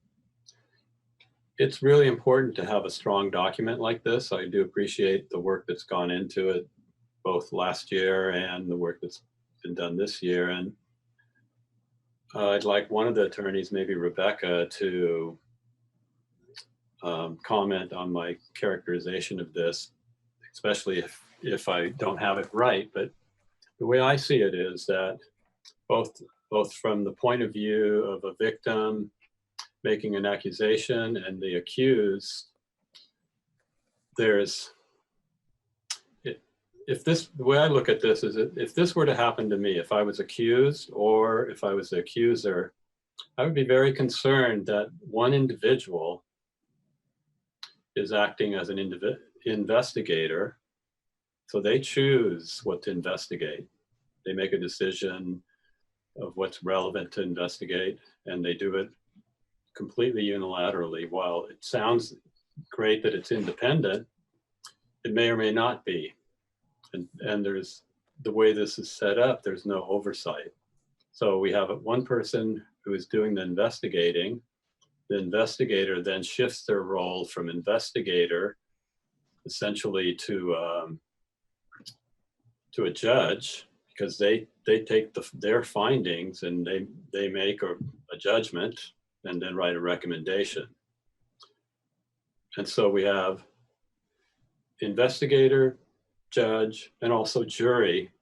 it's really important to have a strong document like this. I do appreciate the work that's gone into it, both last year and the work that's been done this year. And I'd like one of the attorneys, maybe Rebecca, to comment on my characterization of this, especially if I don't have it right. But the way I see it is that both from the point of view of a victim making an accusation and the accused, the way I look at this is if this were to happen to me, if I was accused or if I was the accuser, I would be very concerned that one individual is acting as an investigator. So they choose what to investigate. They make a decision of what's relevant to investigate, and they do it completely unilaterally. While it sounds great that it's independent, it may or may not be. And there's the way this is set up, there's no oversight. So we have one person who is doing the investigating. The investigator then shifts their role from investigator essentially to a judge, because they take their findings and they make a judgment and then write a recommendation. And so we have investigator, judge, and also jury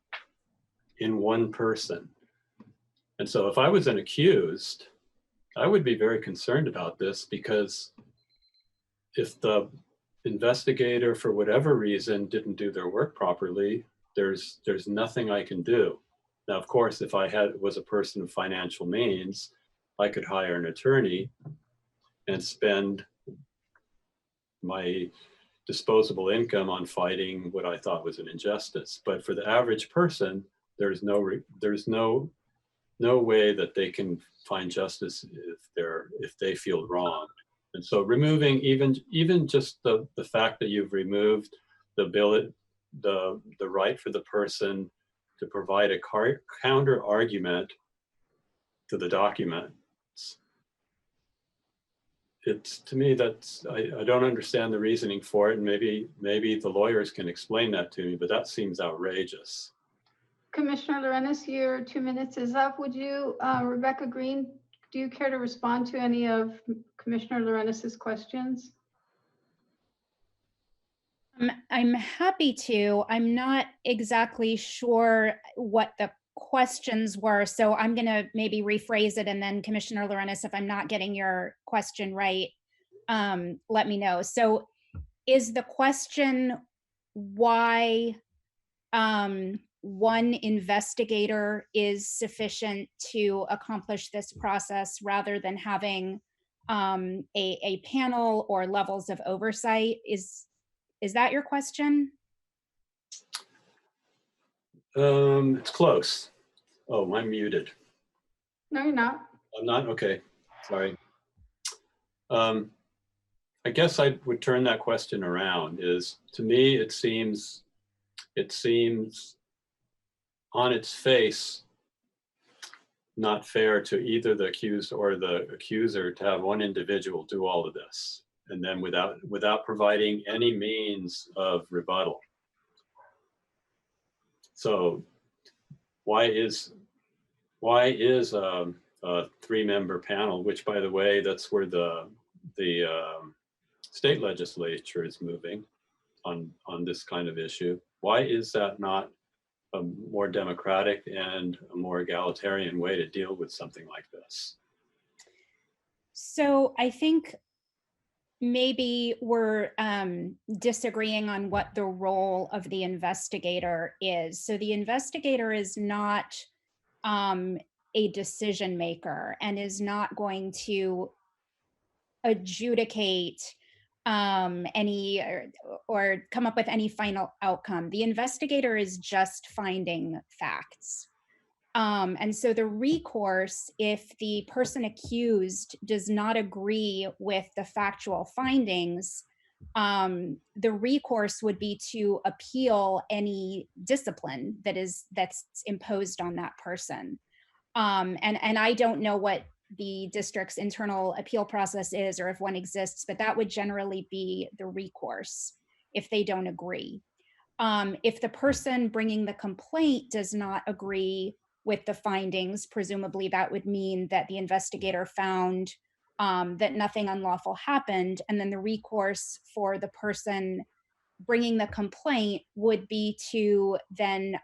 in one person. And so if I was an accused, I would be very concerned about this, because if the investigator, for whatever reason, didn't do their work properly, there's nothing I can do. Now, of course, if I was a person of financial means, I could hire an attorney and spend my disposable income on fighting what I thought was an injustice. But for the average person, there's no way that they can find justice if they feel wronged. And so removing even just the fact that you've removed the right for the person to provide a counter argument to the documents, it's, to me, that's, I don't understand the reasoning for it, and maybe the lawyers can explain that to me, but that seems outrageous. Commissioner Lorenz, your 2 minutes is up. Would you, Rebecca Green, do you care to respond to any of Commissioner Lorenz's questions? I'm happy to. I'm not exactly sure what the questions were, so I'm going to maybe rephrase it, and then Commissioner Lorenz, if I'm not getting your question right, let me know. So is the question why one investigator is sufficient to accomplish this process rather than having a panel or levels of oversight? Is that your question? It's close. Oh, I'm muted. No, you're not. I'm not? Okay, sorry. I guess I would turn that question around. To me, it seems on its face not fair to either the accused or the accuser to have one individual do all of this, and then without providing any means of rebuttal. So why is a 3-member panel, which, by the way, that's where the state legislature is moving on this kind of issue? Why is that not a more democratic and a more egalitarian way to deal with something like this? So I think maybe we're disagreeing on what the role of the investigator is. So the investigator is not a decision maker and is not going to adjudicate any or come up with any final outcome. The investigator is just finding facts. And so the recourse, if the person accused does not agree with the factual findings, the recourse would be to appeal any discipline that's imposed on that person. And I don't know what the district's internal appeal process is, or if one exists, but that would generally be the recourse if they don't agree. If the person bringing the complaint does not agree with the findings, presumably that would mean that the investigator found that nothing unlawful happened, and then the recourse for the person bringing the complaint would be to then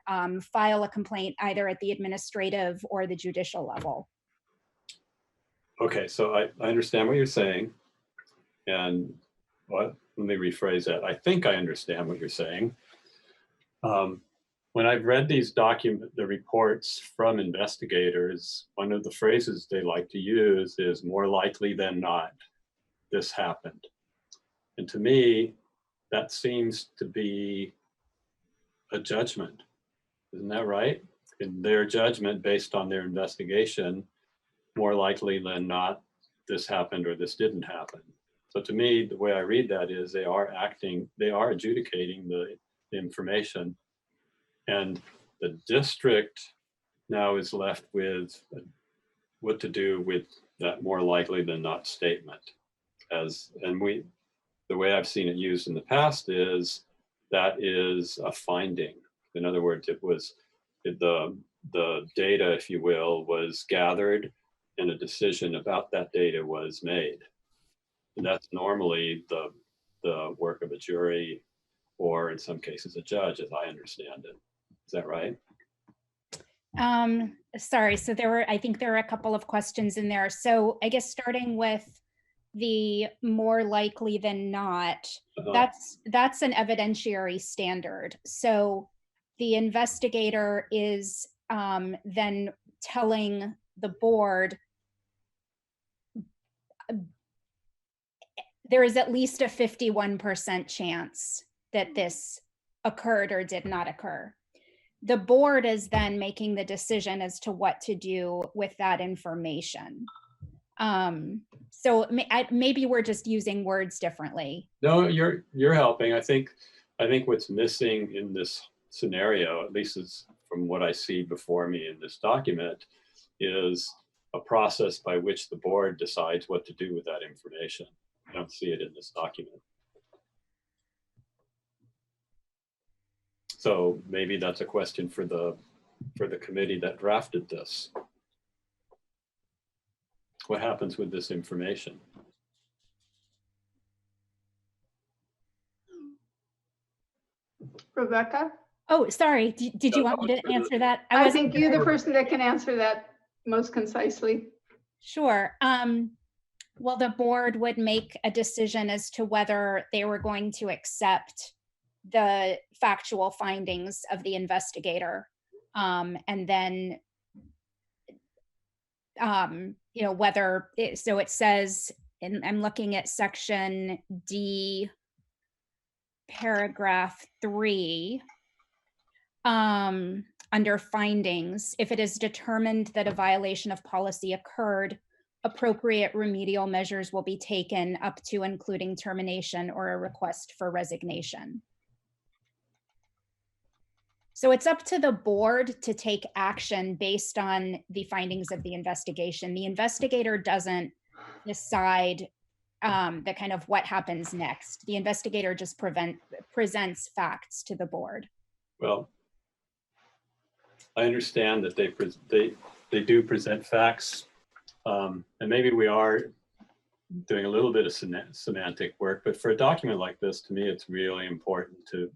file a complaint either at the administrative or the judicial level. Okay, so I understand what you're saying. And let me rephrase that. I think I understand what you're saying. When I've read these the reports from investigators, one of the phrases they like to use is more likely than not, this happened. And to me, that seems to be a judgment. Isn't that right? In their judgment based on their investigation, more likely than not, this happened or this didn't happen. So to me, the way I read that is they are adjudicating the information, and the district now is left with what to do with that more likely than not statement. The way I've seen it used in the past is that is a finding. In other words, the data, if you will, was gathered and a decision about that data was made. And that's normally the work of a jury, or in some cases a judge, as I understand it. Is that right? Sorry, so I think there are a couple of questions in there. So I guess starting with the more likely than not, that's an evidentiary standard. So the investigator is then telling the board there is at least a 51% chance that this occurred or did not occur. The board is then making the decision as to what to do with that information. So maybe we're just using words differently. No, you're helping. I think what's missing in this scenario, at least is from what I see before me in this document, is a process by which the board decides what to do with that information. I don't see it in this document. So maybe that's a question for the committee that drafted this. What happens with this information? Rebecca? Oh, sorry. Did you want me to answer that? I think you're the person that can answer that most concisely. Sure. Well, the board would make a decision as to whether they were going to accept the factual findings of the investigator. And then, whether, so it says, and I'm looking at section D, paragraph 3, under findings, if it is determined that a violation of policy occurred, appropriate remedial measures will be taken up to including termination or a request for resignation. So it's up to the board to take action based on the findings of the investigation. The investigator doesn't decide the kind of what happens next. The investigator just presents facts to the board. Well, I understand that they do present facts, and maybe we are doing a little bit of semantic work, but for a document like this, to me, it's really important to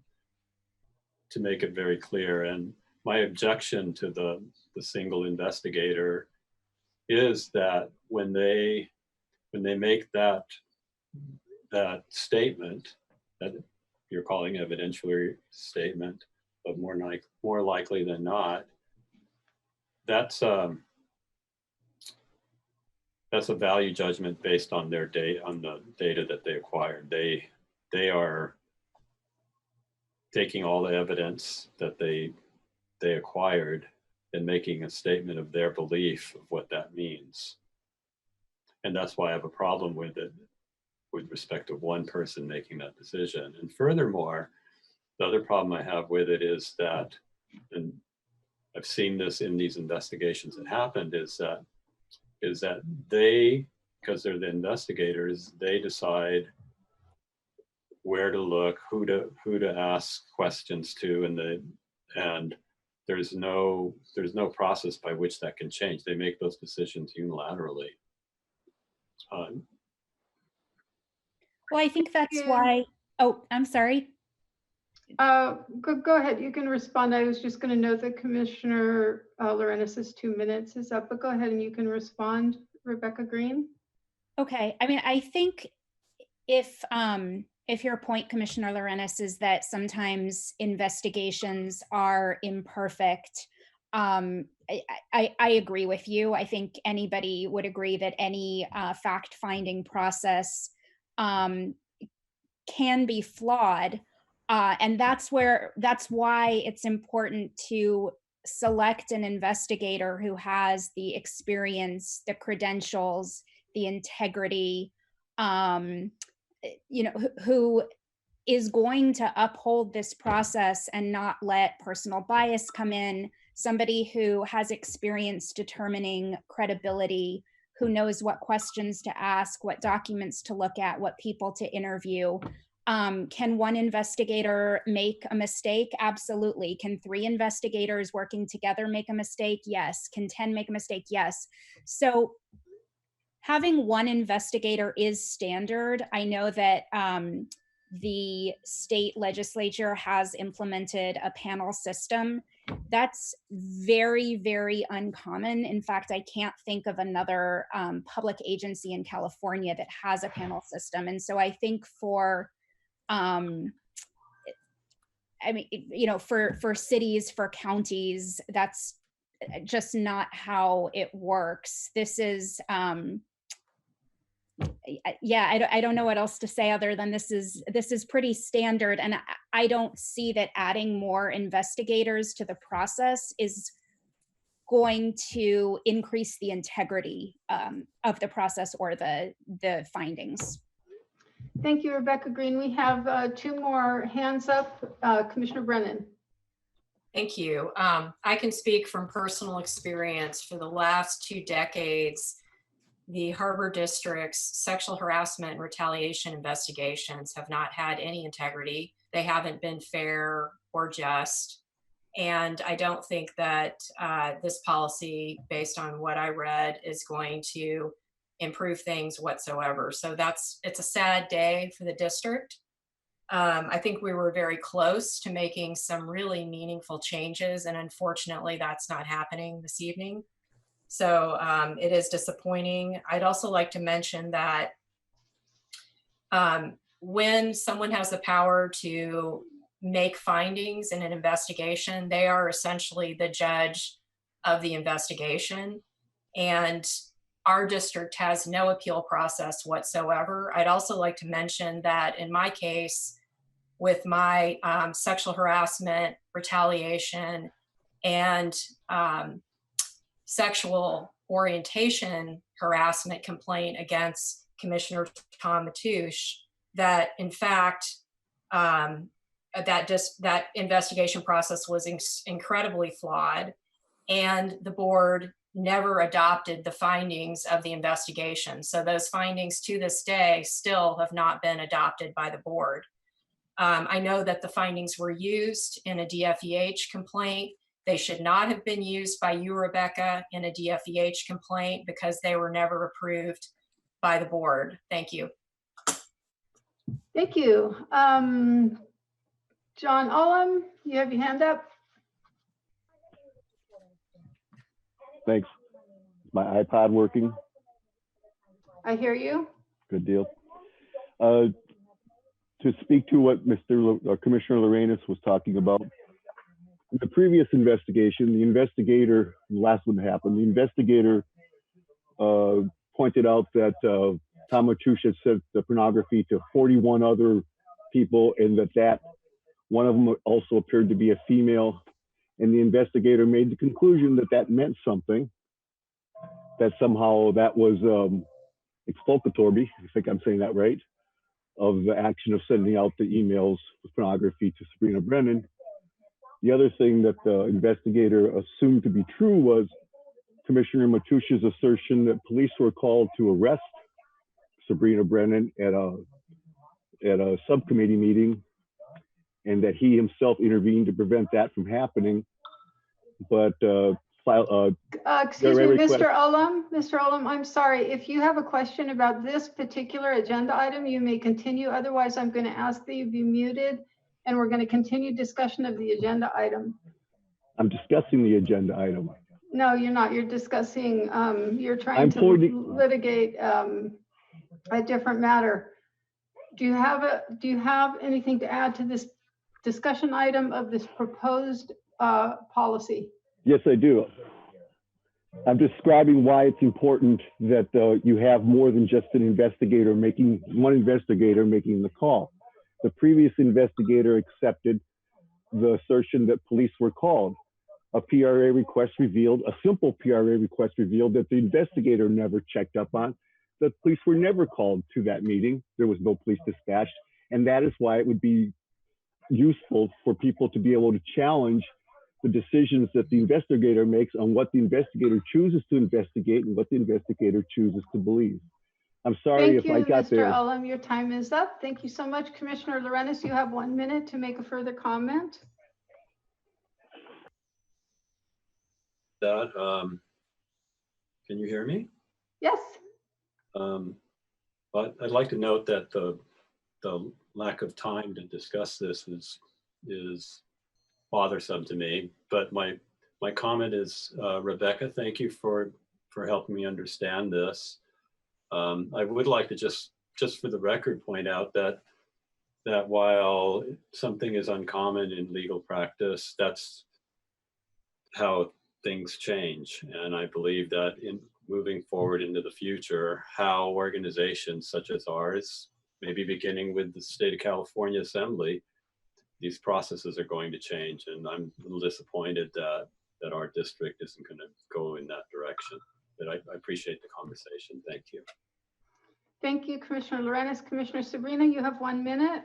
make it very clear. And my objection to the single investigator is that when they make that statement that you're calling evidentiary statement, but more likely than not, that's that's a value judgment based on their data, on the data that they acquired. They are taking all the evidence that they acquired and making a statement of their belief of what that means. And that's why I have a problem with it with respect to one person making that decision. And furthermore, the other problem I have with it is that, and I've seen this in these investigations that happened, is that they, because they're the investigators, they decide where to look, who to ask questions to, and there's no process by which that can change. They make those decisions unilaterally. Well, I think that's why, oh, I'm sorry. Go ahead, you can respond. I was just going to note that Commissioner Lorenz' 2 minutes is up, but go ahead and you can respond, Rebecca Green. Okay, I mean, I think if your point, Commissioner Lorenz, is that sometimes investigations are imperfect, I agree with you. I think anybody would agree that any fact-finding process can be flawed. And that's why it's important to select an investigator who has the experience, the credentials, the integrity, who is going to uphold this process and not let personal bias come in, somebody who has experience determining credibility, who knows what questions to ask, what documents to look at, what people to interview. Can one investigator make a mistake? Absolutely. Can 3 investigators working together make a mistake? Yes. Can 10 make a mistake? Yes. So having one investigator is standard. I know that the state legislature has implemented a panel system. That's very, very uncommon. In fact, I can't think of another public agency in California that has a panel system. And so I think for for cities, for counties, that's just not how it works. This is, I don't know what else to say other than this is pretty standard. And I don't see that adding more investigators to the process is going to increase the integrity of the process or the findings. Thank you, Rebecca Green. We have 2 more hands up. Commissioner Brennan. Thank you. I can speak from personal experience. For the last 2 decades, the Harbour District's sexual harassment and retaliation investigations have not had any integrity. They haven't been fair or just. And I don't think that this policy, based on what I read, is going to improve things whatsoever. So it's a sad day for the district. I think we were very close to making some really meaningful changes, and unfortunately that's not happening this evening. So it is disappointing. I'd also like to mention that when someone has the power to make findings in an investigation, they are essentially the judge of the investigation. And our district has no appeal process whatsoever. I'd also like to mention that in my case, with my sexual harassment, retaliation, and sexual orientation harassment complaint against Commissioner Tom Mateusz, that in fact, that investigation process was incredibly flawed, and the board never adopted the findings of the investigation. So those findings to this day still have not been adopted by the board. I know that the findings were used in a DFEH complaint. They should not have been used by you, Rebecca, in a DFEH complaint because they were never approved by the board. Thank you. Thank you. John Ullum, you have your hand up. Thanks. Is my iPod working? I hear you. Good deal. To speak to what Commissioner Lorenz was talking about, in the previous investigation, the investigator, the last one happened, the investigator pointed out that Tom Mateusz had sent the pornography to 41 other people, and that one of them also appeared to be a female. And the investigator made the conclusion that that meant something, that somehow that was exculpatory, I think I'm saying that right, of the action of sending out the emails with pornography to Sabrina Brennan. The other thing that the investigator assumed to be true was Commissioner Mateusz's assertion that police were called to arrest Sabrina Brennan at a subcommittee meeting, and that he himself intervened to prevent that from happening. But excuse me, Mr. Ullum, I'm sorry. If you have a question about this particular agenda item, you may continue. Otherwise, I'm going to ask that you be muted, and we're going to continue discussion of the agenda item. I'm discussing the agenda item. No, you're not. You're discussing, you're trying to litigate a different matter. Do you have anything to add to this discussion item of this proposed policy? Yes, I do. I'm describing why it's important that you have more than just one investigator making the call. The previous investigator accepted the assertion that police were called. A PRA request revealed, a simple PRA request revealed that the investigator never checked up on. The police were never called to that meeting. There was no police dispatched. And that is why it would be useful for people to be able to challenge the decisions that the investigator makes on what the investigator chooses to investigate and what the investigator chooses to believe. I'm sorry if I got there. Thank you, Mr. Ullum. Your time is up. Thank you so much. Commissioner Lorenz, you have 1 minute to make a further comment. Can you hear me? Yes. But I'd like to note that the lack of time to discuss this is bothersome to me. But my comment is, Rebecca, thank you for helping me understand this. I would like to just for the record point out that while something is uncommon in legal practice, that's how things change. And I believe that in moving forward into the future, how organizations such as ours, maybe beginning with the State of California Assembly, these processes are going to change. And I'm a little disappointed that our district isn't going to go in that direction. But I appreciate the conversation. Thank you. Thank you, Commissioner Lorenz. Commissioner Sabrina, you have 1 minute.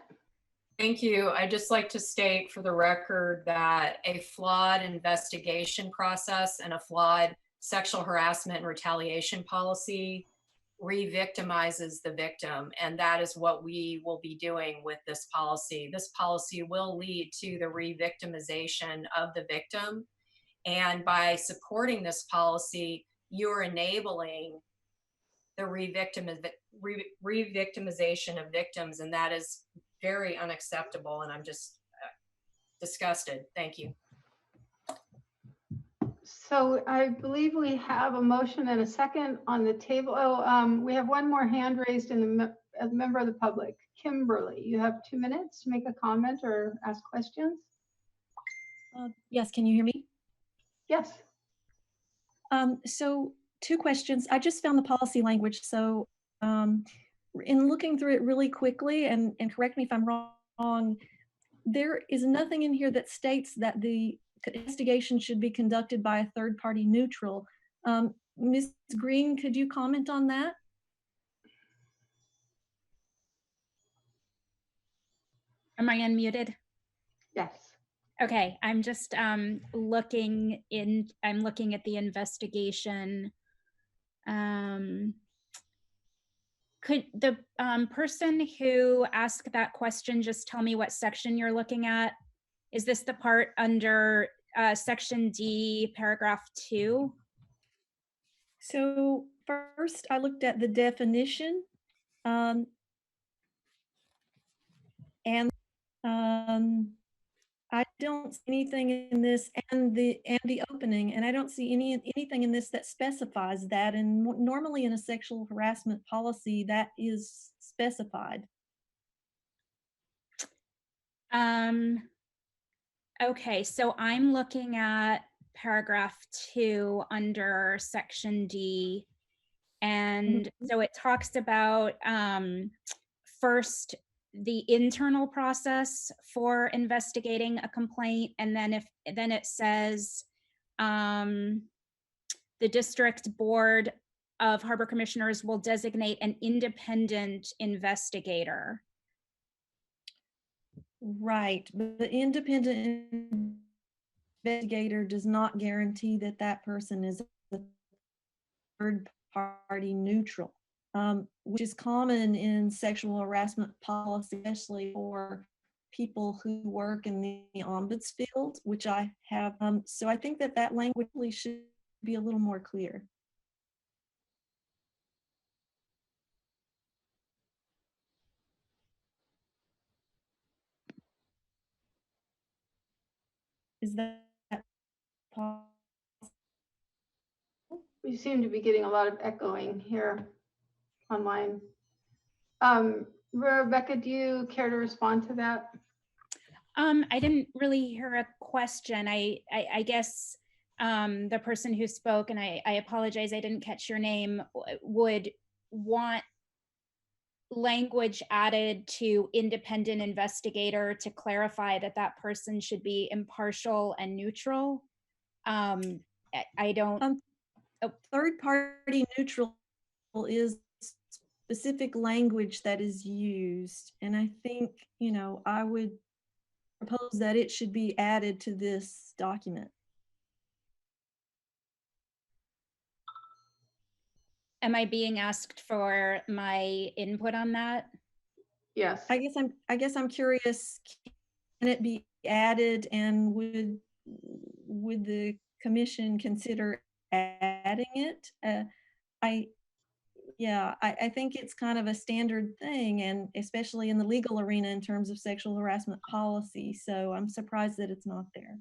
Thank you. I'd just like to state for the record that a flawed investigation process and a flawed sexual harassment and retaliation policy re-victimizes the victim. And that is what we will be doing with this policy. This policy will lead to the re-victimization of the victim. And by supporting this policy, you're enabling the re-victimization of victims. And that is very unacceptable, and I'm just disgusted. Thank you. So I believe we have a motion and a second on the table. We have one more hand raised in a member of the public. Kimberly, you have 2 minutes to make a comment or ask questions. Yes, can you hear me? Yes. So 2 questions. I just found the policy language. So in looking through it really quickly, and correct me if I'm wrong, there is nothing in here that states that the investigation should be conducted by a third party neutral. Ms. Green, could you comment on that? Am I unmuted? Yes. Okay, I'm just looking at the investigation. Could the person who asked that question just tell me what section you're looking at? Is this the part under section D, paragraph 2? So first I looked at the definition and I don't see anything in this and the opening, and I don't see anything in this that specifies that. And normally in a sexual harassment policy, that is specified. Okay, so I'm looking at paragraph 2 under section D, And so it talks about first the internal process for investigating a complaint, and then it says the district board of Harbor Commissioners will designate an independent investigator. Right, but the independent investigator does not guarantee that that person is a third party neutral, which is common in sexual harassment policy, especially for people who work in the ombuds field, which I have. So I think that that language really should be a little more clear. Is that possible? We seem to be getting a lot of echoing here online. Rebecca, do you care to respond to that? I didn't really hear a question. I guess the person who spoke, and I apologize, I didn't catch your name, would want language added to independent investigator to clarify that that person should be impartial and neutral. I don't. Third party neutral is specific language that is used, and I think, you know, I would propose that it should be added to this document. Am I being asked for my input on that? Yes. I guess I'm curious, can it be added, and would the commission consider adding it? I think it's kind of a standard thing, and especially in the legal arena in terms of sexual harassment policy. So I'm surprised that it's not there.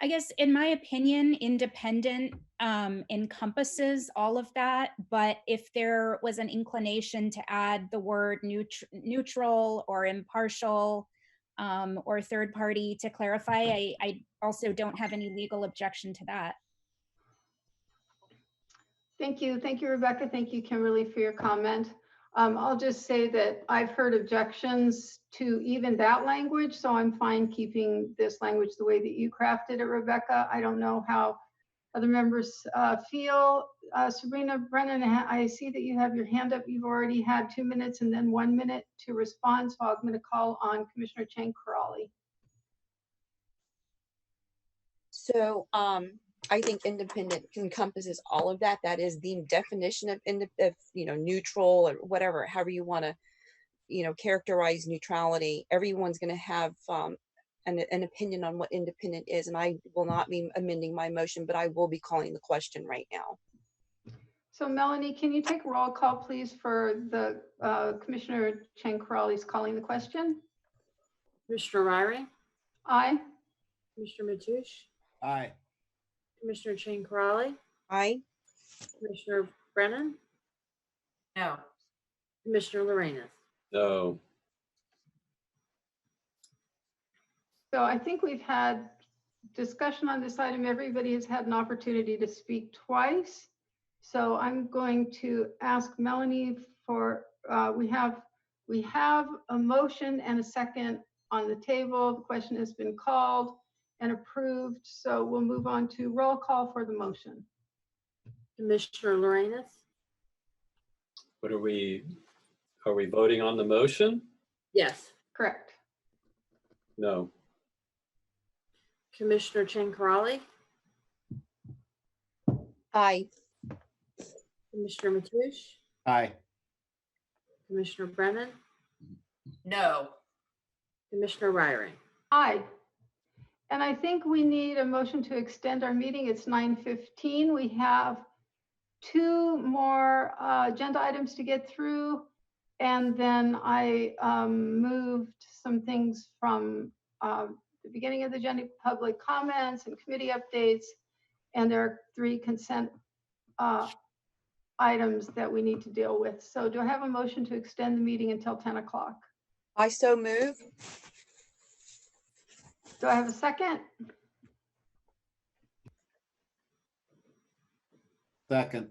I guess, in my opinion, independent encompasses all of that. But if there was an inclination to add the word neutral or impartial or third party to clarify, I also don't have any legal objection to that. Thank you. Thank you, Rebecca. Thank you, Kimberly, for your comment. I'll just say that I've heard objections to even that language, so I'm fine keeping this language the way that you crafted it, Rebecca. I don't know how other members feel. Sabrina, Brennan, I see that you have your hand up. You've already had 2 minutes and then 1 minute to respond, so I'm going to call on Commissioner Chang Crawley. So I think independent encompasses all of that. That is the definition of neutral, or whatever, however you want to, characterize neutrality. Everyone's going to have an opinion on what independent is, and I will not be amending my motion, but I will be calling the question right now. So Melanie, can you take a roll call, please, for the Commissioner Chang Crawley's calling the question? Commissioner Ryrie? Aye. Commissioner Mateusz? Aye. Commissioner Chang Crawley? Aye. Commissioner Brennan? No. Commissioner Lorenz? No. So I think we've had discussion on this item. Everybody has had an opportunity to speak twice. So I'm going to ask Melanie for, we have a motion and a second on the table. The question has been called and approved. So we'll move on to roll call for the motion. Commissioner Lorenz? What are we voting on the motion? Yes. Correct. No. Commissioner Chang Crawley? Aye. Commissioner Mateusz? Aye. Commissioner Brennan? No. Commissioner Ryrie? Aye. And I think we need a motion to extend our meeting. It's 9:15. We have 2 more agenda items to get through. And then I moved some things from the beginning of the agenda, public comments and committee updates. And there are 3 consent items that we need to deal with. So do I have a motion to extend the meeting until 10 o'clock? I so move. Do I have a second? Second.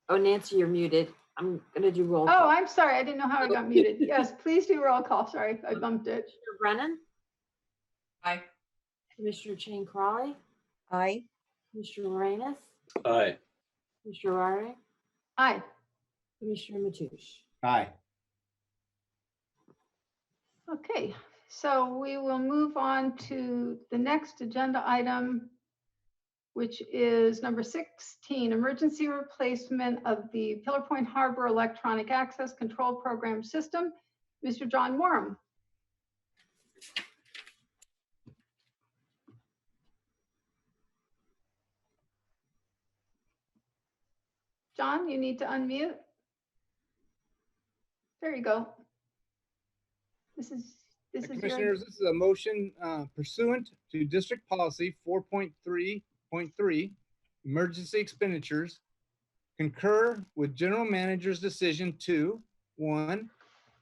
Oh, Nancy, you're muted. I'm gonna do roll Oh, call. I'm sorry. I didn't know how I got muted. Yes, please do roll call. Sorry, I bumped it. Commissioner Brennan? Aye. Commissioner Chang Crawley? Aye. Commissioner Lorenz? Aye. Commissioner Rarick? Aye. Commissioner Mateusz? Aye. Okay, so we will move on to the next agenda item, which is number 16, emergency replacement of the Pillar Point Harbor Electronic Access Control Program System. Mr. John Warren. John, you need to unmute. There you go. This is your. Commissioners, this is a motion pursuant to District Policy 4.3.3, Emergency Expenditures. Concur with General Manager's decision to, 1,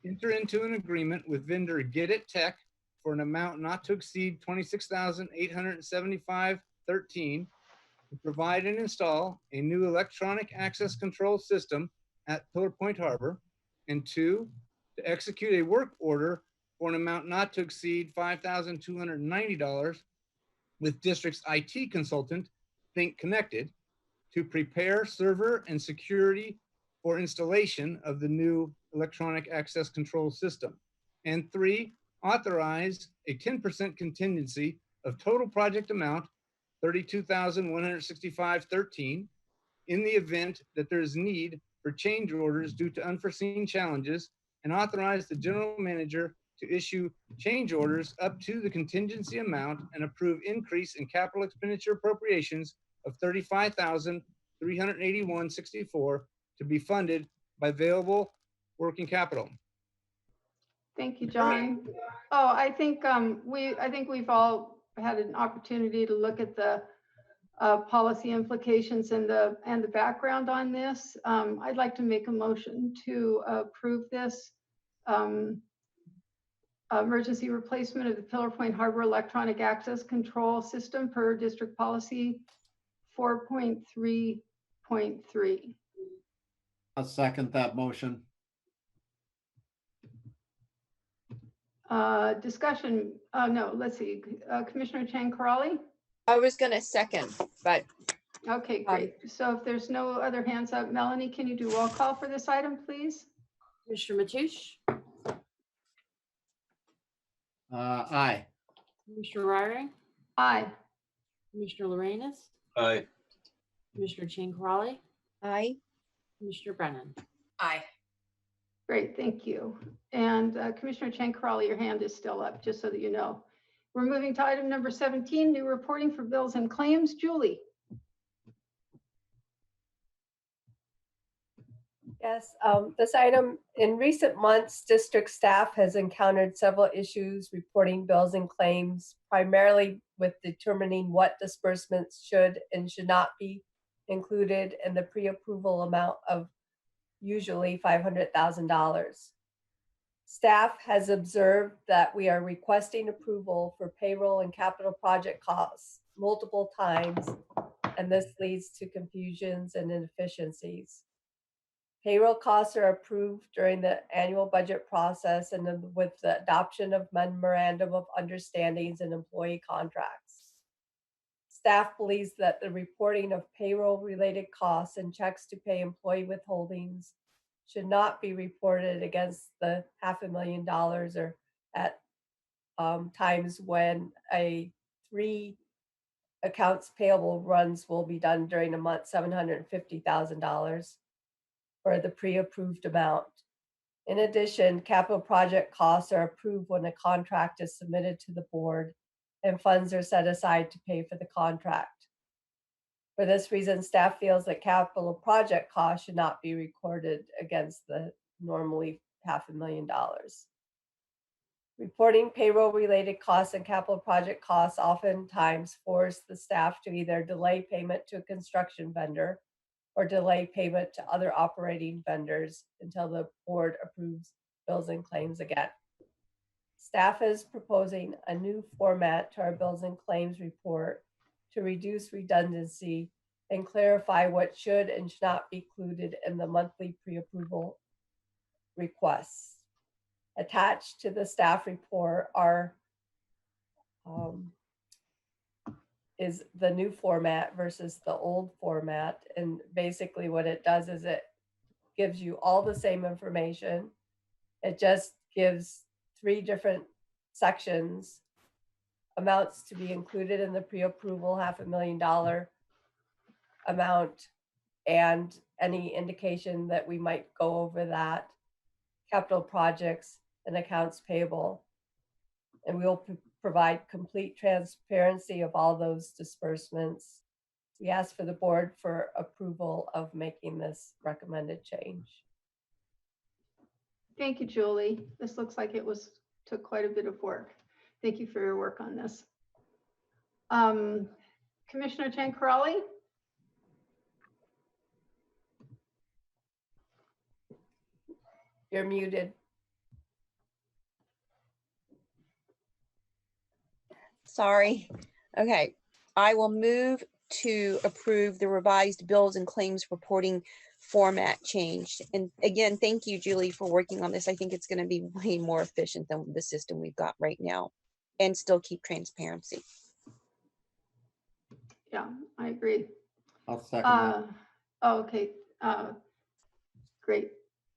enter into an agreement with vendor Get It Tech for an amount not to exceed $26,875.13 to provide and install a new electronic access control system at Pillar Point Harbor, and 2, to execute a work order for an amount not to exceed $5,290 with District's IT consultant, Think Connected, to prepare server and security for installation of the new electronic access control system. And 3, authorize a 10% contingency of total project amount, $32,165.13, in the event that there is need for change orders due to unforeseen challenges, and authorize the general manager to issue change orders up to the contingency amount and approve increase in capital expenditure appropriations of $35,381.64 to be funded by available working capital. Thank you, John. Oh, I think we've all had an opportunity to look at the policy implications and the background on this. I'd like to make a motion to approve this emergency replacement of the Pillar Point Harbor Electronic Access Control System per District Policy 4.3.3. I'll second that motion. Discussion. No, let's see. Commissioner Chang Crawley? I was gonna second, but. Okay, great. So if there's no other hands up, Melanie, can you do roll call for this item, please? Commissioner Mateusz? Aye. Commissioner Rarick? Aye. Commissioner Lorenz? Aye. Commissioner Chang Crawley? Aye. Commissioner Brennan? Aye. Great, thank you. And Commissioner Chang Crawley, your hand is still up, just so that you know. We're moving to item number 17, new reporting for bills and claims. Julie. Yes, this item, in recent months, district staff has encountered several issues reporting bills and claims, primarily with determining what disbursements should and should not be included in the pre-approval amount of usually $500,000. Staff has observed that we are requesting approval for payroll and capital project costs multiple times, and this leads to confusions and inefficiencies. Payroll costs are approved during the annual budget process and then with the adoption of memorandum of understandings and employee contracts. Staff believes that the reporting of payroll-related costs and checks to pay employee withholdings should not be reported against the $500,000 or at times when a 3 accounts payable runs will be done during a month, $750,000 for the pre-approved amount. In addition, capital project costs are approved when a contract is submitted to the board and funds are set aside to pay for the contract. For this reason, staff feels that capital project costs should not be recorded against the normally $500,000. Reporting payroll-related costs and capital project costs oftentimes force the staff to either delay payment to a construction vendor or delay payment to other operating vendors until the board approves bills and claims again. Staff is proposing a new format to our bills and claims report to reduce redundancy and clarify what should and should not be included in the monthly pre-approval requests. Attached to the staff report is the new format versus the old format. And basically what it does is it gives you all the same information. It just gives 3 different sections: amounts to be included in the pre-approval, $500,000 amount, and any indication that we might go over that, capital projects, and accounts payable. And we'll provide complete transparency of all those disbursements. We ask for the board for approval of making this recommended change. Thank you, Julie. This looks like it took quite a bit of work. Thank you for your work on this. Commissioner Chang, Crawley? You're muted. Sorry. Okay, I will move to approve the revised bills and claims reporting format change. And again, thank you, Julie, for working on this. I think it's going to be way more efficient than the system we've got right now and still keep transparency. Yeah, I agree. I'll second that. Okay, great.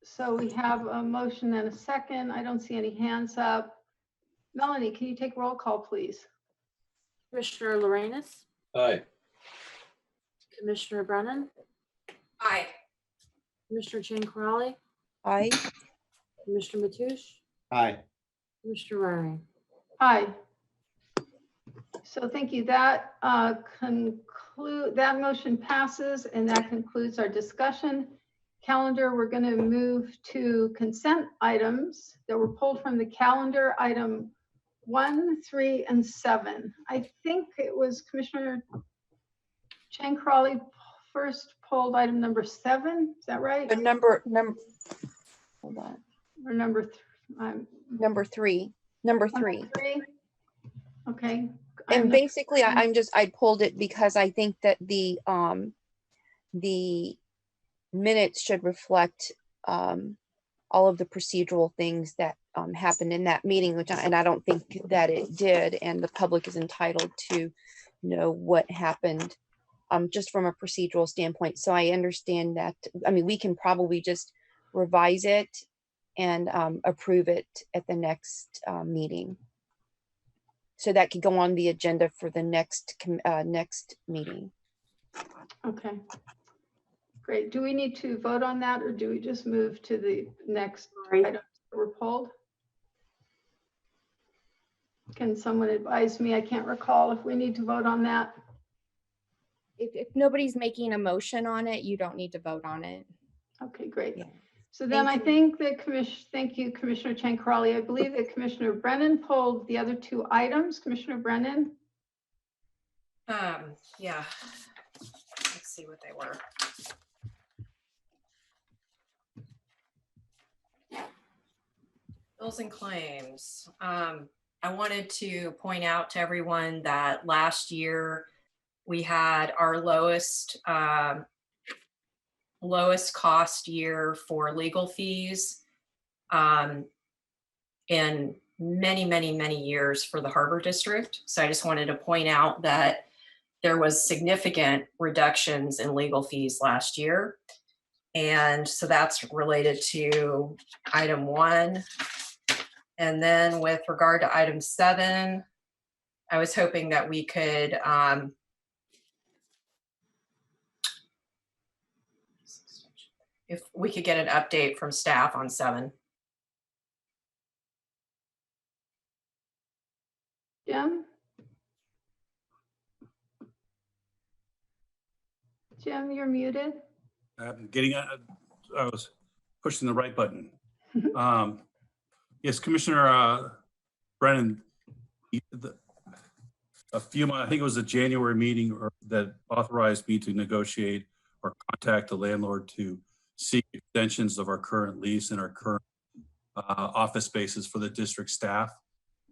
So we have a motion and a second. I don't see any hands up. Melanie, can you take roll call, please? Commissioner Lorenz, Aye. Commissioner Brennan, Aye. Commissioner Chang Crawley, Aye. Commissioner Mateusz, Aye. Commissioner Waring. Aye. So thank you. That motion passes, and that concludes our discussion. Calendar, we're going to move to consent items that were pulled from the calendar. Item 1, 3, and 7. I think it was Commissioner Chang Crawley first pulled item number 7. Is that right? Number, hold on. Or number 3. Number 3. Okay. And basically, I pulled it because I think that the minutes should reflect all of the procedural things that happened in that meeting, and I don't think that it did, and the public is entitled to know what happened just from a procedural standpoint. So I understand that. I mean, we can probably just revise it and approve it at the next meeting. So that could go on the agenda for the next meeting. Okay. Great. Do we need to vote on that, or do we just move to the next items that were pulled? Can someone advise me? I can't recall if we need to vote on that. If nobody's making a motion on it, you don't need to vote on it. Okay, great. So then I think that thank you, Commissioner Chang Crawley. I believe that Commissioner Brennan pulled the other 2 items. Commissioner Brennan? Yeah. Let's see what they were. Bills and claims. I wanted to point out to everyone that last year we had our lowest cost year for legal fees in many years for the Harbour District. So I just wanted to point out that there was significant reductions in legal fees last year. And so that's related to item 1. And then with regard to item 7, I was hoping that we could if we could get an update from staff on 7. Jim? Jim, you're muted. I'm I was pushing the right button. Yes, Commissioner Brennan, a few months, I think it was a January meeting that authorized me to negotiate or contact the landlord to seek extensions of our current lease and our current office spaces for the district staff.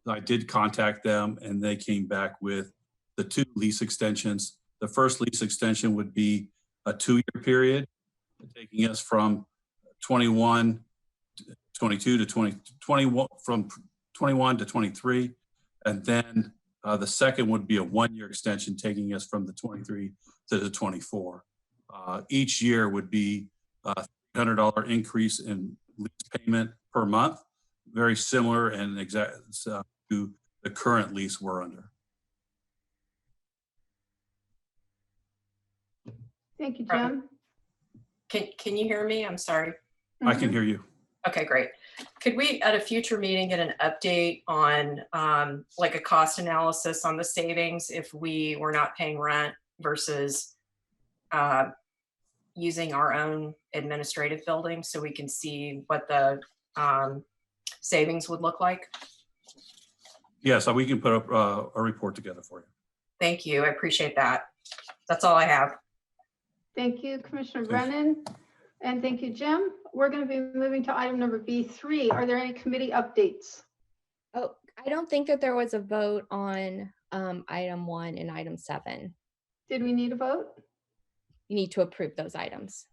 I did contact them, and they came back with the 2 lease extensions The first lease extension would be a 2-year period, taking us from 21, 22 to 21, from 21 to 23. And then the second would be a 1-year extension, taking us from the 23 to the 24. Each year would be a $300 increase in lease payment per month, very similar and exact to the current lease we're under. Thank you, Jim. Can you hear me? I'm sorry. I can hear you. Okay, great. Could we, at a future meeting, get an update on like a cost analysis on the savings if we were not paying rent versus using our own administrative building, so we can see what the savings would look like? Yes, we can put up a report together for you. Thank you. I appreciate that. That's all I have. Thank you, Commissioner Brennan. And thank you, Jim. We're going to be moving to item number B3. Are there any committee updates? Oh, I don't think that there was a vote on item 1 and item 7. Did we need a vote? You need to approve those items.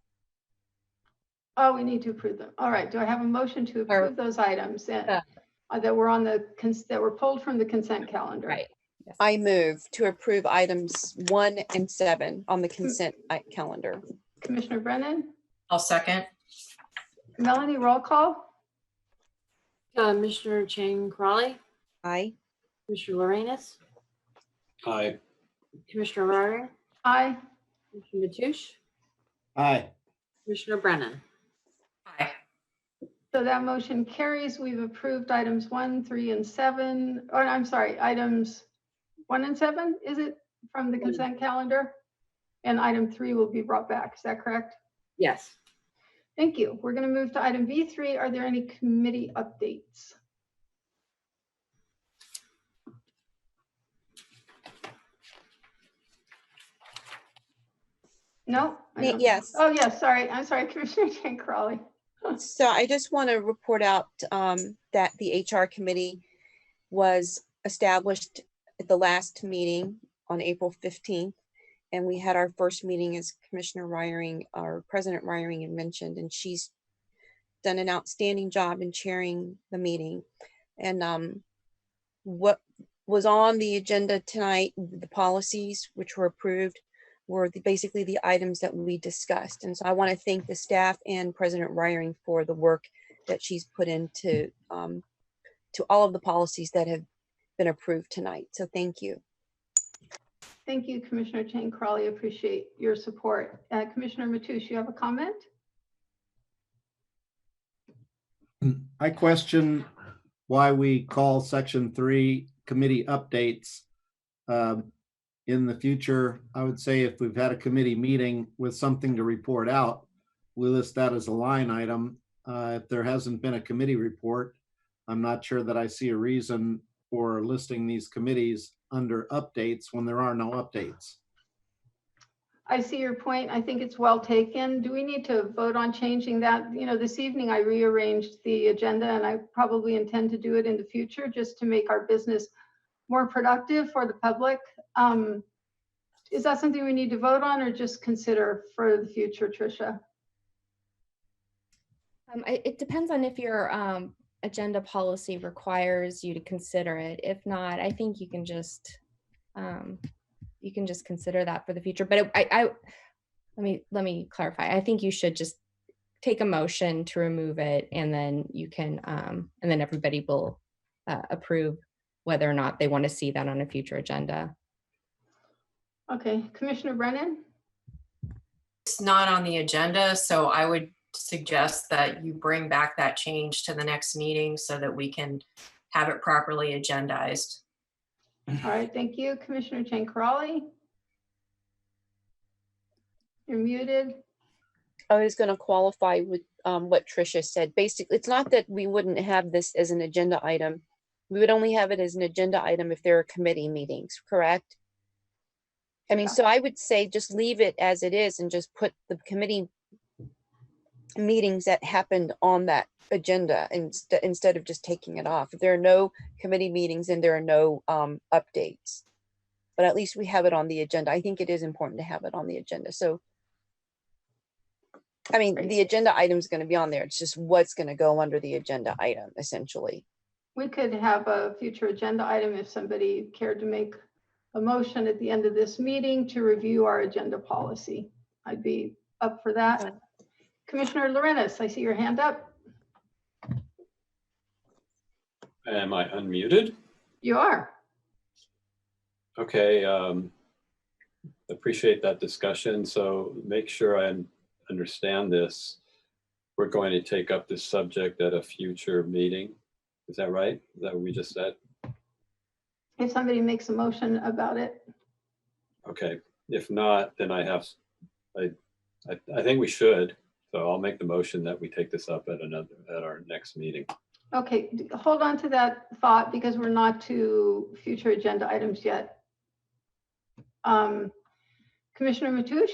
Oh, we need to approve them. All right. Do I have a motion to approve those items that were on the that were pulled from the consent calendar? Right. Yes. I move to approve items 1 and 7 on the consent calendar. Commissioner Brennan? I'll second. Melanie, roll call. Commissioner Chang Crawley, Aye. Commissioner Lorenz, Aye. Commissioner Ryer, Aye. Commissioner Mateusz, Aye. Commissioner Brennan. Aye. So that motion carries. We've approved items 1, 3, and 7. Or I'm sorry, items 1 and 7, is it, from the consent calendar? And item 3 will be brought back. Is that correct? Yes. Thank you. We're going to move to item B3. Are there any committee updates? No? Yes. Oh, yes. Sorry. I'm sorry, Commissioner Chang Crawley. So I just want to report out that the HR committee was established at the last meeting on April 15th. And we had our first meeting, as Commissioner Ryring, our President Ryring had mentioned, and she's done an outstanding job in chairing the meeting. And what was on the agenda tonight, the policies which were approved, were basically the items that we discussed. And so I want to thank the staff and President Ryring for the work that she's put into to all of the policies that have been approved tonight. So thank you. Thank you, Commissioner Chang Crawley. Appreciate your support. Commissioner Mateusz, you have a comment? I question why we call section 3 committee updates. In the future, I would say if we've had a committee meeting with something to report out, we list that as a line item. If there hasn't been a committee report, I'm not sure that I see a reason for listing these committees under updates when there are no updates. I see your point. I think it's well taken. Do we need to vote on changing that? You know, this evening I rearranged the agenda, and I probably intend to do it in the future just to make our business more productive for the public. Is that something we need to vote on or just consider for the future, Tricia? It depends on if your agenda policy requires you to consider it. If not, I think you can just consider that for the future. But let me clarify. I think you should just take a motion to remove it, and then you can and then everybody will approve whether or not they want to see that on a future agenda. Okay, Commissioner Brennan? It's not on the agenda, so I would suggest that you bring back that change to the next meeting so that we can have it properly agendized. All right, thank you. Commissioner Chang Crawley? You're muted. I was going to qualify with what Tricia said. Basically, it's not that we wouldn't have this as an agenda item. We would only have it as an agenda item if there are committee meetings, correct? I mean, so I would say just leave it as it is and just put the committee meetings that happened on that agenda instead of just taking it off. If there are no committee meetings and there are no updates. but at least we have it on the agenda. I think it is important to have it on the agenda. So, I mean, the agenda item is going to be on there. It's just what's going to go under the agenda item, essentially. We could have a future agenda item if somebody cared to make a motion at the end of this meeting to review our agenda policy. I'd be up for that. Commissioner Lorenz, I see your hand up. Am I unmuted? You are. Okay, appreciate that discussion. So make sure I understand this. We're going to take up this subject at a future meeting. Is that right? Is that what we just said? If somebody makes a motion about it. Okay, if not, then I think we should. So I'll make the motion that we take this up at our next meeting. Okay, hold on to that thought because we're not to future agenda items yet. Commissioner Mateusz?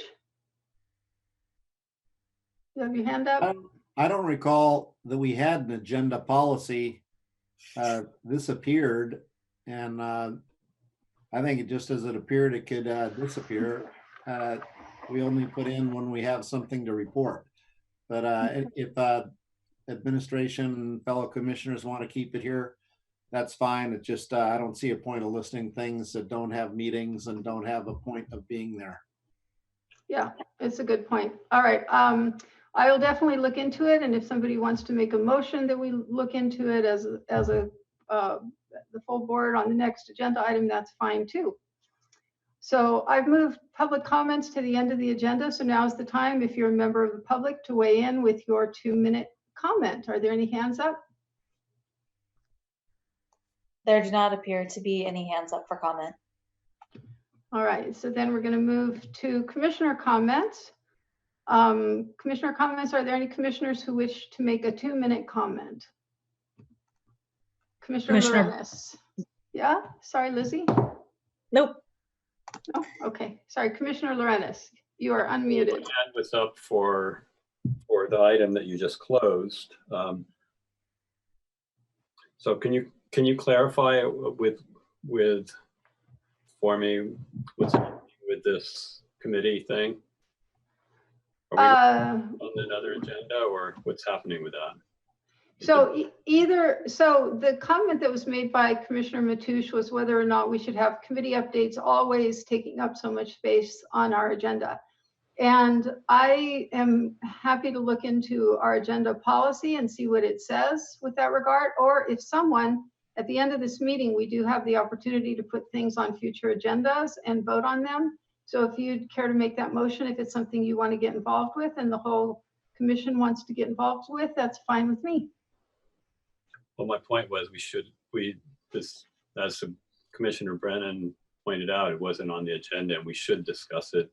You have your hand up? I don't recall that we had an agenda policy. This appeared, and I think it just as it appeared, it could disappear. We only put in when we have something to report. But if administration and fellow commissioners want to keep it here, that's fine. It just, I don't see a point of listing things that don't have meetings and don't have a point of being there. Yeah, it's a good point. All right. I will definitely look into it. And if somebody wants to make a motion that we look into it as the full board on the next agenda item, that's fine too. So I've moved public comments to the end of the agenda. So now is the time, if you're a member of the public, to weigh in with your 2-minute comment. Are there any hands up? There do not appear to be any hands up for comment. All right, so then we're going to move to commissioner comments. Commissioner comments, are there any commissioners who wish to make a 2-minute comment? Commissioner Lorenz. Yeah, sorry, Lizzie. Nope. Oh, okay. Sorry, Commissioner Lorenz, you are unmuted. My hand was up for the item that you just closed. So can you clarify for me what's happening with this committee thing? Are we on another agenda, or what's happening with that? So the comment that was made by Commissioner Mateusz was whether or not we should have committee updates always taking up so much space on our agenda. And I am happy to look into our agenda policy and see what it says with that regard. Or if someone, at the end of this meeting, we do have the opportunity to put things on future agendas and vote on them. So if you'd care to make that motion, if it's something you want to get involved with and the whole commission wants to get involved with, that's fine with me. Well, my point was as Commissioner Brennan pointed out, it wasn't on the agenda and we should discuss it.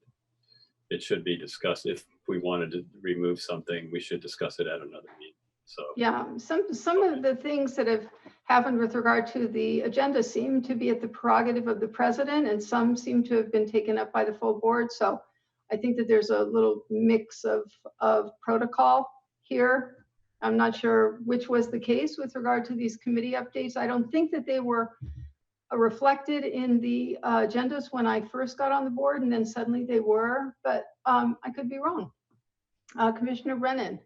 It should be discussed. If we wanted to remove something, we should discuss it at another meeting. So yeah, some of the things that have happened with regard to the agenda seem to be at the prerogative of the president, and some seem to have been taken up by the full board. So I think that there's a little mix of protocol here. I'm not sure which was the case with regard to these committee updates. I don't think that they were reflected in the agendas when I first got on the board, and then suddenly they were, but I could be wrong. Commissioner Brennan.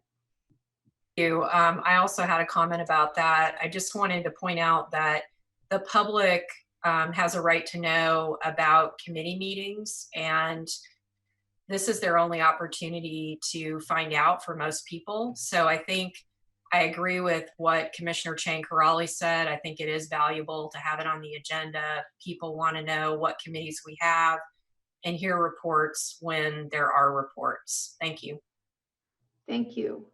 I also had a comment about that. I just wanted to point out that the public has a right to know about committee meetings, and this is their only opportunity to find out for most people. So I think I agree with what Commissioner Chang Crawley said. I think it is valuable to have it on the agenda. People want to know what committees we have and hear reports when there are reports. Thank you. Thank you.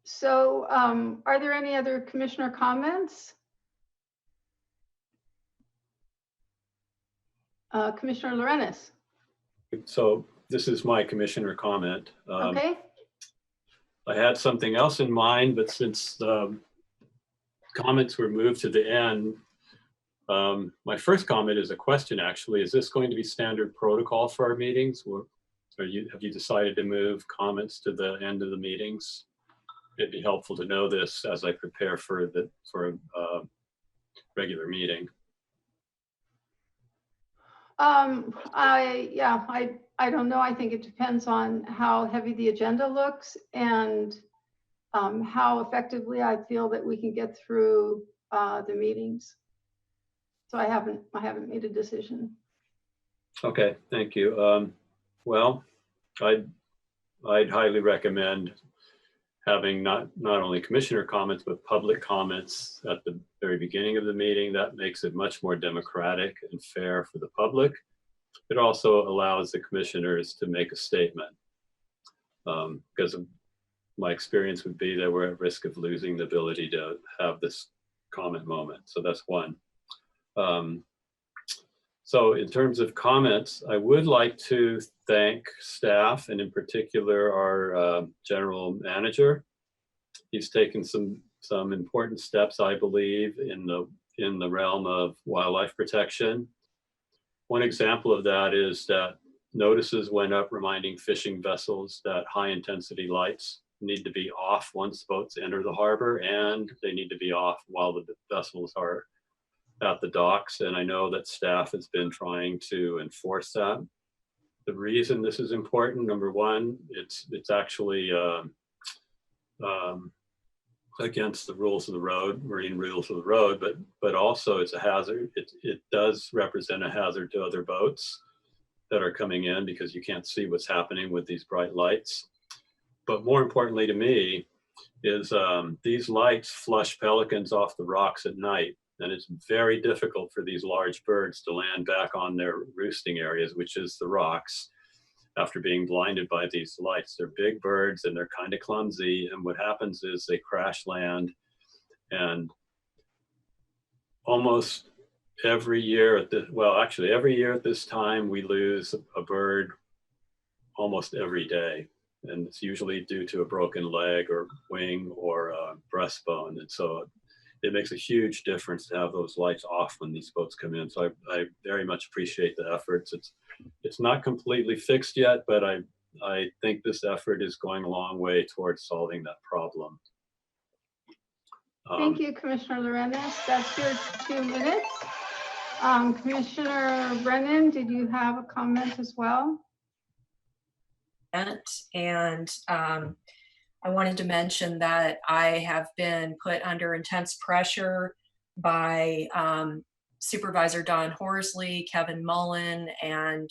So are there any other commissioner comments? Commissioner Lorenz. So this is my commissioner comment. Okay. I had something else in mind, but since the comments were moved to the end, my first comment is a question, actually. Is this going to be standard protocol for our meetings? Or have you decided to move comments to the end of the meetings? It'd be helpful to know this as I prepare for a regular meeting. I don't know. I think it depends on how heavy the agenda looks and how effectively I feel that we can get through the meetings. So I haven't made a decision. Okay, thank you. Well, I'd highly recommend having not only commissioner comments, but public comments at the very beginning of the meeting. That makes it much more democratic and fair for the public. It also allows the commissioners to make a statement. Because of my experience would be that we're at risk of losing the ability to have this comment moment. So that's one. So in terms of comments, I would like to thank staff and in particular our general manager. He's taken some important steps, I believe, in the realm of wildlife protection. One example of that is that notices went up reminding fishing vessels that high intensity lights need to be off once boats enter the harbor, and they need to be off while the vessels are at the docks. And I know that staff has been trying to enforce that. The reason this is important, number one, it's actually against the rules of the road, marine rules of the road, but also it's a hazard. It does represent a hazard to other boats that are coming in because you can't see what's happening with these bright lights. But more importantly to me is these lights flush pelicans off the rocks at night. And it's very difficult for these large birds to land back on their roosting areas, which is the rocks, after being blinded by these lights. They're big birds and they're kind of clumsy. And what happens is they crash land. And almost every year every year at this time, we lose a bird almost every day. And it's usually due to a broken leg or wing or a breastbone. And so it makes a huge difference to have those lights off when these boats come in. So I very much appreciate the efforts. It's not completely fixed yet, but I think this effort is going a long way towards solving that problem. Thank you, Commissioner Lorenz. That's your 2 minutes. Commissioner Brennan, did you have a comment as well? And I wanted to mention that I have been put under intense pressure by Supervisor Don Horsley, Kevin Mullen, and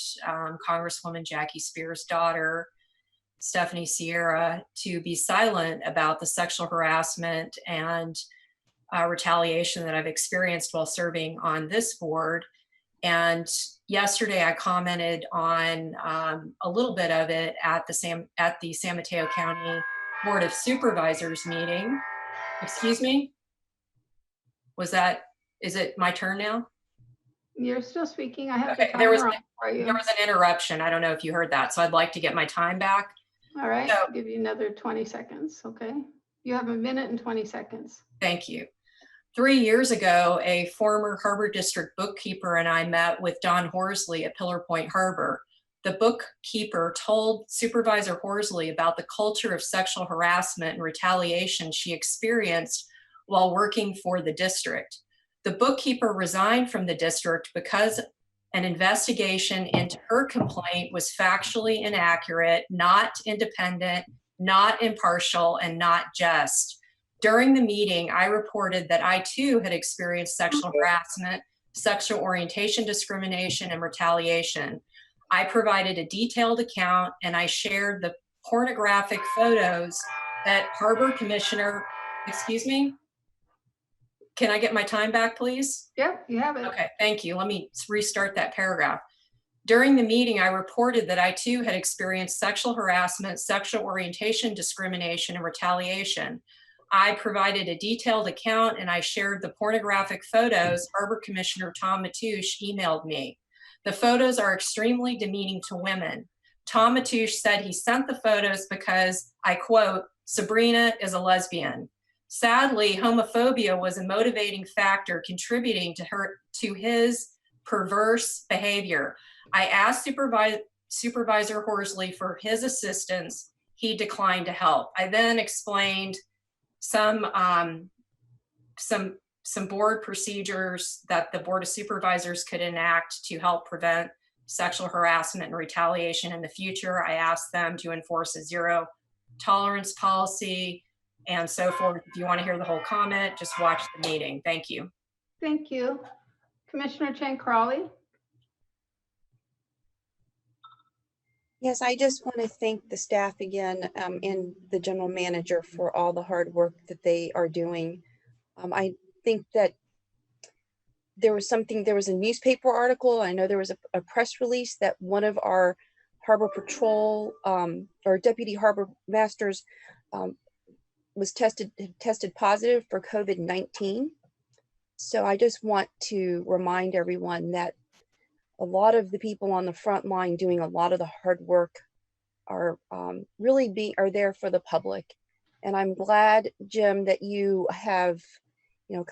Congresswoman Jackie Spears' daughter, Stephanie Sierra, to be silent about the sexual harassment and retaliation that I've experienced while serving on this board. And yesterday I commented on a little bit of it at the San Mateo County Board of Supervisors meeting. Excuse me? Is it my turn now? You're still speaking. I have Okay, the there was timer on for you. an interruption. I don't know if you heard that. So I'd like to get my time back. All right, So- I'll give you another 20 seconds, okay? You have 1 minute and 20 seconds. Thank you. 3 years ago, a former Harbor District bookkeeper and I met with Don Horsley at Pillar Point Harbor. The bookkeeper told Supervisor Horsley about the culture of sexual harassment and retaliation she experienced while working for the district. The bookkeeper resigned from the district because an investigation into her complaint was factually inaccurate, not independent, not impartial, and not just. During the meeting, I reported that I too had experienced sexual harassment, sexual orientation discrimination, and retaliation. I provided a detailed account and I shared the pornographic photos that Harbor Commissioner, excuse me? Can I get my time back, please? Yep, you have it. Okay, thank you. Let me restart that paragraph. During the meeting, I reported that I too had experienced sexual harassment, sexual orientation discrimination, and retaliation. I provided a detailed account and I shared the pornographic photos Harbor Commissioner Tom Mateusz emailed me. The photos are extremely demeaning to women. Tom Mateusz said he sent the photos because, I quote, Sabrina is a lesbian. Sadly, homophobia was a motivating factor contributing to his perverse behavior. I asked Supervisor Horsley for his assistance. He declined to help. I then explained some some board procedures that the Board of Supervisors could enact to help prevent sexual harassment and retaliation in the future. I asked them to enforce a zero tolerance policy and so forth. If you want to hear the whole comment, just watch the meeting. Thank you. Thank you. Commissioner Chang Crawley. Yes, I just want to thank the staff again and the general manager for all the hard work that they are doing. I think that there was a newspaper article, I know there was a press release that one of our Harbor Patrol or Deputy Harbor Masters was tested positive for COVID-19. So I just want to remind everyone that a lot of the people on the front line doing a lot of the hard work are really are there for the public. And I'm glad, Jim, that you have,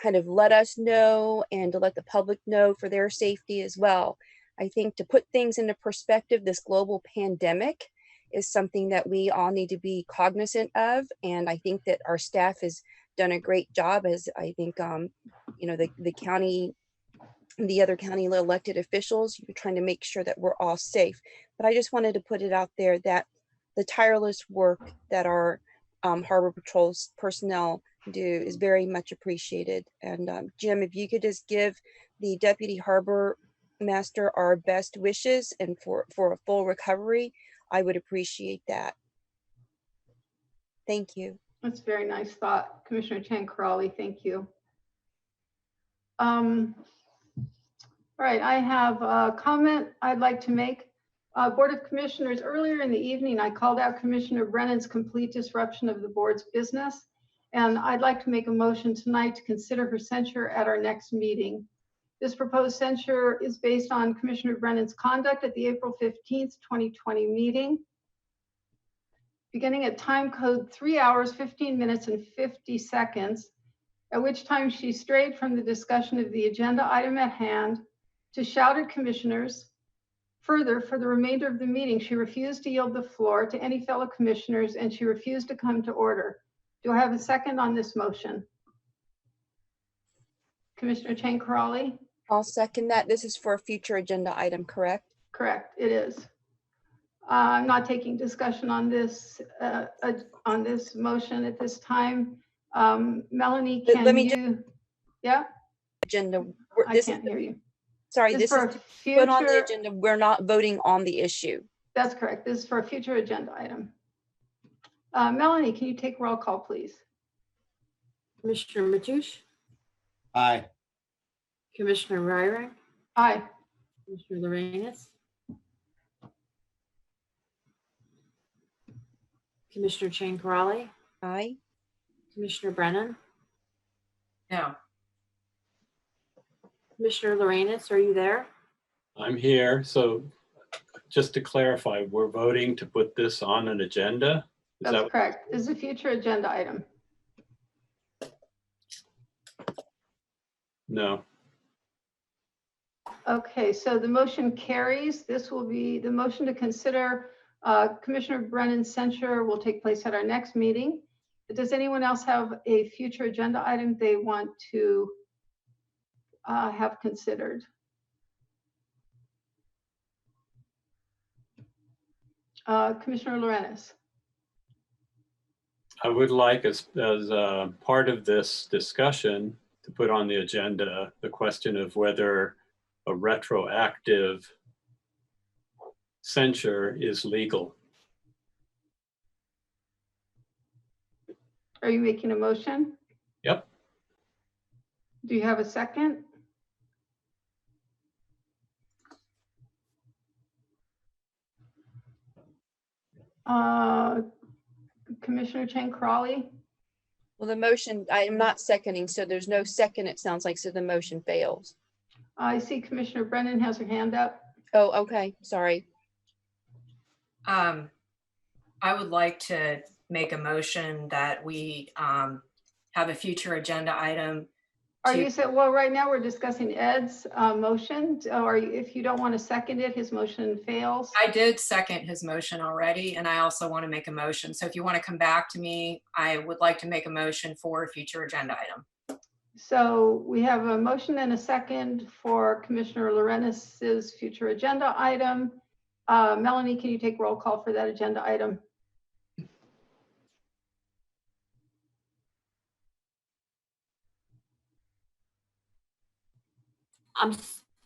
kind of let us know and to let the public know for their safety as well. I think to put things into perspective, this global pandemic is something that we all need to be cognizant of. And I think that our staff has done a great job, as I think, the county, the other county elected officials, you're trying to make sure that we're all safe. But I just wanted to put it out there that the tireless work that our Harbor Patrol's personnel do is very much appreciated. And Jim, if you could just give the Deputy Harbor Master our best wishes and for a full recovery, I would appreciate that. Thank you. That's a very nice thought, Commissioner Chang Crawley. Thank you. All right, I have a comment I'd like to make. Board of Commissioners, earlier in the evening, I called out Commissioner Brennan's complete disruption of the board's business, and I'd like to make a motion tonight to consider her censure at our next meeting. This proposed censure is based on Commissioner Brennan's conduct at the April 15th, 2020 meeting, beginning at time code 3 hours, 15 minutes, and 50 seconds, at which time she strayed from the discussion of the agenda item at hand to shout at commissioners. Further, for the remainder of the meeting, she refused to yield the floor to any fellow commissioners, and she refused to come to order. Do I have a second on this motion? Commissioner Chang Crawley? I'll second that. This is for a future agenda item, correct? Correct, it is. I'm not taking discussion on this motion at this time. Melanie, can you? Yeah? Agenda. I can't hear you. Sorry, this is put on the agenda. We're not voting on the issue. That's correct. This is for a future agenda item. Melanie, can you take roll call, please? Commissioner Mateusz? Aye. Commissioner Ryring? Aye. Commissioner Lorenz? Commissioner Chang Crawley? Aye. Commissioner Brennan? No. Commissioner Lorenz, are you there? I'm here. So just to clarify, we're voting to put this on an agenda? That's correct. This is a future agenda item. No. Okay, so the motion carries. This will be the motion to consider Commissioner Brennan's censure will take place at our next meeting. Does anyone else have a future agenda item they want to have considered? Commissioner Lorenz. I would like, as part of this discussion, to put on the agenda the question of whether a retroactive censure is legal. Are you making a motion? Yep. Do you have a second? Commissioner Chang Crawley? Well, the motion, I am not seconding, so there's no second, it sounds like, so the motion fails. I see Commissioner Brennan has her hand up. Oh, okay, sorry. I would like to make a motion that we have a future agenda item. Are you saying, well, right now we're discussing Ed's motion, or if you don't want to second it, his motion fails? I did second his motion already, and I also want to make a motion. So if you want to come back to me, I would like to make a motion for a future agenda item. So we have a motion and a second for Commissioner Lorenzo's future agenda item. Melanie, can you take roll call for that agenda item?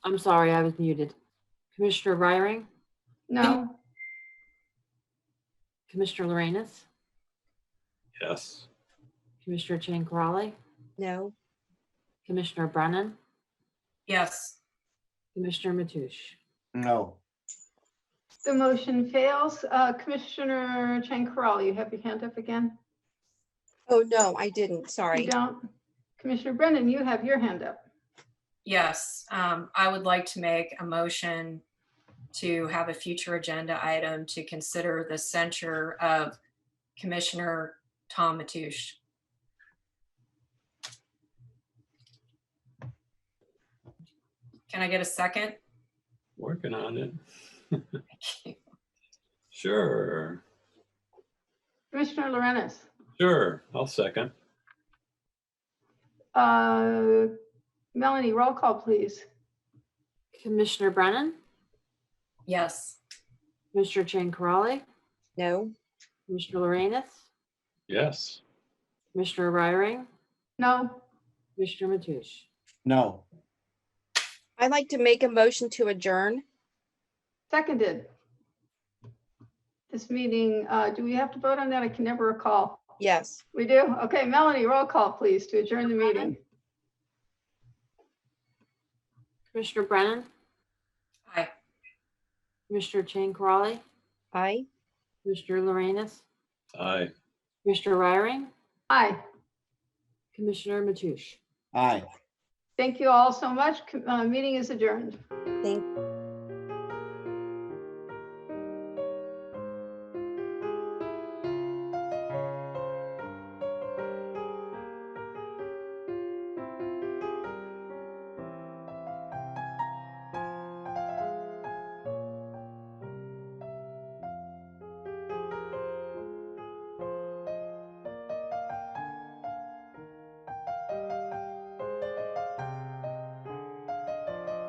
I'm sorry, I was muted. Commissioner Ryring, No. Commissioner Lorenz, Yes. Commissioner Chang Crawley, No. Commissioner Brennan, Yes. Commissioner Mateusz. No. The motion fails. Commissioner Chang Crawley, you have your hand up again? Oh, no, I didn't. Sorry. You don't? Commissioner Brennan, you have your hand up. Yes, I would like to make a motion to have a future agenda item to consider the censure of Commissioner Tom Mateusz. Can I get a second? Working on it. Sure. Commissioner Lorenz. Sure. I'll second. Melanie, roll call, please. Commissioner Brennan, Yes. Commissioner Chang Crawley, No. Commissioner Lorenz, Yes. Commissioner Ryring, No. Commissioner Mateusz. No. I'd like to make a motion to adjourn. Seconded. This meeting, do we have to vote on that? I can never recall. Yes. We do? Okay, Melanie, roll call, please, to adjourn the meeting. Commissioner Brennan, Aye. Commissioner Chang Crawley, Aye. Commissioner Lorenz, Aye. Commissioner Ryring, Aye. Commissioner Mateusz. Aye. Thank you all so much. Meeting is adjourned. Thank